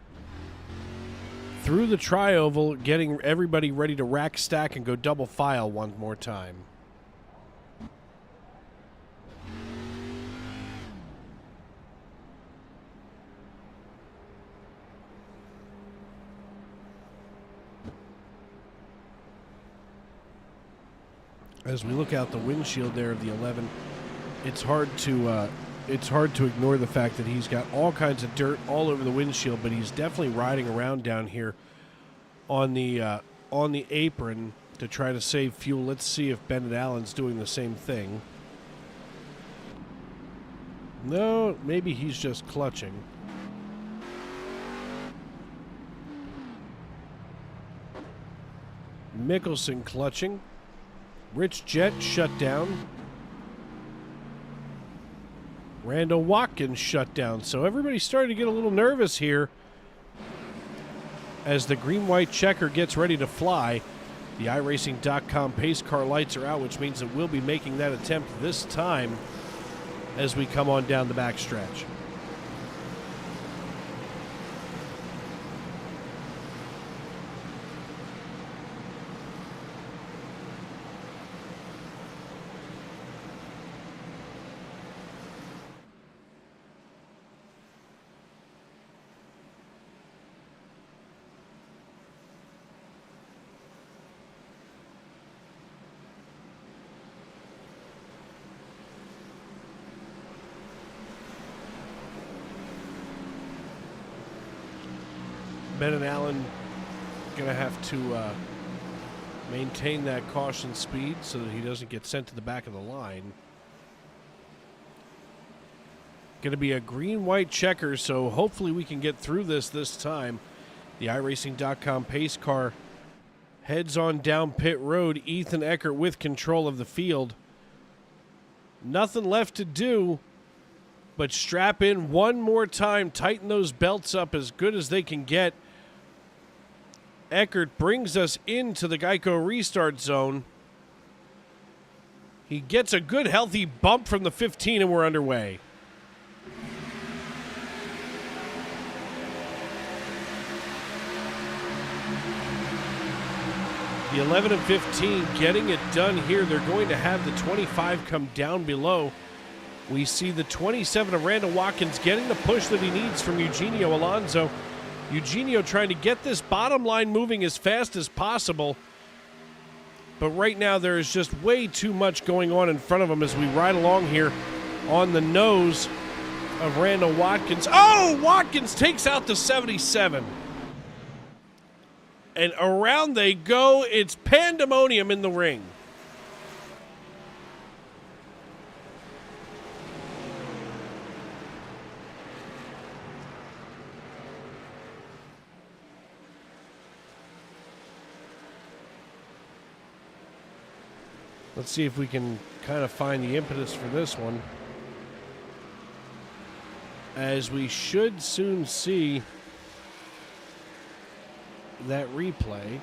through the tri-oval, getting everybody ready to rack, stack, and go double file one more time. As we look out the windshield there of the 11, it's hard to ignore the fact that he's got all kinds of dirt all over the windshield, but he's definitely riding around down here on the apron to try to save fuel. Let's see if Bennett Allen's doing the same thing. No, maybe he's just clutching. Mickelson clutching. Rich Jett shut down. Randall Watkins shut down. So everybody's starting to get a little nervous here as the green-white checker gets ready to fly. The iRacing.com pace car lights are out, which means that we'll be making that attempt this time as we come on down the backstretch. Bennett Allen going to have to maintain that caution speed so that he doesn't get sent to the back of the line. Going to be a green-white checker, so hopefully we can get through this time. The iRacing.com pace car heads on down pit road. Ethan Eckert with control of the field. Nothing left to do but strap in one more time, tighten those belts up as good as they can get. Eckert brings us into the Geico restart zone. He gets a good healthy bump from the 15 and we're underway. The 11 and 15 getting it done here. They're going to have the 25 come down below. We see the 27 of Randall Watkins getting the push that he needs from Eugenio Alonso. Eugenio trying to get this bottom line moving as fast as possible. But right now there is just way too much going on in front of him as we ride along here on the nose of Randall Watkins. Oh, Watkins takes out the 77. And around they go. It's pandemonium in the ring. Let's see if we can kind of find the impetus for this one, as we should soon see that replay.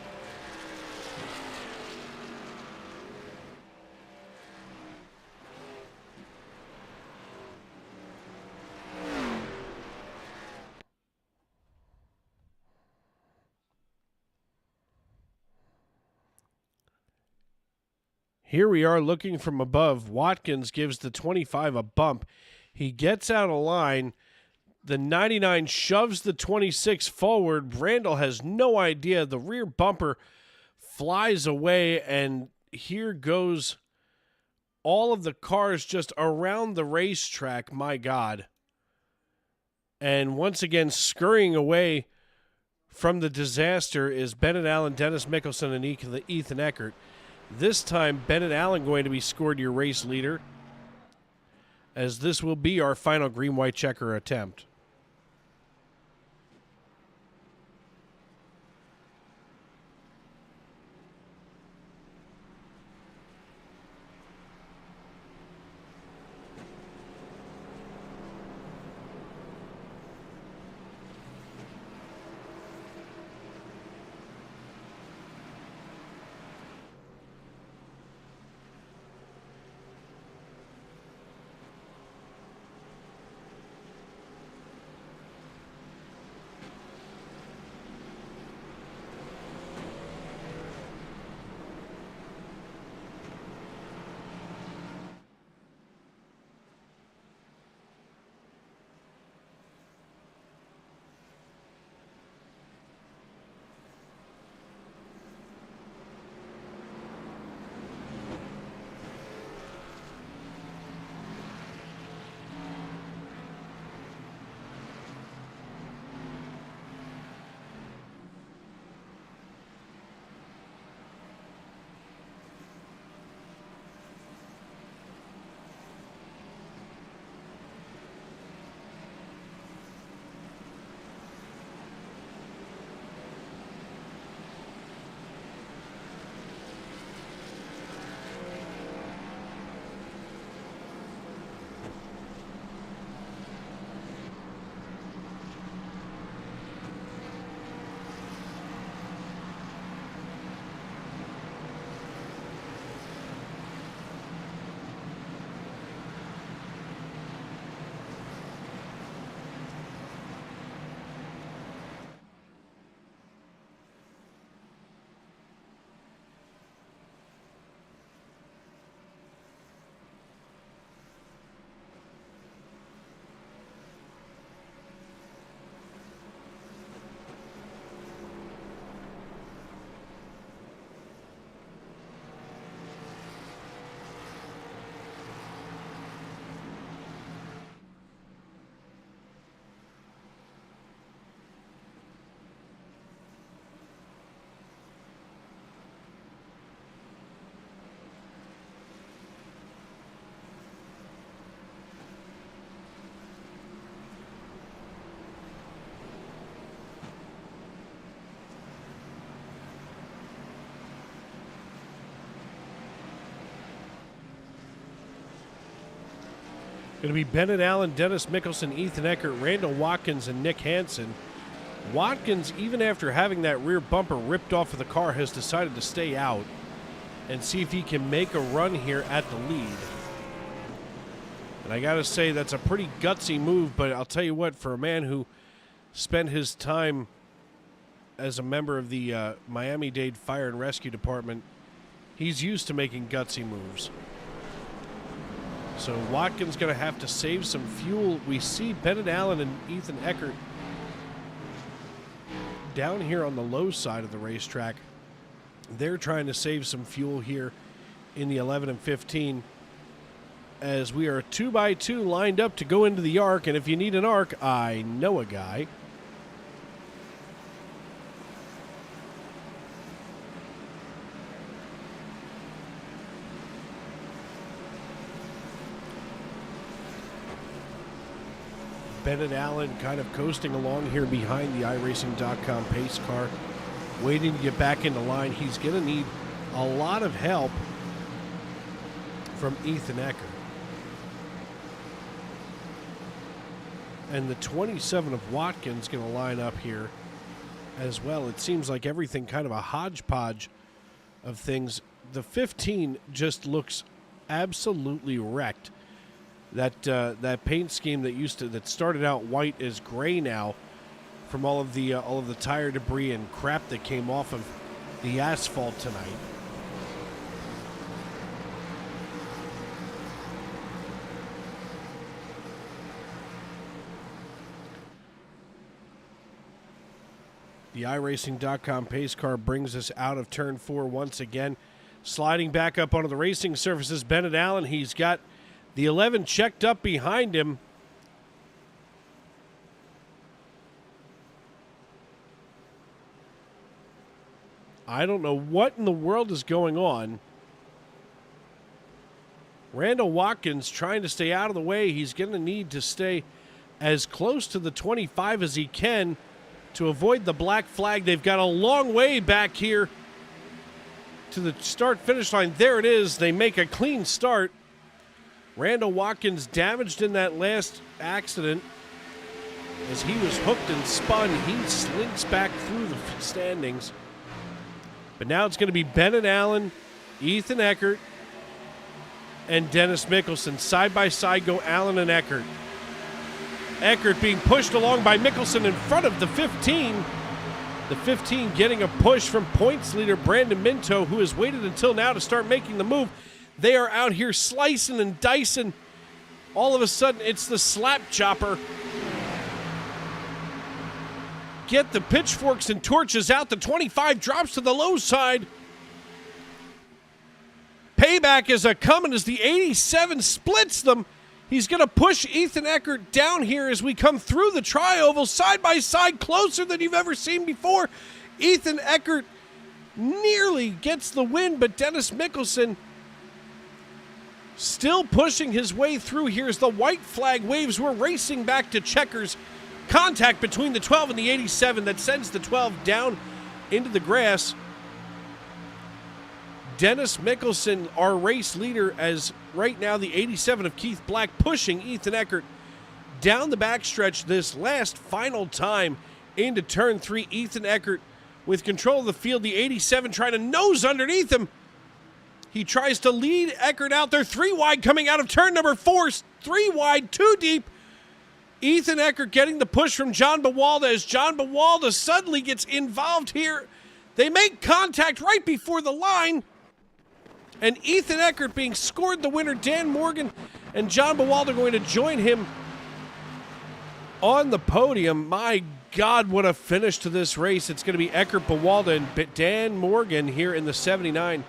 Here we are looking from above. Watkins gives the 25 a bump. He gets out of line. The 99 shoves the 26 forward. Randall has no idea. The rear bumper flies away, and here goes all of the cars just around the racetrack. My God. And once again, scurrying away from the disaster is Bennett Allen, Dennis Mickelson, and Ethan Eckert. This time, Bennett Allen going to be scored your race leader, as this will be our final green-white checker attempt. Going to be Bennett Allen, Dennis Mickelson, Ethan Eckert, Randall Watkins, and Nick Hansen. Watkins, even after having that rear bumper ripped off of the car, has decided to stay out and see if he can make a run here at the lead. And I got to say, that's a pretty gutsy move, but I'll tell you what, for a man who spent his time as a member of the Miami-Dade Fire and Rescue Department, he's used to making gutsy moves. So Watkins going to have to save some fuel. We see Bennett Allen and Ethan Eckert down here on the low side of the racetrack. They're trying to save some fuel here in the 11 and 15 as we are 2x2 lined up to go into the arc. And if you need an arc, I know a guy. Bennett Allen kind of coasting along here behind the iRacing.com pace car, waiting to get back into line. He's going to need a lot of help from Ethan Eckert. And the 27 of Watkins going to line up here as well. It seems like everything kind of a hodgepodge of things. The 15 just looks absolutely wrecked. That paint scheme that started out white is gray now from all of the tire debris and crap that came off of the asphalt tonight. The iRacing.com pace car brings us out of turn 4 once again. Sliding back up onto the racing surfaces, Bennett Allen. He's got the 11 checked up behind him. I don't know what in the world is going on. Randall Watkins trying to stay out of the way. He's going to need to stay as close to the 25 as he can to avoid the black flag. They've got a long way back here to the start-finish line. There it is. They make a clean start. Randall Watkins damaged in that last accident as he was hooked and spun. He slinks back through the standings. But now it's going to be Bennett Allen, Ethan Eckert, and Dennis Mickelson. Side by side go Allen and Eckert. Eckert being pushed along by Mickelson in front of the 15. The 15 getting a push from points leader Brandon Minto, who has waited until now to start making the move. They are out here slicing and dicing. All of a sudden, it's the slap chopper. Get the pitchforks and torches out. The 25 drops to the low side. Payback is a coming as the 87 splits them. He's going to push Ethan Eckert down here as we come through the tri-oval side by side, closer than you've ever seen before. Ethan Eckert nearly gets the win, but Dennis Mickelson still pushing his way through here as the white flag waves. We're racing back to checkers. Contact between the 12 and the 87 that sends the 12 down into the grass. Dennis Mickelson, our race leader, as right now the 87 of Keith Black pushing Ethan Eckert down the backstretch this last final time into turn 3. Ethan Eckert with control of the field. The 87 trying to nose underneath him. He tries to lead Eckert out there. 3 wide coming out of turn number 4. 3 wide, 2 deep. Ethan Eckert getting the push from John Bawalda as John Bawalda suddenly gets involved here. They make contact right before the line. And Ethan Eckert being scored the winner. Dan Morgan and John Bawalda going to join him on the podium. My God, what a finish to this race. It's going to be Eckert, Bawalda, and Dan Morgan here in the 79.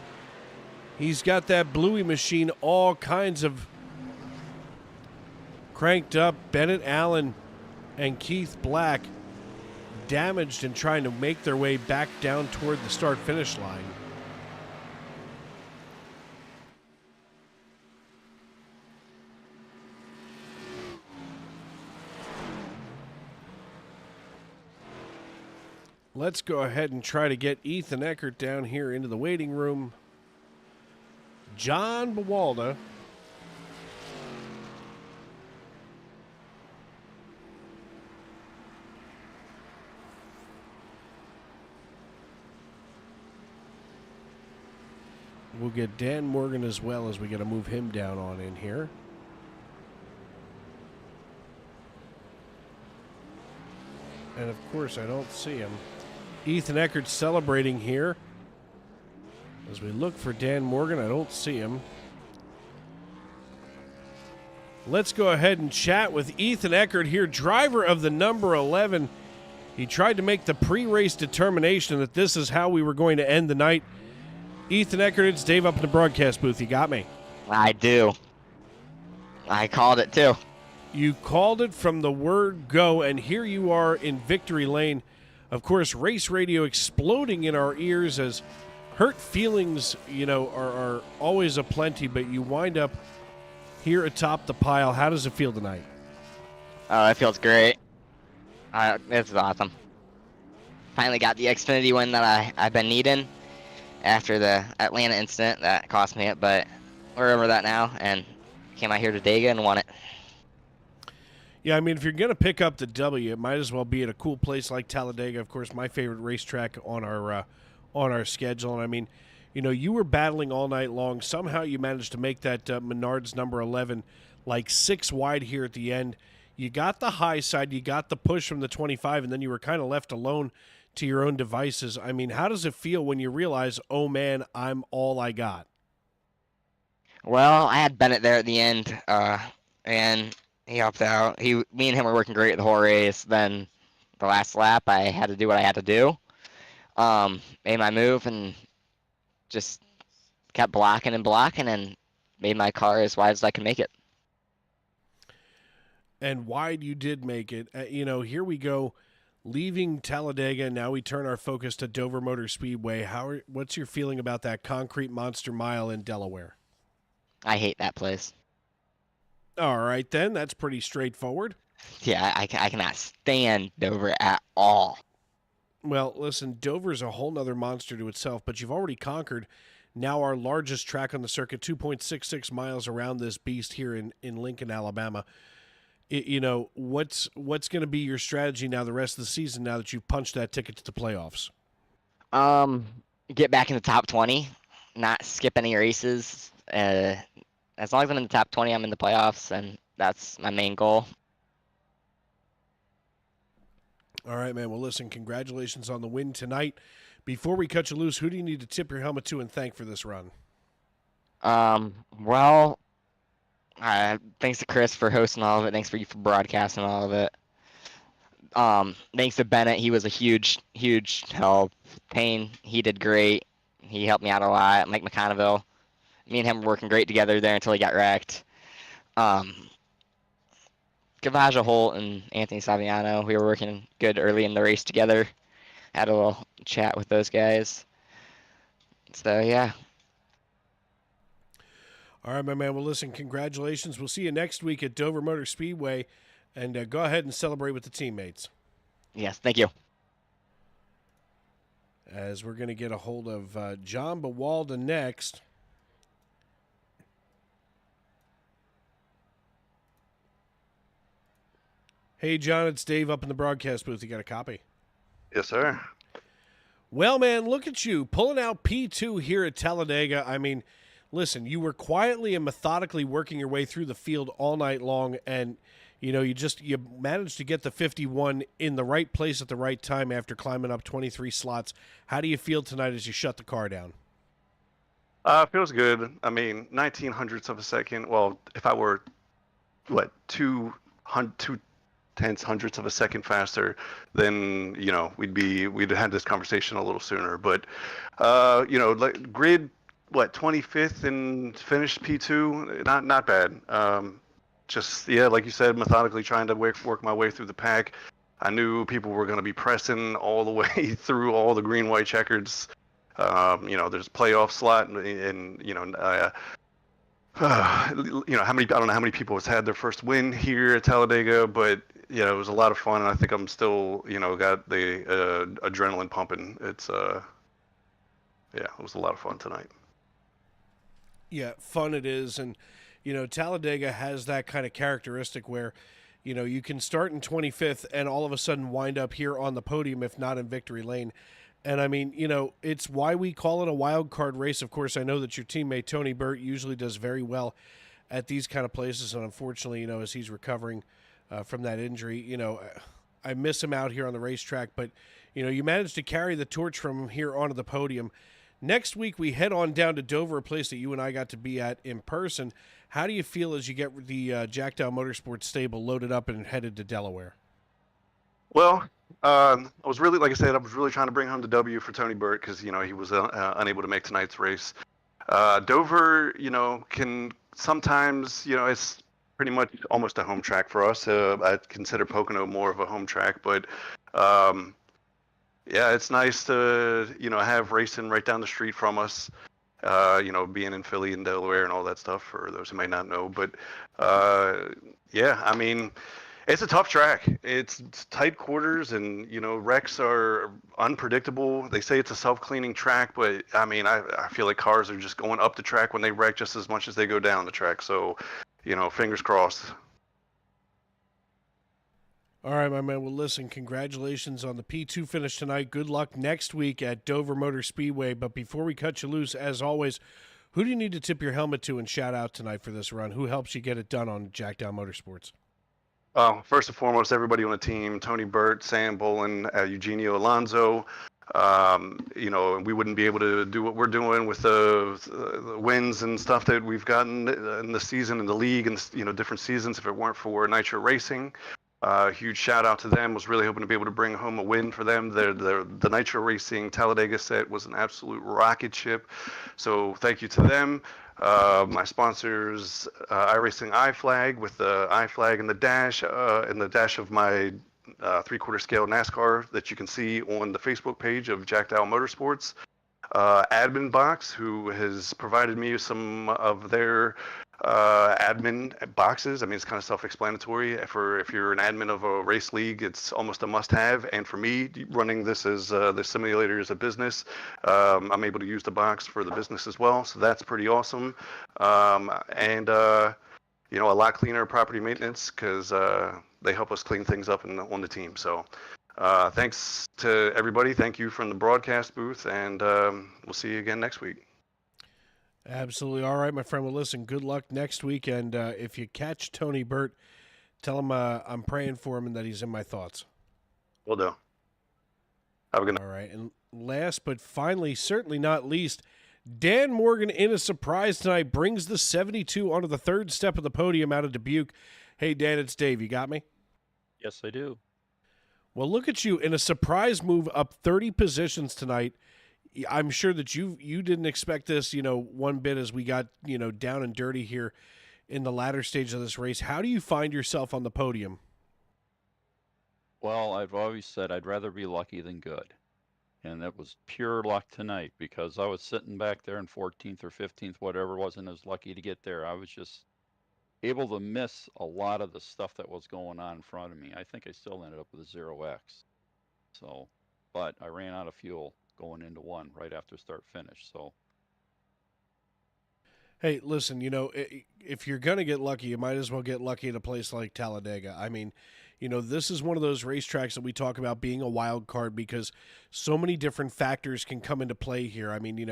He's got that Bluey machine all kinds of cranked up. Bennett Allen and Keith Black damaged and trying to make their way back down toward the start-finish line. Let's go ahead and try to get Ethan Eckert down here into the waiting room. John Bawalda. We'll get Dan Morgan as well as we got to move him down on in here. And of course, I don't see him. Ethan Eckert celebrating here. As we look for Dan Morgan, I don't see him. Let's go ahead and chat with Ethan Eckert here, driver of the number 11. He tried to make the pre-race determination that this is how we were going to end the night. Ethan Eckert, it's Dave up in the broadcast booth. You got me? I do. I called it too. You called it from the word go, and here you are in victory lane. Of course, race radio exploding in our ears as hurt feelings, are always aplenty, but you wind up here atop the pile. How does it feel tonight? Oh, it feels great. It's awesome. Finally got the Xfinity win that I've been needing after the Atlanta incident that cost me it, but we're over that now, and came out here to Talladega and won it. Yeah, I mean, if you're going to pick up the W, it might as well be at a cool place like Talladega. Of course, my favorite racetrack on our schedule. And I mean, you were battling all night long. Somehow you managed to make that Menards number 11 like 6 wide here at the end. You got the high side, you got the push from the 25, and then you were kind of left alone to your own devices. I mean, how does it feel when you realize, oh man, I'm all I got? Well, I had Bennett there at the end, and he helped out. Me and him were working great the whole race. Then the last lap, I had to do what I had to do. Made my move and just kept blocking and made my car as wide as I could make it. And wide you did make it. Here we go, leaving Talladega. Now we turn our focus to Dover Motor Speedway. What's your feeling about that concrete monster mile in Delaware? I hate that place. All right, then. That's pretty straightforward. Yeah, I cannot stand Dover at all. Well, listen, Dover's a whole nother monster to itself, but you've already conquered now our largest track on the circuit, 2.66 miles around this beast here in Lincoln, Alabama. What's going to be your strategy now the rest of the season now that you've punched that ticket to the playoffs? Get back in the top 20, not skip any races. As long as I'm in the top 20, I'm in the playoffs, and that's my main goal. All right, man. Well, listen, congratulations on the win tonight. Before we cut you loose, who do you need to tip your helmet to and thank for this run? Well, thanks to Chris for hosting all of it. Thanks for you for broadcasting all of it. Thanks to Bennett. He was a huge, huge help. Payne, he did great. He helped me out a lot. Mike McConneville. Me and him were working great together there until he got wrecked. Cavaja Holt and Anthony Saviano, we were working good early in the race together. Had a little chat with those guys. So, yeah. All right, my man. Well, listen, congratulations. We'll see you next week at Dover Motor Speedway. And go ahead and celebrate with the teammates. Yes, thank you. As we're going to get a hold of John Bawalda next. Hey, John, it's Dave up in the broadcast booth. You got a copy? Yes, sir. Well, man, look at you pulling out P2 here at Talladega. I mean, listen, you were quietly and methodically working your way through the field all night long, and you managed to get the 51 in the right place at the right time after climbing up 23 slots. How do you feel tonight as you shut the car down? Feels good. I mean, 19 hundredths of a second. Well, if I were, 2 tenths hundredths of a second faster, then we'd had this conversation a little sooner. But grid 25th and finished P2, not bad. Like you said, methodically trying to work my way through the pack. I knew people were going to be pressing all the way through all the green white checkers. There's a playoff slot, and I don't know how many people has had their first win here at Talladega, but it was a lot of fun, and I think I'm still got the adrenaline pumping. It was a lot of fun tonight. Yeah, fun it is, and Talladega has that kind of characteristic where you can start in 25th and all of a sudden wind up here on the podium, if not in victory lane. And I mean, it's why we call it a wild card race. Of course, I know that your teammate Tony Burt usually does very well at these kind of places, and unfortunately, as he's recovering from that injury, I miss him out here on the racetrack. But you managed to carry the torch from here onto the podium. Next week, we head on down to Dover, a place that you and I got to be at in person. How do you feel as you get the Jack Dow Motorsports stable loaded up and headed to Delaware? Well, I was really, like I said, I was really trying to bring home the W for Tony Burt because, he was unable to make tonight's race. Dover, can sometimes, it's pretty much almost a home track for us. I consider Pocono more of a home track, but yeah, it's nice to, have racing right down the street from us. Being in Philly and Delaware and all that stuff for those who may not know. But yeah, I mean, it's a tough track. It's tight quarters and, wrecks are unpredictable. They say it's a self-cleaning track, but I mean, I feel like cars are just going up the track when they wreck just as much as they go down the track. So, fingers crossed. All right, my man. Well, listen, congratulations on the P2 finish tonight. Good luck next week at Dover Motor Speedway. But before we cut you loose, as always, who do you need to tip your helmet to and shout out tonight for this run? Who helps you get it done on Jack Dow Motorsports? First and foremost, everybody on the team, Tony Burt, Sam Bolin, Eugenio Alonso. We wouldn't be able to do what we're doing with the wins and stuff that we've gotten in the season, in the league, and, different seasons if it weren't for Nitro Racing. Huge shout out to them. Was really hoping to be able to bring home a win for them. The Nitro Racing Talladega set was an absolute rocket ship. So thank you to them. My sponsors, iRacing iFlag with the iFlag and the dash of my 3/4 scale NASCAR that you can see on the Facebook page of Jack Dow Motorsports. Admin Box, who has provided me some of their admin boxes. I mean, it's kind of self-explanatory. If you're an admin of a race league, it's almost a must-have. And for me, running this as the simulator as a business, I'm able to use the box for the business as well. So that's pretty awesome. And a lot cleaner property maintenance because they help us clean things up on the team. So thanks to everybody. Thank you from the broadcast booth, and we'll see you again next week. Absolutely. All right, my friend. Well, listen, good luck next week. And if you catch Tony Burt, tell him I'm praying for him and that he's in my thoughts. Will do. Have a good night. All right. And last but finally, certainly not least, Dan Morgan in a surprise tonight brings the 72 onto the third step of the podium out of Dubuque. Hey, Dan, it's Dave. You got me? Yes, I do. Well, look at you in a surprise move up 30 positions tonight. I'm sure that you didn't expect this, one bit as we got, down and dirty here in the latter stage of this race. How do you find yourself on the podium? Well, I've always said I'd rather be lucky than good. And that was pure luck tonight because I was sitting back there in 14th or 15th, whatever, wasn't as lucky to get there. I was just able to miss a lot of the stuff that was going on in front of me. I think I still ended up with a 0X. So, but I ran out of fuel going into one right after start finish. So, hey, listen, if you're going to get lucky, you might as well get lucky at a place like Talladega. I mean, this is one of those racetracks that we talk about being a wild card because so many different factors can come into play here. I mean,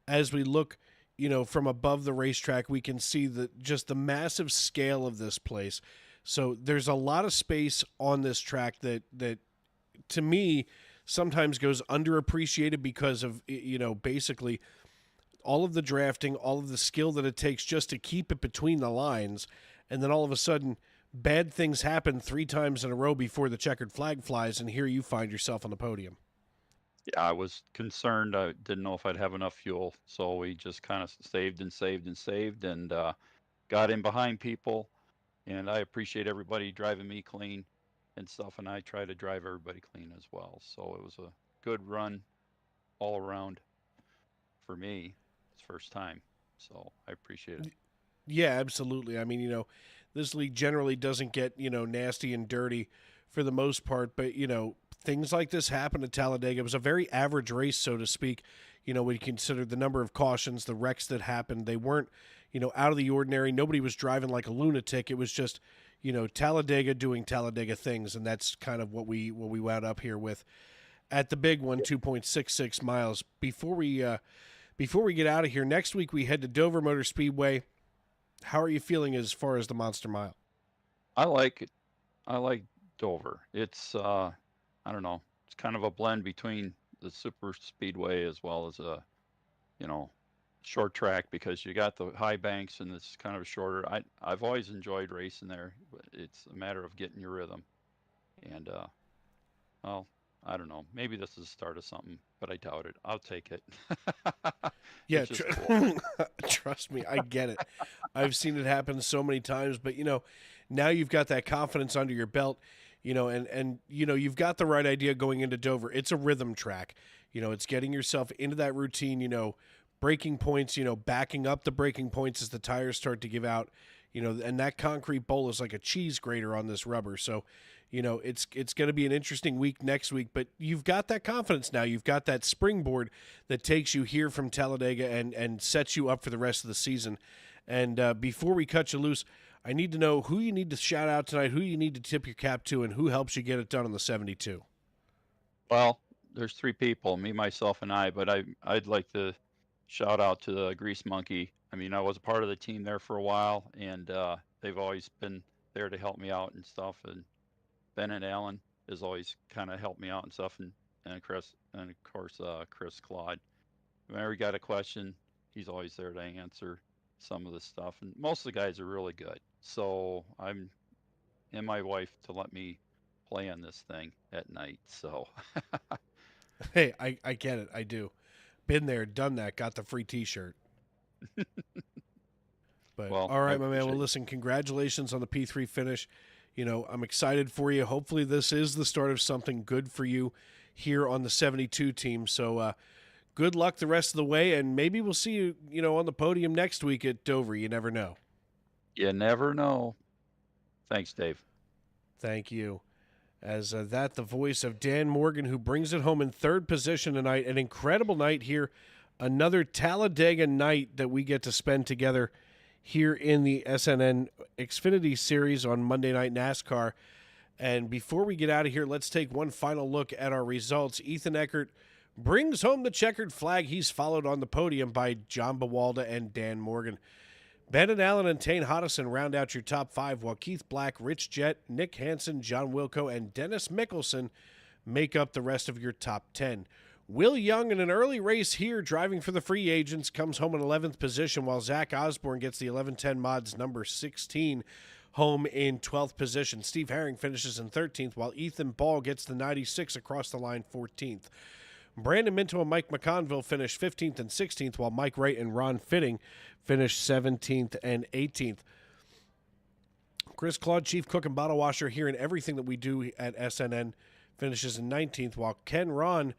as we look, from above the racetrack, we can see just the massive scale of this place. So there's a lot of space on this track that to me sometimes goes underappreciated because of, basically all of the drafting, all of the skill that it takes just to keep it between the lines. And then all of a sudden, bad things happen 3 times in a row before the checkered flag flies, and here you find yourself on the podium. Yeah, I was concerned. I didn't know if I'd have enough fuel, so we just kind of saved and got in behind people. And I appreciate everybody driving me clean and stuff, and I try to drive everybody clean as well. So it was a good run all around for me. It's first time, so I appreciate it. Yeah, absolutely. I mean, this league generally doesn't get, nasty and dirty for the most part, but, things like this happen at Talladega. It was a very average race, so to speak. When you consider the number of cautions, the wrecks that happened, they weren't, out of the ordinary. Nobody was driving like a lunatic. It was just, Talladega doing Talladega things, and that's kind of what we wound up here with at the big one, 2.66 miles. Before we get out of here, next week we head to Dover Motor Speedway. How are you feeling as far as the Monster Mile? I like it. I like Dover. It's I don't know, it's kind of a blend between the super speedway as well as a, you know, short track, because you got the high banks and it's kind of shorter. I've always enjoyed racing there, but it's a matter of getting your rhythm. And well, I don't know. Maybe this is the start of something, but I doubt it. I'll take it. Yeah, It's just cool. trust me, I get it. I've seen it happen so many times, but now you've got that confidence under your belt, and you've got the right idea going into Dover. It's a rhythm track. It's getting yourself into that routine, braking points, backing up the braking points as the tires start to give out, and that concrete bowl is like a cheese grater on this rubber. So, it's going to be an interesting week next week, but you've got that confidence now. You've got that springboard that takes you here from Talladega and sets you up for the rest of the season. And before we cut you loose, I need to know who you need to shout out tonight, who you need to tip your cap to, and who helps you get it done on the 72. Well, there's three people, me, myself, and I, but I'd like to shout out to the Grease Monkey. I mean, I was a part of the team there for a while, and they've always been there to help me out and stuff. And Ben and Alan has always kind of helped me out and stuff, and Chris, and of course Chris Claude. Whenever you got a question, he's always there to answer some of the stuff. And most of the guys are really good. So I'm and my wife to let me play on this thing at night. So Hey, I get it. I do. Been there, done that, got the free T-shirt. But well, all right, my man. Well, listen, congratulations on the P3 finish. I'm excited for you. Hopefully this is the start of something good for you here on the 72 team. So good luck the rest of the way, and maybe we'll see you, on the podium next week at Dover. You never know. You never know. Thanks, Dave. Thank you. As the voice of Dan Morgan, who brings it home in third position tonight. An incredible night here. Another Talladega night that we get to spend together here in the SNN Xfinity Series on Monday Night NASCAR. And before we get out of here, let's take one final look at our results. Ethan Eckert brings home the checkered flag. He's followed on the podium by John Bawalda and Dan Morgan. Bandon Allen and Tane Hodison round out your top five, while Keith Black, Rich Jett, Nick Hansen, John Wilco, and Dennis Mickelson make up the rest of your top 10. Will Young, in an early race here, driving for the free agents, comes home in 11th position, while Zach Osborne gets the 1110 mods number 16 home in 12th position. Steve Herring finishes in 13th, while Ethan Ball gets the 96 across the line 14th. Brandon Minto and Mike McConville finished 15th and 16th, while Mike Wright and Ron Fitting finished 17th and 18th. Chris Claude, Chief Cook, and Bottle Washer here in everything that we do at SNN finishes in 19th, while Ken Ron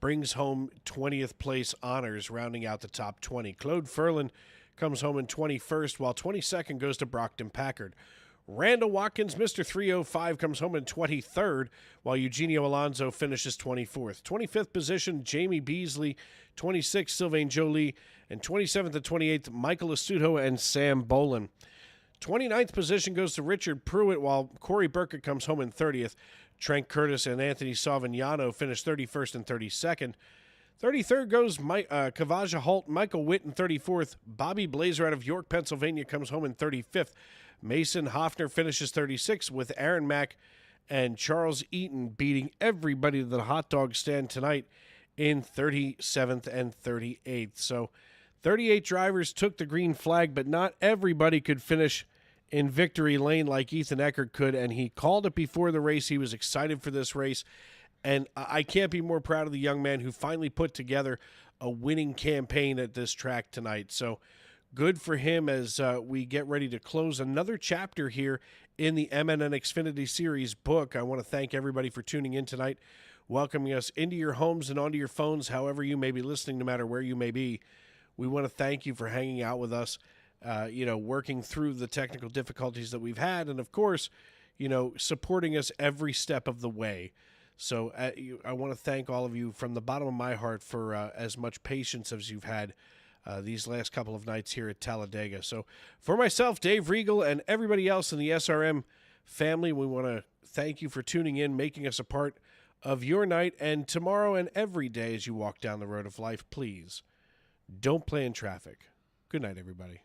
brings home 20th place honors, rounding out the top 20. Claude Ferlin comes home in 21st, while 22nd goes to Brockton Packard. Randall Watkins, Mr. 305, comes home in 23rd, while Eugenio Alonso finishes 24th. 25th position, Jamie Beasley. 26th, Sylvain Jolie. And 27th and 28th, Michael Astuto and Sam Bolin. 29th position goes to Richard Pruitt, while Corey Burkett comes home in 30th. Trent Curtis and Anthony Savignano finish 31st and 32nd. 33rd goes Kavaja Holt, Michael Witt in 34th. Bobby Blazer out of York, Pennsylvania comes home in 35th. Mason Hoffner finishes 36th, with Aaron Mack and Charles Eaton beating everybody to the hot dog stand tonight in 37th and 38th. So 38 drivers took the green flag, but not everybody could finish in victory lane like Ethan Eckert could, and he called it before the race. He was excited for this race, and I can't be more proud of the young man who finally put together a winning campaign at this track tonight. So good for him as we get ready to close another chapter here in the MNN Xfinity Series book. I want to thank everybody for tuning in tonight, welcoming us into your homes and onto your phones, however you may be listening, no matter where you may be. We want to thank you for hanging out with us, working through the technical difficulties that we've had, and of course, supporting us every step of the way. So I want to thank all of you from the bottom of my heart for as much patience as you've had these last couple of nights here at Talladega. So for myself, Dave Regal, and everybody else in the SRM family, we want to thank you for tuning in, making us a part of your night, and tomorrow and every day as you walk down the road of life, please don't play in traffic. Good night, everybody.